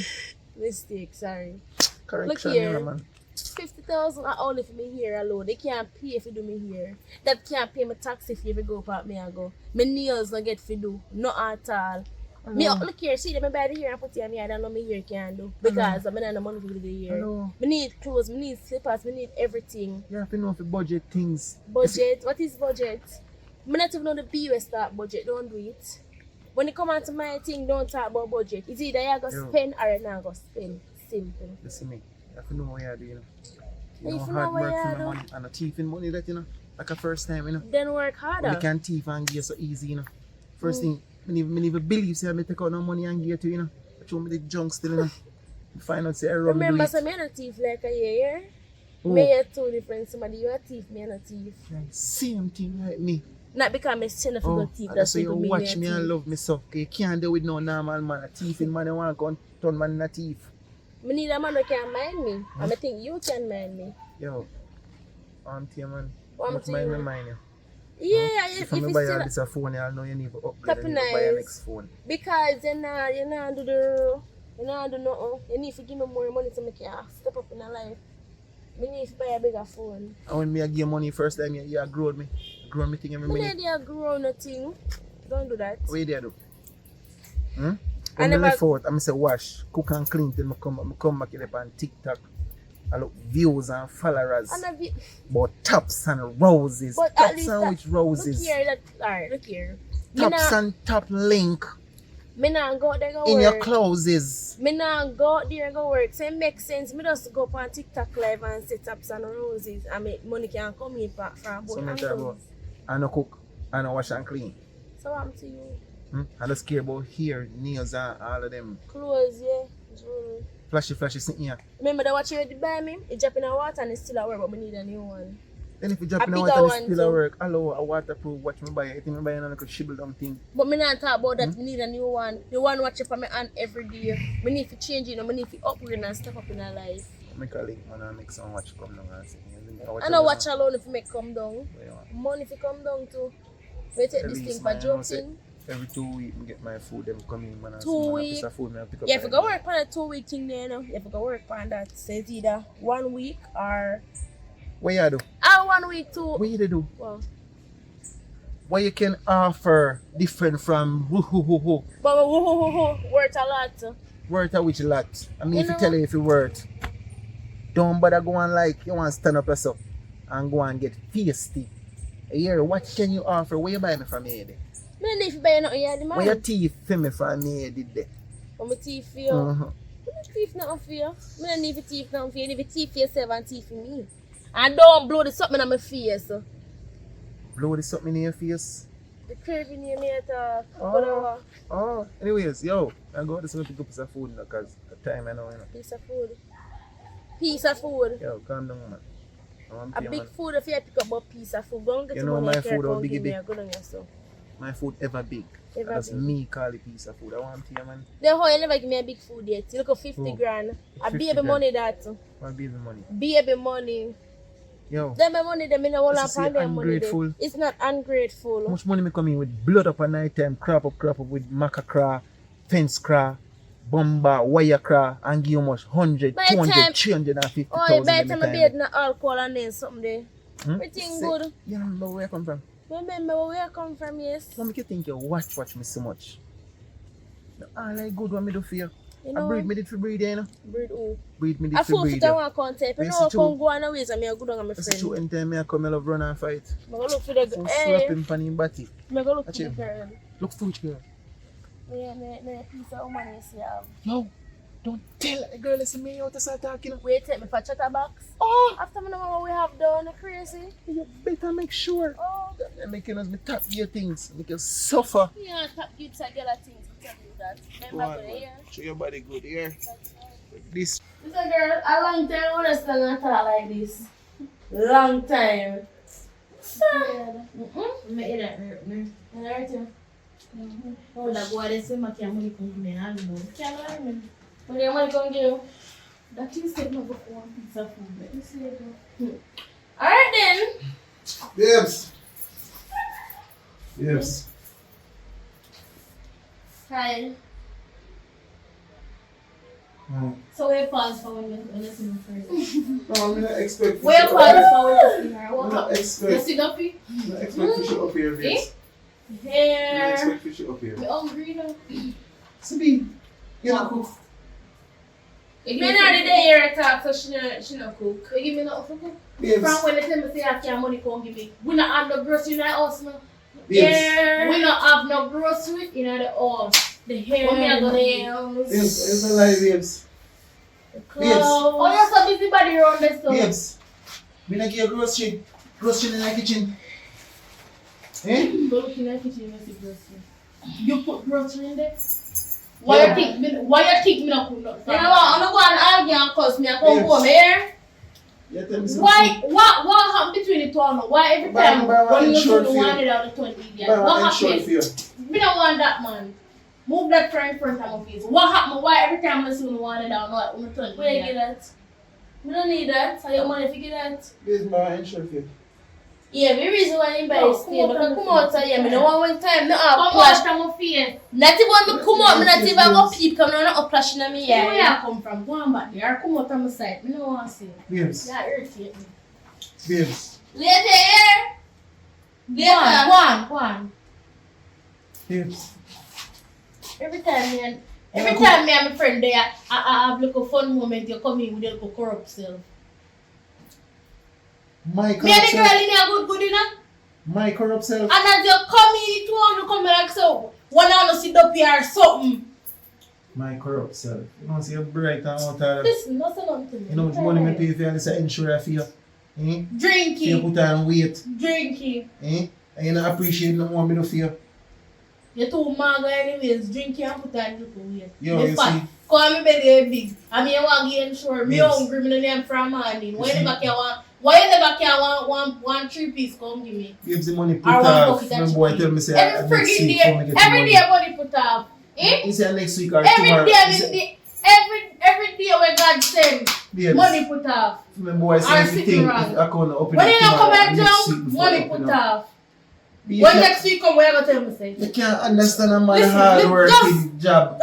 Mistake, sorry. Correction, Look here. yeah, man. 50,000 are only for me here alone. They can't pay if you do me here. That can't pay my taxi if you ever go past me and go. My nails don't get for do. Not at all. Me look here, see them buy the hair and put it on me. I don't know me hair can do. Because I'm not the money to do the hair. Hello. Me need clothes, me need slippers, me need everything. You have to know for budget things. Budget? What is budget? Me not even know the BUS start budget. Don't do it. When you come on to my thing, don't talk about budget. It's either you go spend or you not go spend. Simple. Listen me. You have to know what you're doing. If You know, you know hard what work you for do. my money and a thieving money that you know. Like a first time, you know. Then work When harder. you can thief and give so easy, you know. First thing, me never believe say I may take out no money and give to you know. But show me the junk still, you know. You find out say I run Remember, do some it. men are thief like a year. Oh. Me are two different. Somebody you a thief, me are a thief. Same thing like me. Not because I'm send for Oh, go thief. that's why you what me watch a me and thief. love me so. You can't do with no normal man. A thieving man, you want to go turn man in a thief. Me need a man who can mind me. And I think you can mind me. Yo, auntie man. What Don't am I mind me saying? mind you. Yeah, If if I it's buy still you this a phone, I'll know you need to upgrade Copy and you buy a nice. next phone. because you not do the you not do nothing. You need to give me more money to make you step up in your life. Me need to buy a bigger phone. And when me I give you money first time, you growed me. Grown me thing every Me minute. need to grow nothing. Don't do that. What you there do? I When I never- left out, I say wash, cook and clean till I come back here on TikTok. I look views and followers. And a bit, But tops and roses. but at Tops least and that, which roses? look here, alright, look here. Tops and top link Me nah go out there go in work. your clothes. Me nah go out there go work. So it makes sense. Me just go up on TikTok live and set up some roses and make money can come in back from both So me tell you, angles. I no cook, I no wash and clean. So I'm to you. I just care about hair, nails and all of them. Clothes, yeah. Jewelry. Flashy sitting here. Remember that what you ready buy me? It drop in the water and it's still at work, but we need a new one. Then if you drop A in the bigger water, one it's still too. at work. Hello, a waterproof watch me buy. I think me buy a little shibble down thing. But me not talk about that. We need a new one. The one watch up on my hand every day. We need to change it. We need to upgrade and step up in our life. Make a link, man, and make some watch come down and see. I know watch alone if you make come down. Where you want? Money if you come down too. We take At this least, thing for man, you know, say, joking. every 2 weeks, I get my food, them come in, man, and 2 see, man, a weeks. piece of food, man, pick up. Yeah, if you go work on a 2-week thing there, you know. If you go work on that, so it's either 1 week or What you do? 1 week too. What you do? Well, What you can offer different from who. but worth a lot. Worth a which lot. I mean, You if you know- tell you if you worth, don't bother go on like you want to stand up yourself and go and get feisty. Here, what can you offer? Where you buy me from here? Me need to buy nothing here, the man. Where your teeth for me from here did there? For my teeth for you. Uh-huh. Me not teeth nothing for you. Me don't need for teeth nothing for you. You need for teeth for yourself and teeth for me. And don't blow the something on my face. Blow this something in your face. The craving you may talk. Oh. Oh, anyways, yo, I go this way to pick up piece of food now, because the time I know, you know. Piece of food. Piece of food. Yo, calm down, man. I want A pay, big man. food if you pick up a piece of food. Go and get You some know money my and carry food, how come big give it me be? a good on yourself. My food ever big. Ever That's big. me call it piece of food. I want pay, man. Then how you never give me a big food yet? You look at 50 Oh. grand. A 50 baby grand. money that. Want baby money. Baby money. Yo, Them my money, them in a whole This lot is of them money. ungrateful. There. It's not ungrateful. how much money me come in with blood up at night time, crap up with maca cra, fence cra, bomba, wire cra, and give you much 100, By the 200, time- 350,000. Oh, by the time I every bed not alcohol and then something there. Everything Say, good. you remember where I come from? Remember where I come from, yes. So make you think you watch me so much. Now, all I good what me do for you. You I know, breed me did for breed, you know. breed who? Breed me did I for feel breed. fit I want contact. You Yes, know, it's come true. go on ways and me a good on my That's true. friend. Anytime I come, I love run and fight. I go look for the So hey, slap him pan him body. I go look for Watch the him. girl. Look for which girl? Me a piece of woman you see have. No, don't tell the girl listen me out to start talking. Wait, take me for chatterbox. Oh, After me know what we have done, crazy. you better make sure. Oh, They're making us me top your things. Make you suffer. yeah, top kids and girl things. Tell you that. Go Remember on, to man. hear. Show your body good here. This. This a girl, a long time I want to stand and talk like this. Long time. Me eat that hurt me. You hurt you? Oh, that boy, they say my camera come me. I don't know. Can't learn me. What do you want to go and give? That you said no go for one piece of food. Let me see it. Alright then. Yes. Yes. Hi. So we pause for when you see my friend. No, I'm not expect. We pause for when you see her. I'm What not up? You expect. see Duffy? I'm not expect fish up here, babes. I'm not Here. expect fish up here. Me hungry now. Sabi, you know cook. Me not the day here talk, so she no cook. You give me nothing for cook. Babes. From when they tell me say I can't money come give me. We not have no grocery in the house now. Here. We not have no grocery in the house. The hair. What me a go do? Babes, it's a lie, babes. The Babes. clothes. Oh, you're so busy body around this stuff. Babes, me not give you grocery in the kitchen. Eh? Go look in the kitchen and see grocery. You put grocery in there? Why you think me not cook nothing? You know what? I'm going to go and argue and cuss me. I come Yes. home here. You tell me something. What happened between the two of them? Why every time Buy one when you insurance two for you. wanted out the 20 idiot? Buy What one insurance happened? for you. Me don't want that man. Move that friend in front of my face. What happened? Why every time I see you wanted out no on the 20 Where you get idiot? that? We don't need that. How your money if you get that? Babes, buy one insurance for you. Yeah, the reason why you buy No, is come stay. out Because and come out here, me no want one time. No Come plash. out of my face. Not even when me come out, me not even go peep. Come on, not plash in me Where you yeah. come from? Go on back there. Come out of my side. Me no want to see you. Babes, That irritate me. babes, Later here. Later. Go on. babes. Every time me and my friend there, I have like a fun moment. You come in with your little corrupt self. My Me and corrupt the girl self. in here good, you know? My corrupt self. And as you come in, it won't come like so. One of us sit up here or something. My corrupt self. You know, see, you're bright and out of. Listen, no say nothing to me. You know, how much money me pay for you, this insurance for you. Eh? You Drinky. put on weight. Drinky. Eh? And you don't appreciate no more me do for you. You too maga anyways. Drinky and put on little weight. Yo, Me you fat. see? Call me belly big. I mean, I want to get sure. Me Yes. hungry, me no name from morning. Why You you see? never can want? Why you never can want one 3-piece? Come give me. Gives the money put I want off. bucket of My boy chicken. tell me say Every next friggin' week day, for me get every the day money put off. Eh? He said next week or Every tomorrow. day, He said, every day when God send, babes, money put off. my boy Or say if you sitting think wrong. if I can't open When up you don't come tomorrow, back next week down, before money I open put up. off. You When can't- next week come, what you gonna tell me say? You can't understand a man Listen, hard just- working job.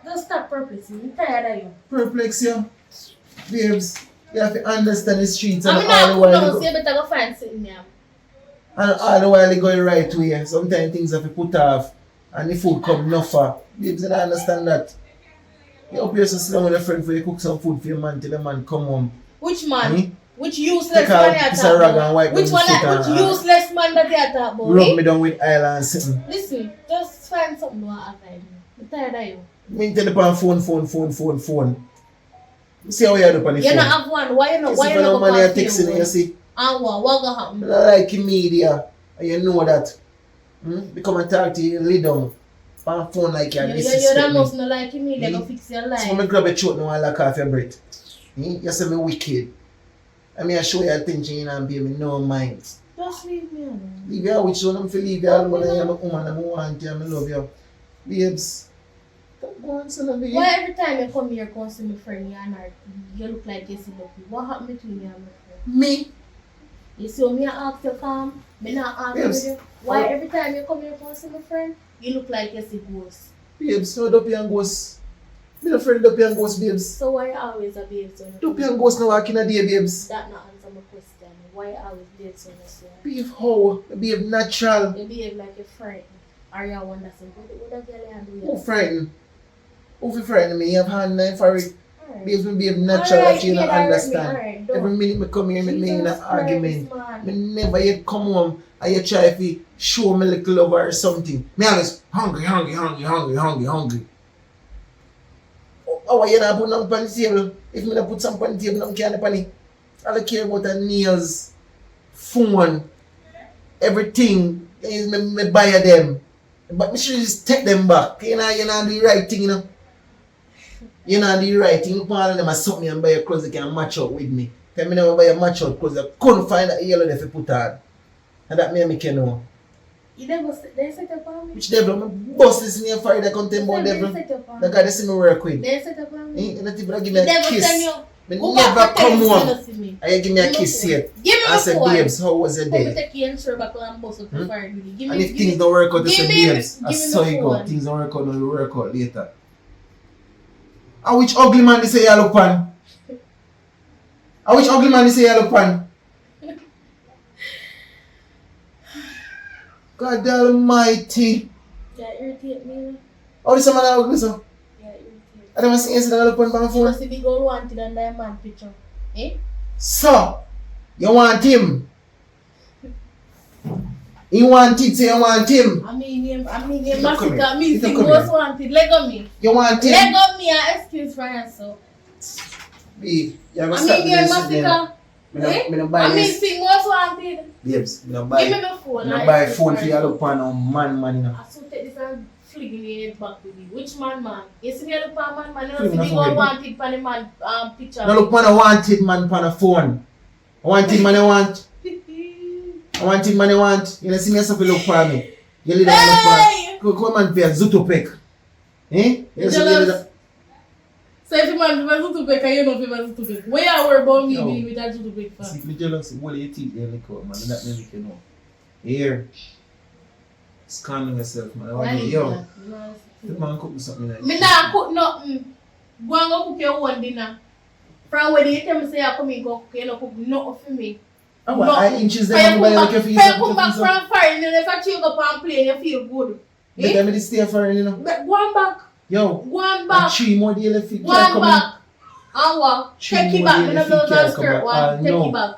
Just stop perplexing. I'm tired of you. Perplex you. Babes, you have to understand the streets I and mean, all the now, while no, you so go, you better go find something there. and all the while you going right way. Sometimes things have to put off and the food come no far. Babes, you don't understand that. You up here so slow with a friend for you cook some food for your man till the man come home. Which man? Eh? Which useless Take man out you piece talk of rag and about? wipe Which down one? the foot Which and- useless man that you talk about? Rub Eh? me down with oil and something. Listen, just find something to avoid me. I'm tired of you. Me tell you on phone. You see how you do on the You phone? not have one. Why you not? You Why see you for no not money go you're past texting you see. And what gonna I happen? don't like media. And you know that. Become and talk to you, lay down. On phone like you're You disrespect don't me. must not like me. They go fix your So life. when I grab a throat now and lock off your breath. You say me wicked. I mean I show you attention you know, and be me no mind. Just leave me alone. Leave you out with you, I'm feel leave you alone. I'm a woman, I'm a want you, I love you. Babes. Don't go on, son of me. Why every time you come here, come see my friend, you look like you see lucky? What happened between you and my friend? Me? You see me ask you come, me not argue Yes. with you. Why every time you come here, come see my friend, you look like you see ghosts? Babes, no Duppy and Ghost. Me no friend Duppy and Ghost, babes. So why you always a babe so Duppy and Ghost no walk in a day, babes. That not answer my question. Why you always babe so Babe, how? Babe, natural. You behave like you're frightened. Or you wonder something. What a girl you do? Who frightened? Who fi frighten me? You have hand knife for it. Alright. Babes, me behave natural that you don't understand. Alright, Every minute me come here, me in an Jesus argument. Christ, Me man. never yet come home and you try to show me little love or something. Me always hungry. Oh, you not put nothing on the table? If me not put something on the table, nothing can happen. I don't care about the nails, phone, everything. Me buy them. But me should just take them back. You know do the right thing, you know. You know do the right thing. Look, all of them are something and buy your clothes they can match up with me. Because me never buy a match out because I couldn't find that yellow there to put on. And that me can know. You never they set up on me? Which devil? My boss is in here for the content about devil. They set up on The me. guy that see me work with. They set up on me. You not even give me The a devil send kiss. you. Me Go never back come and home. see me. And you give me a Give me kiss phone. here. Give me I my said, phone. babes, how was your Come day? take your answer back and bust up the fire. Give And me, if things don't work out, I give say, me- babes, I give me saw my you go. phone. Things don't work out, no, will work out later. And which ugly man they say you look pan? And which ugly man they say you look pan? God almighty. Yeah, irritate me. How this man are ugly so? Yeah, irritate. I never see incident look pan my phone. Must be girl wanted and diamond picture. Eh? So, you want him? You want it, say you want him. I mean, Come massacre here. me, Come sing here. most wanted. Lego me. You want him? Lego me, an excuse for answer. Babe, you have to I stop mean, this massacre. again. Me no buy I mean, this. sing most wanted. Babes, me no Give me buy. the phone. Me no and buy excuse phone for for you answer. look pan on man, you know. I should take this and fling your head back with you. Which man? You see me look for man, you Fling know, my see me phone. go wanted for the man picture. No look pan a wanted man pan a phone. I want him man I want. I want him man I want. You know see me yourself look for me. You leave that look for. Come on, pay a Zutopek. Eh? You see me Jealous. So if you man give a Zutopek, you know if you man Zutopek. Where you worry about me No. being with that Zutopek for? See me jealous. What do you think they look out, man? That make you know. Here. Just calm yourself, man. I Why want you you. do Yo. that? You know, The man cook me something like me nah cook nothing. Go and go cook your own dinner. From when you tell me say you come in go cook, you don't cook nothing for me. oh, what, I inches When them you buy come like your back, feet. when you come back from foreign, and if I check up on plane, you feel good. They Eh? tell me to stay for you know. But go on back. Yo. Go on And back. 3 more daily feet Go can't on come in. back. And what? Three Take it more back. days Me no if blouse you and can't skirt come one. back. Take No. it back.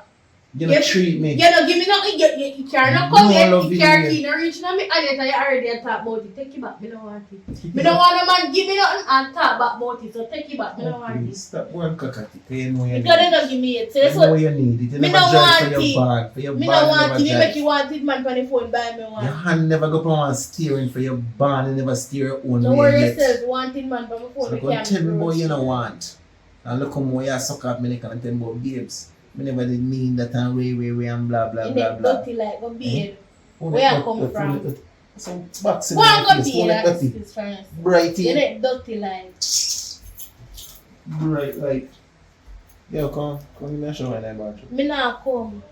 You don't treat me. You don't give me nothing. You can't No, come I love here. You you, can't yeah. clean or reach me. And you already talk about it. Take it back. Me don't want it. Me don't want a man give me nothing and talk back about it. So take it back. Me don't want it. Stop going cock at it. You know you Because they need don't give me it. So it. that's You know what. you need it. You Me never don't drive want for your it. bag. For your Me bag, don't you want never it. Me drive. make you want it, man, on the phone by me Your want. hand never go from one steering for your band. You never steer your own Don't way worry yet. yourself. Wanting man from my phone. So Me go can't tell me do what it. you don't want. And look how more you suck up me like and tell me about babes. Me never did mean that and way and blah blah You blah make blah. dirty like go beard. Oh, Where I that- come that- from? that- Some boxing Go in and your go face. beard. Don't let That's that his friends. bright You in. make dirty like. Bright like. Yo, come give me a show in that bathroom. Me not come.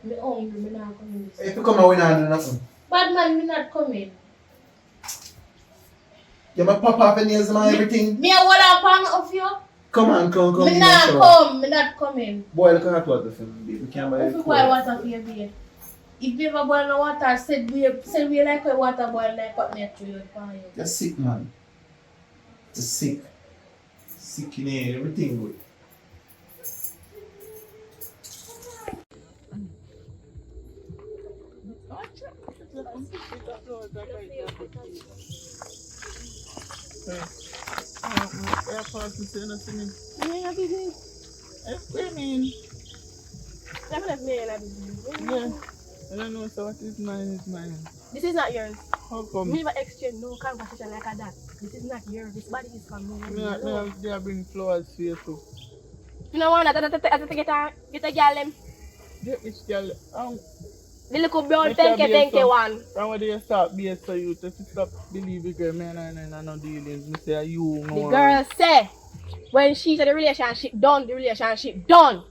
Me hungry. Me not come. If you come out, we not do nothing. Bad man, me not coming. You might pop off your nails and everything. Me a hold up on of you. Come on, come. Me give me a not show. come. Me not coming. Boy, look at hot water for me, baby. We can't buy If it you cold. boil water for your beard. If you ever boil no water, said we like a water boil like cut me through your fire. You're sick, man. You're sick. Sick in here, everything good. I don't know, so what is mine is mine. This is not yours. How come? We never exchange no conversation like that. This is not yours. This body is from me. They bring flowers for you too. You know what? I get a girl them. Yeah, it's girl. The little brown Make your beard so- one. From where they start being so you to stop believing girl, man, and no dealings. Me say you The know. girl say when she said the relationship done.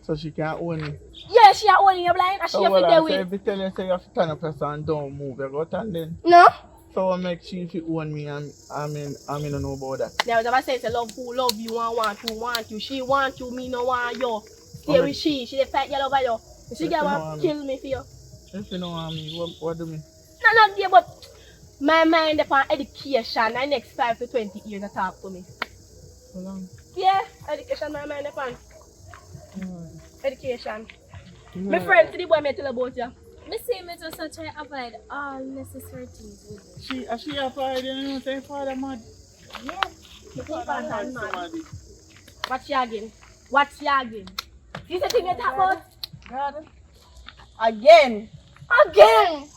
So she can't own it. Yeah, she are only your blind and she So have well, to I deal say with. if you tell her say you have to turn up and don't move, you go turn then. No? So what make she if you own me and I mean don't know about that. There was ever say it's love who love you and want you. She want you, me no want you. Stay Okay. with she dey fight you over you. She Yes, get you know want what I kill me for you. If you know what I mean, what do me? No, not there, but my mind upon education. The next 5 to 20 years, to talk to me. How long? Yeah, education, my mind upon. Education. My No. friend, to the boy, me tell about you. Me say me just try to avoid all necessary things with it. She a father, you know, say father mad. Yeah. The father mad somebody. What she again? What she again? You said to me talk about? God. Again.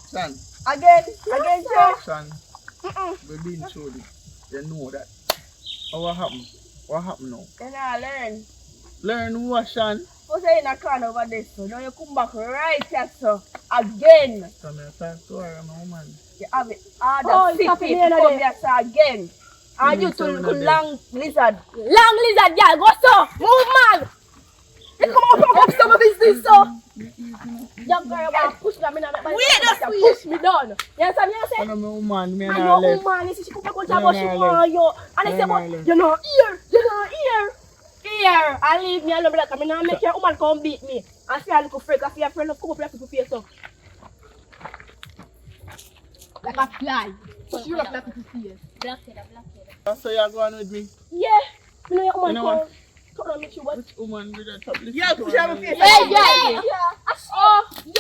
Son, Again, Joe. son, we've been through this. You know that. Oh, what happened? What happened now? Then I learn. Learn what, son? Who say in a corner over this, so now you come back right here, so again. Come here, talk to her, my woman. You have it harder city to come here, so again. And you two little long lizard. Long lizard, girl, go so. Move, man. You come up some of business, so. Young girl, want to push me, push me down. You understand me? I know my woman, me and And her your left. woman, you see, she come back on Yeah, top, but she yeah, want you. And they say, Yeah, but yeah. you're not here. Here, and leave me alone, because I'm not make your woman come beat me. And see a little freak, I see a friend of come up like a face up. Like a fly. Push you up like a face. Blackhead. So you're going with me? Yeah, you know your woman You know what? come on, make you what? Which woman with that top lip? Yeah, push her on face. Yeah. Oh, You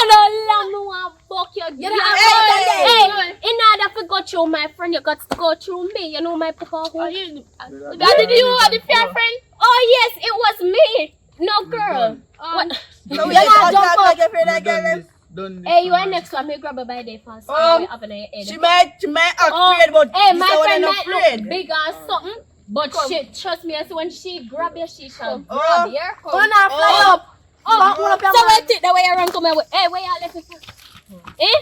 know, long no one buck your Hey, in order to go through my friend, you got to go through me. You know my papa who? With that Did you girl. are the fair friend? Oh yes, it was me. No girl. What? so You're not jump up. Done this Hey, you are woman. next one. Me grab her by the first. Oh, You have in your head. she might afraid, but Hey, this my one friend ain't might afraid. look big or something, but she trust me. So when she grab you, she shall Oh. grab you. Come on, fly up. Oh, Pull up your so man. wait it the way you run come here. Hey, where you left it for? Eh?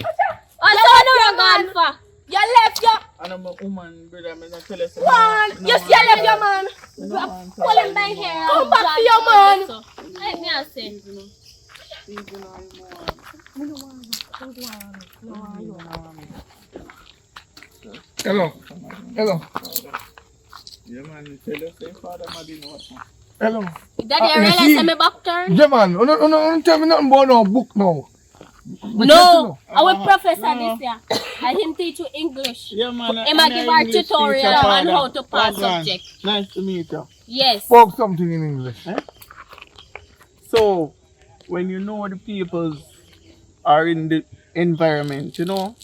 Oh, so no run for. You left your I know my woman, brother, I'm not tell us. man. You see, you left your man. Pull in my hair. Come back to your man. Let me ask you. Hello. Yeah, man, tell us say father mad in what? Hello. Daddy, I you realize see? I'm my back turn. Yeah, man. Don't tell me nothing about no book now. No, our professor this year. I him teach you English. Yeah, man. Him a give our tutorial on how to pass subject. Nice to meet you. Yes. Spoke something in English. So, when you know the peoples are in the environment, you know?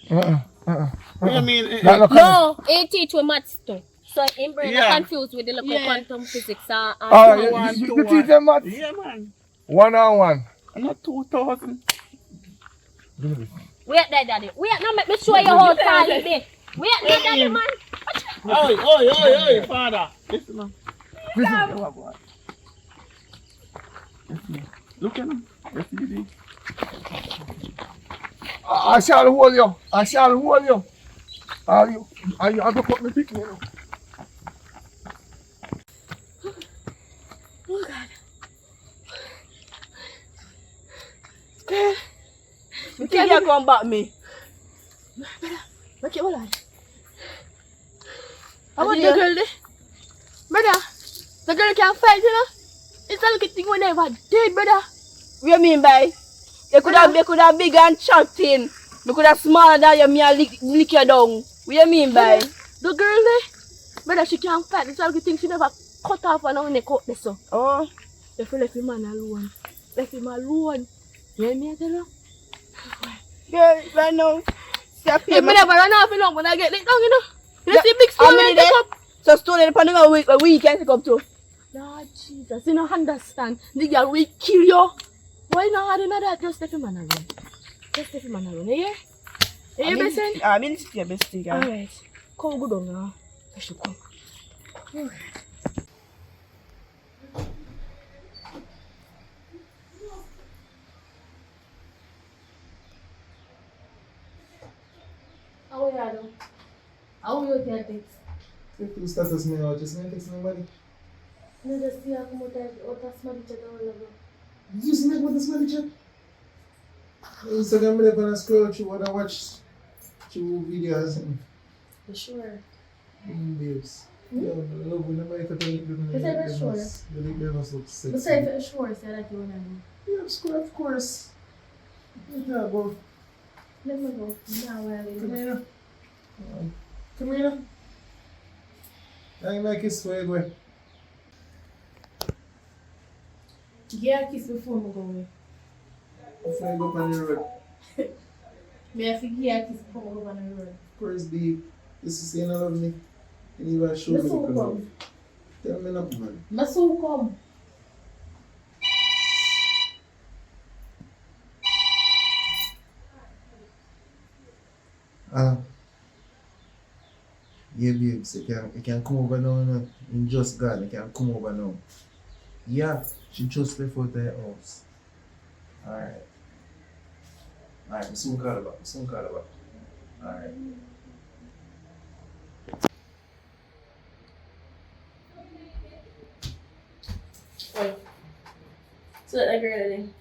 What you mean? No, he teach we maths too. So him brain Yeah. confused with the local quantum physics and Alright, One, you two, teach them maths? Yeah, man. 1-on-1. I'm not 2,000. Wait there, daddy. Wait, now make me show you how tall it be. Wait there, daddy, man. Oi, father. Listen, man. Listen. Look at him. You see this? I shall hold you. I shall hold you. Are you going to put me pick me now? Oh God. You think you come back me? Look at what I. I want the girl there. Brother, the girl can't fight, you know? It's a little thing we never did, brother. What you mean by? You could have big and chatting. You could have smaller than you, me and lick you down. What you mean by? The girl there, brother, she can't fight. It's a little thing she never cut off and now neck out there, so. Oh. If you left him man alone. Left him alone. You hear me, I tell you? Girl, right now. If I never run off long when I get let down, you know? You see big stone I take up? So stone depending on where we can take up to. Lord Jesus, you don't understand. The girl will kill you. Why not hard enough that? Just let him man alone. Just let him man alone, you hear? You hear me saying? I mean, it's your best thing. Alright. Come go down now. I should come. How are you doing? How are you doing things? If you status me out, just make text me money. No, just see how come out of smart chat all over. Just make what this money chat. Instagram, I'm gonna scroll through what I watch through videos and You sure? babes. Yeah, I love when I make a thing. Is that sure? The levels look sexy. But say if you're sure, say that you want to know. Yeah, of course. Yeah, go. Let me go. Now, where are Come you? here. Come here. I like kiss where you go. Yeah, kiss before I go away. Before you go on the road. May I forget kiss before I go on the road? Of course, babe. This is saying I love me. And you are showing me That's the all love. come. Tell me nothing, man. That's all come. Yeah, babes, you can come over now, no? In just God, you can come over now. Yeah, she just left out the house. Alright. Alright, soon call her back. Alright. Wait. So that girl then?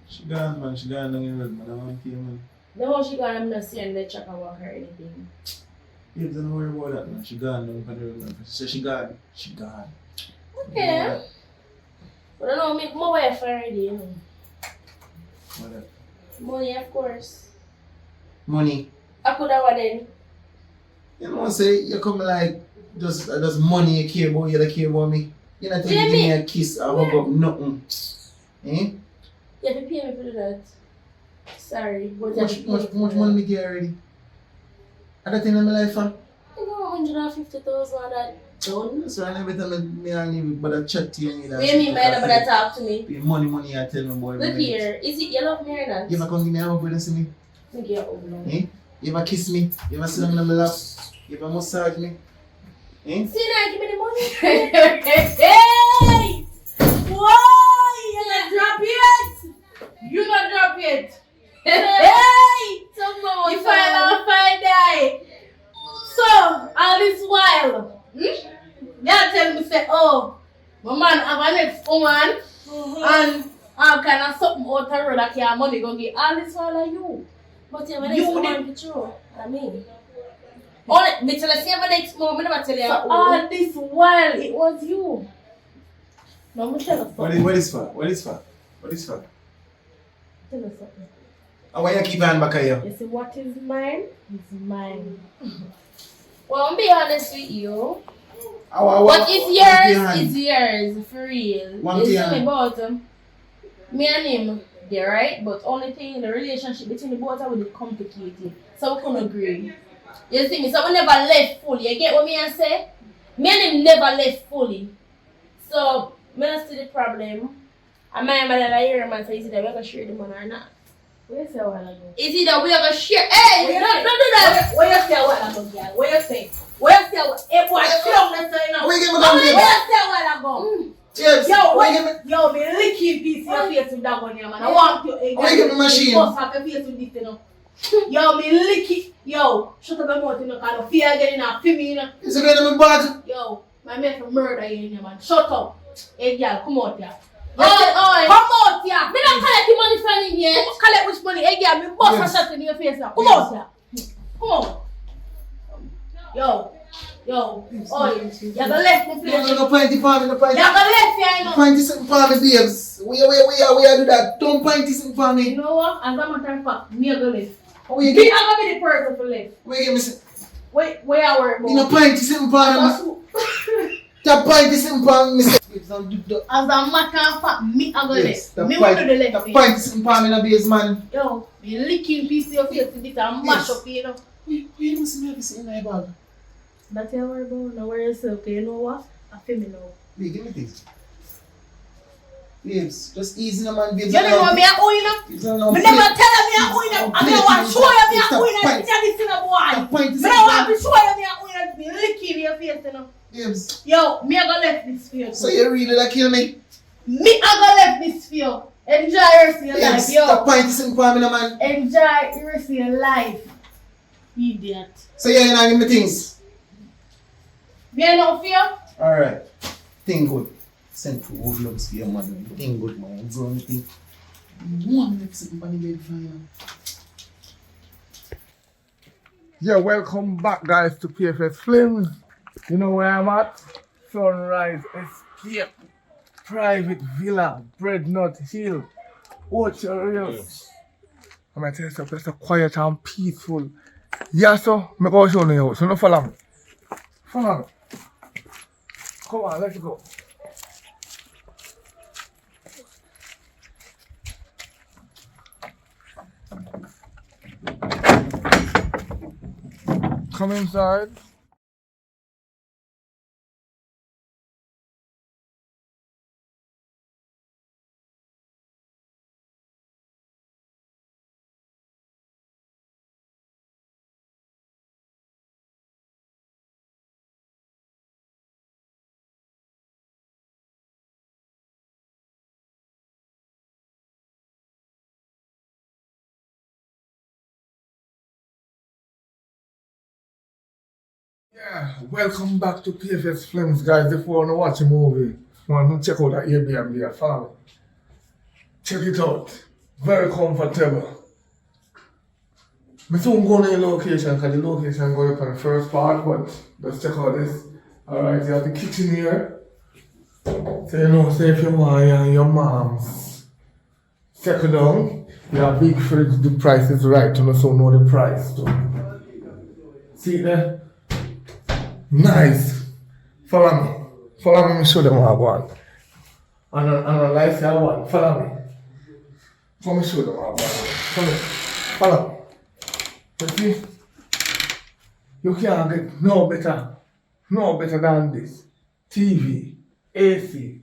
She gone, man. She gone down in the road, man. I want to man. The whole she got, I'm not seeing the check about her or anything. Yeah, don't worry about that, man. She gone down in the road, man. She said she gone. She gone. Okay. But I don't make my wife already, you know. What that? Money, of course. Money. I could have then. You know what I say? You come like just money you care about, you don't care about me. You're not taking me a kiss or hug up, nothing. Eh? You have to pay me for that. Sorry, but Much money me get already? Other thing in my life, huh? You know, 150,000 on that done. That's why every time me and you but chat to you. What do you mean by that, but that talk to me? Money, I tell me, boy. Look here, is it you love me or not? You ever come give me a hug when you see me? Look here, over now. Eh? You ever kiss me? You ever sit down on my lap? You ever massage me? Eh? See now, give me the money. Hey! Why? You not drop it? You not drop it? Hey! You find out fine die. So, all this while, you tell me say, oh, my man have an ex-woman and all kind of something out the road that your money go get. All this while are you. But you have an ex-woman be true. I mean. Only, me tell you, see have an ex-woman, I never tell you. So all this while, it was you. No, me tell you something. What is for? Tell you something. And why you keep on back here? You see, what is mine is mine. Well, I'll be honest with you. But it's yours, for real. One You see thing, me, but me and him, they're right, but only thing, the relationship between the both of them is complicated. So we couldn't agree. You see me, so we never left fully. You get what me I say? Me and him never left fully. So, me not see the problem. And my mother like hear man say, is it that we're going to share the money or not? What you say a while ago? Is it that we're going to share? Hey, don't do that! What you say a while ago, girl? What you say? What you say a while ago? Hey, boy, slow me say now. Where you get me What down you there? say a while ago? James, Yo, where you get me? yo, me licking piece of your face with that one here, man. I want you. Where you get me machine? Bust off your face with this, you know. Yo, me licking. Yo, shut up your mouth, you know, kind of fear again, you know, feel me, you know. Is it going to be bad? Yo, my man for murder you, you know, man. Shut up. Hey, girl, come out here. Oh, Come out here. me don't collect the money from him yet. Collect which money? Hey, girl, me bust a shot in your face now. Come out here. Come on. Yo. Oi, you're gonna left me place. No, pinty for me, no pinty. You're gonna left here, you know. Pinty something for me, babes. We are do that. Don't pinty something for me. You know what? As a matter of fact, me a go left. Where you Me get a go be the person for left. Where you get me say? Where I work, You know pinty something for me. That pinty something for me, say. As a matter of fact, me a go Yes, left. Me will do the left. that pinty something for me, no babes, man. Yo, me licking piece of your face with this and mash up, you know. Where you must see me in my bag? That's your worry about. Now worry yourself, okay? You know what? I feel me now. Wait, give me this. Babes, just easy, no man, babes. You don't know me a who, you know? Me never tell you me a who, you know? I don't want to show you me a who, you know? Tell this in a boy. Me don't want to show you me a who, you know? Me licking your face, you know? Babes. Yo, me a go left this for you. So you really like kill me? Me a go left this for you. Enjoy the rest of your life, Babes, yo. that pinty something for me, no man. Enjoy the rest of your life. Idiot. So you ain't give me things? Me a no fear? Alright. Think good. Send to overloads for your man. Think good, man. Do anything. One minute sitting on the bed for you. Yeah, welcome back, guys, to PFS Films. You know where I'm at? Sunrise Escape, Private Villa, Breadnut Hill, Orchard. I'm gonna tell you something, it's quiet and peaceful. Yeah, so, I'm going to show you the house. So, no follow me. Follow me. Come on, let's go. Come inside. Yeah, welcome back to PFS Films, guys. If you want to watch a movie, want to check out that Airbnb, follow me. Check it out. Very comfortable. I soon go to the location because the location going up on the first part, but let's check out this. Alright, you have the kitchen here. So you know, say if you want your mom's settle down, you have big fridge, the price is right, you know the price too. See there? Nice. Follow me. Follow me, show them what I want. And I like I want. Follow me. Let me show them what I want. Follow me. You see? You can't get no better than this. TV, AC,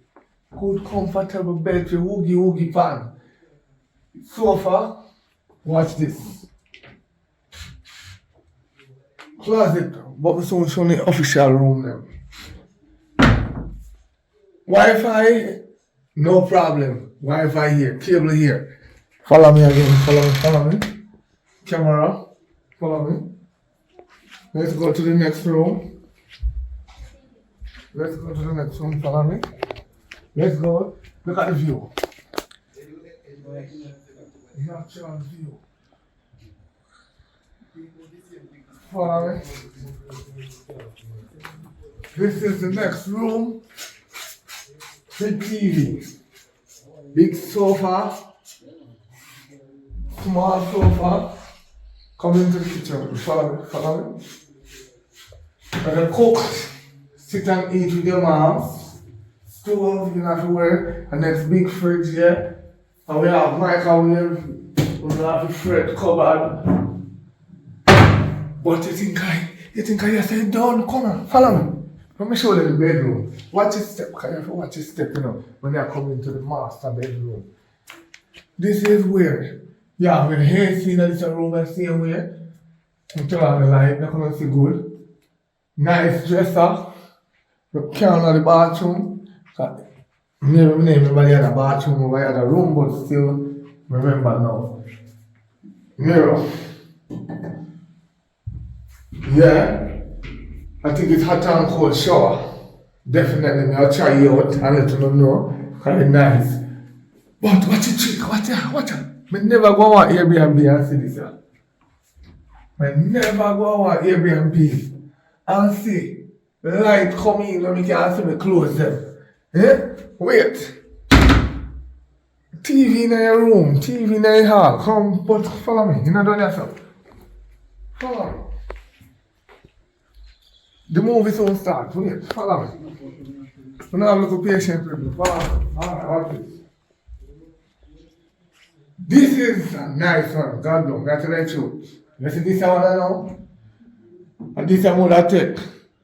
good comfortable bed, woogie pan, sofa. Watch this. Closet, but we soon show the official room them. Wi-Fi, no problem. Wi-Fi here, cable here. Follow me again, follow me. Camera, follow me. Let's go to the next room. Follow me. Let's go. Look at the view. Natural view. Follow me. This is the next room. Big TV. Big sofa. Small sofa. Come into the kitchen. Follow me. I can cook. sit and eat with your moms. Stove, you have to wear, and there's big fridge here. And we have microwave, we have the fridge cupboard. But you think I say down, come on, follow me. Let me show you the bedroom. Watch your step, because you have to watch your step, you know, when you come into the master bedroom. This is where, yeah, when the AC in this room the same way, you turn on the light, you come and see good. Nice dresser. You can't in the bathroom. Maybe everybody had a bathroom over here, the room, but still remember now. Mirror. Yeah. I think it's hot and cold shower. Definitely, I'll try you out and let you know. Because it's nice. But watch it trick, watch it. I never go on Airbnb and see this. I never go on Airbnb and see the light come in when we can't see me close them. Eh? Wait. TV in your room, TV in your hall. Come, but follow me. You know done yourself. Follow me. The movie soon starts. Wait, follow me. You know, have a little patience with me. Follow me. Alright, watch this. This is a nice one. God bless. That's the truth. You see this one I know? And this one would I take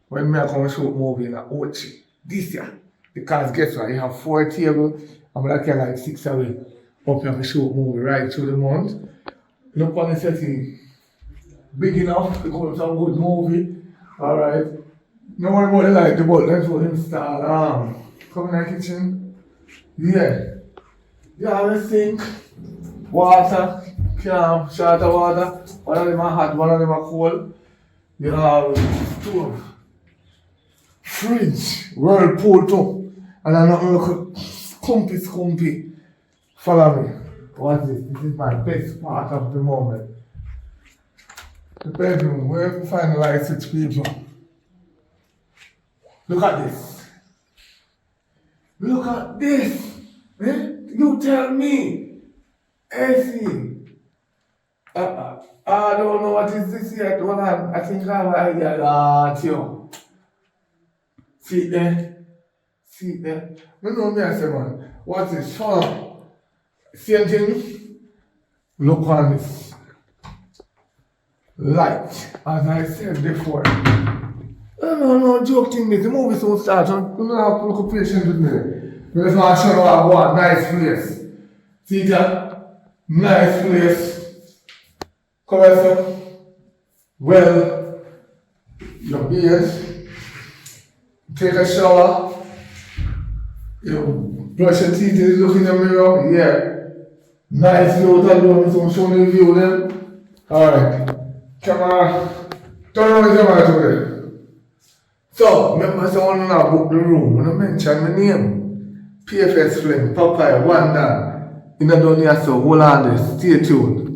when I come shoot movie in a Ochi. This year. Because guess what? You have 4 tables. I'm going to carry like 6 away. Up here to shoot movie right through the month. Look on the setting. Big enough to go to some good movie. Alright. No worry about the light, but let's go install come in the kitchen. Yeah. You have a sink, water, can, short of water. One of them are hot, one of them are cold. You have stove, fridge, whirlpool too. And I'm not look scumpy. Follow me. What's this? This is my best part of the moment. The bedroom, where we find the light switch people. Look at this. Look at this. Eh? You tell me. AC. I don't know what is this yet. Hold on. I think I have an idea. Tio. See there? No, me I say, man. What is fun? Same thing. Look on this. Light. As I said before. No, joking this. The movie soon starts. You don't have to look patient with me. We just want to show you what I want. Nice place. See that? Nice place. Come here, sir. Well, your beard. Take a shower. You brush your teeth, you look in the mirror. Yeah. Nice little alone. So I'm showing you the view then. Alright. Camera. Turn on the camera to there. So, remember someone now book the room. When I mention my name, PFS Flame, Popeye, Wanda, you know, don't have to hold on this, stay tuned.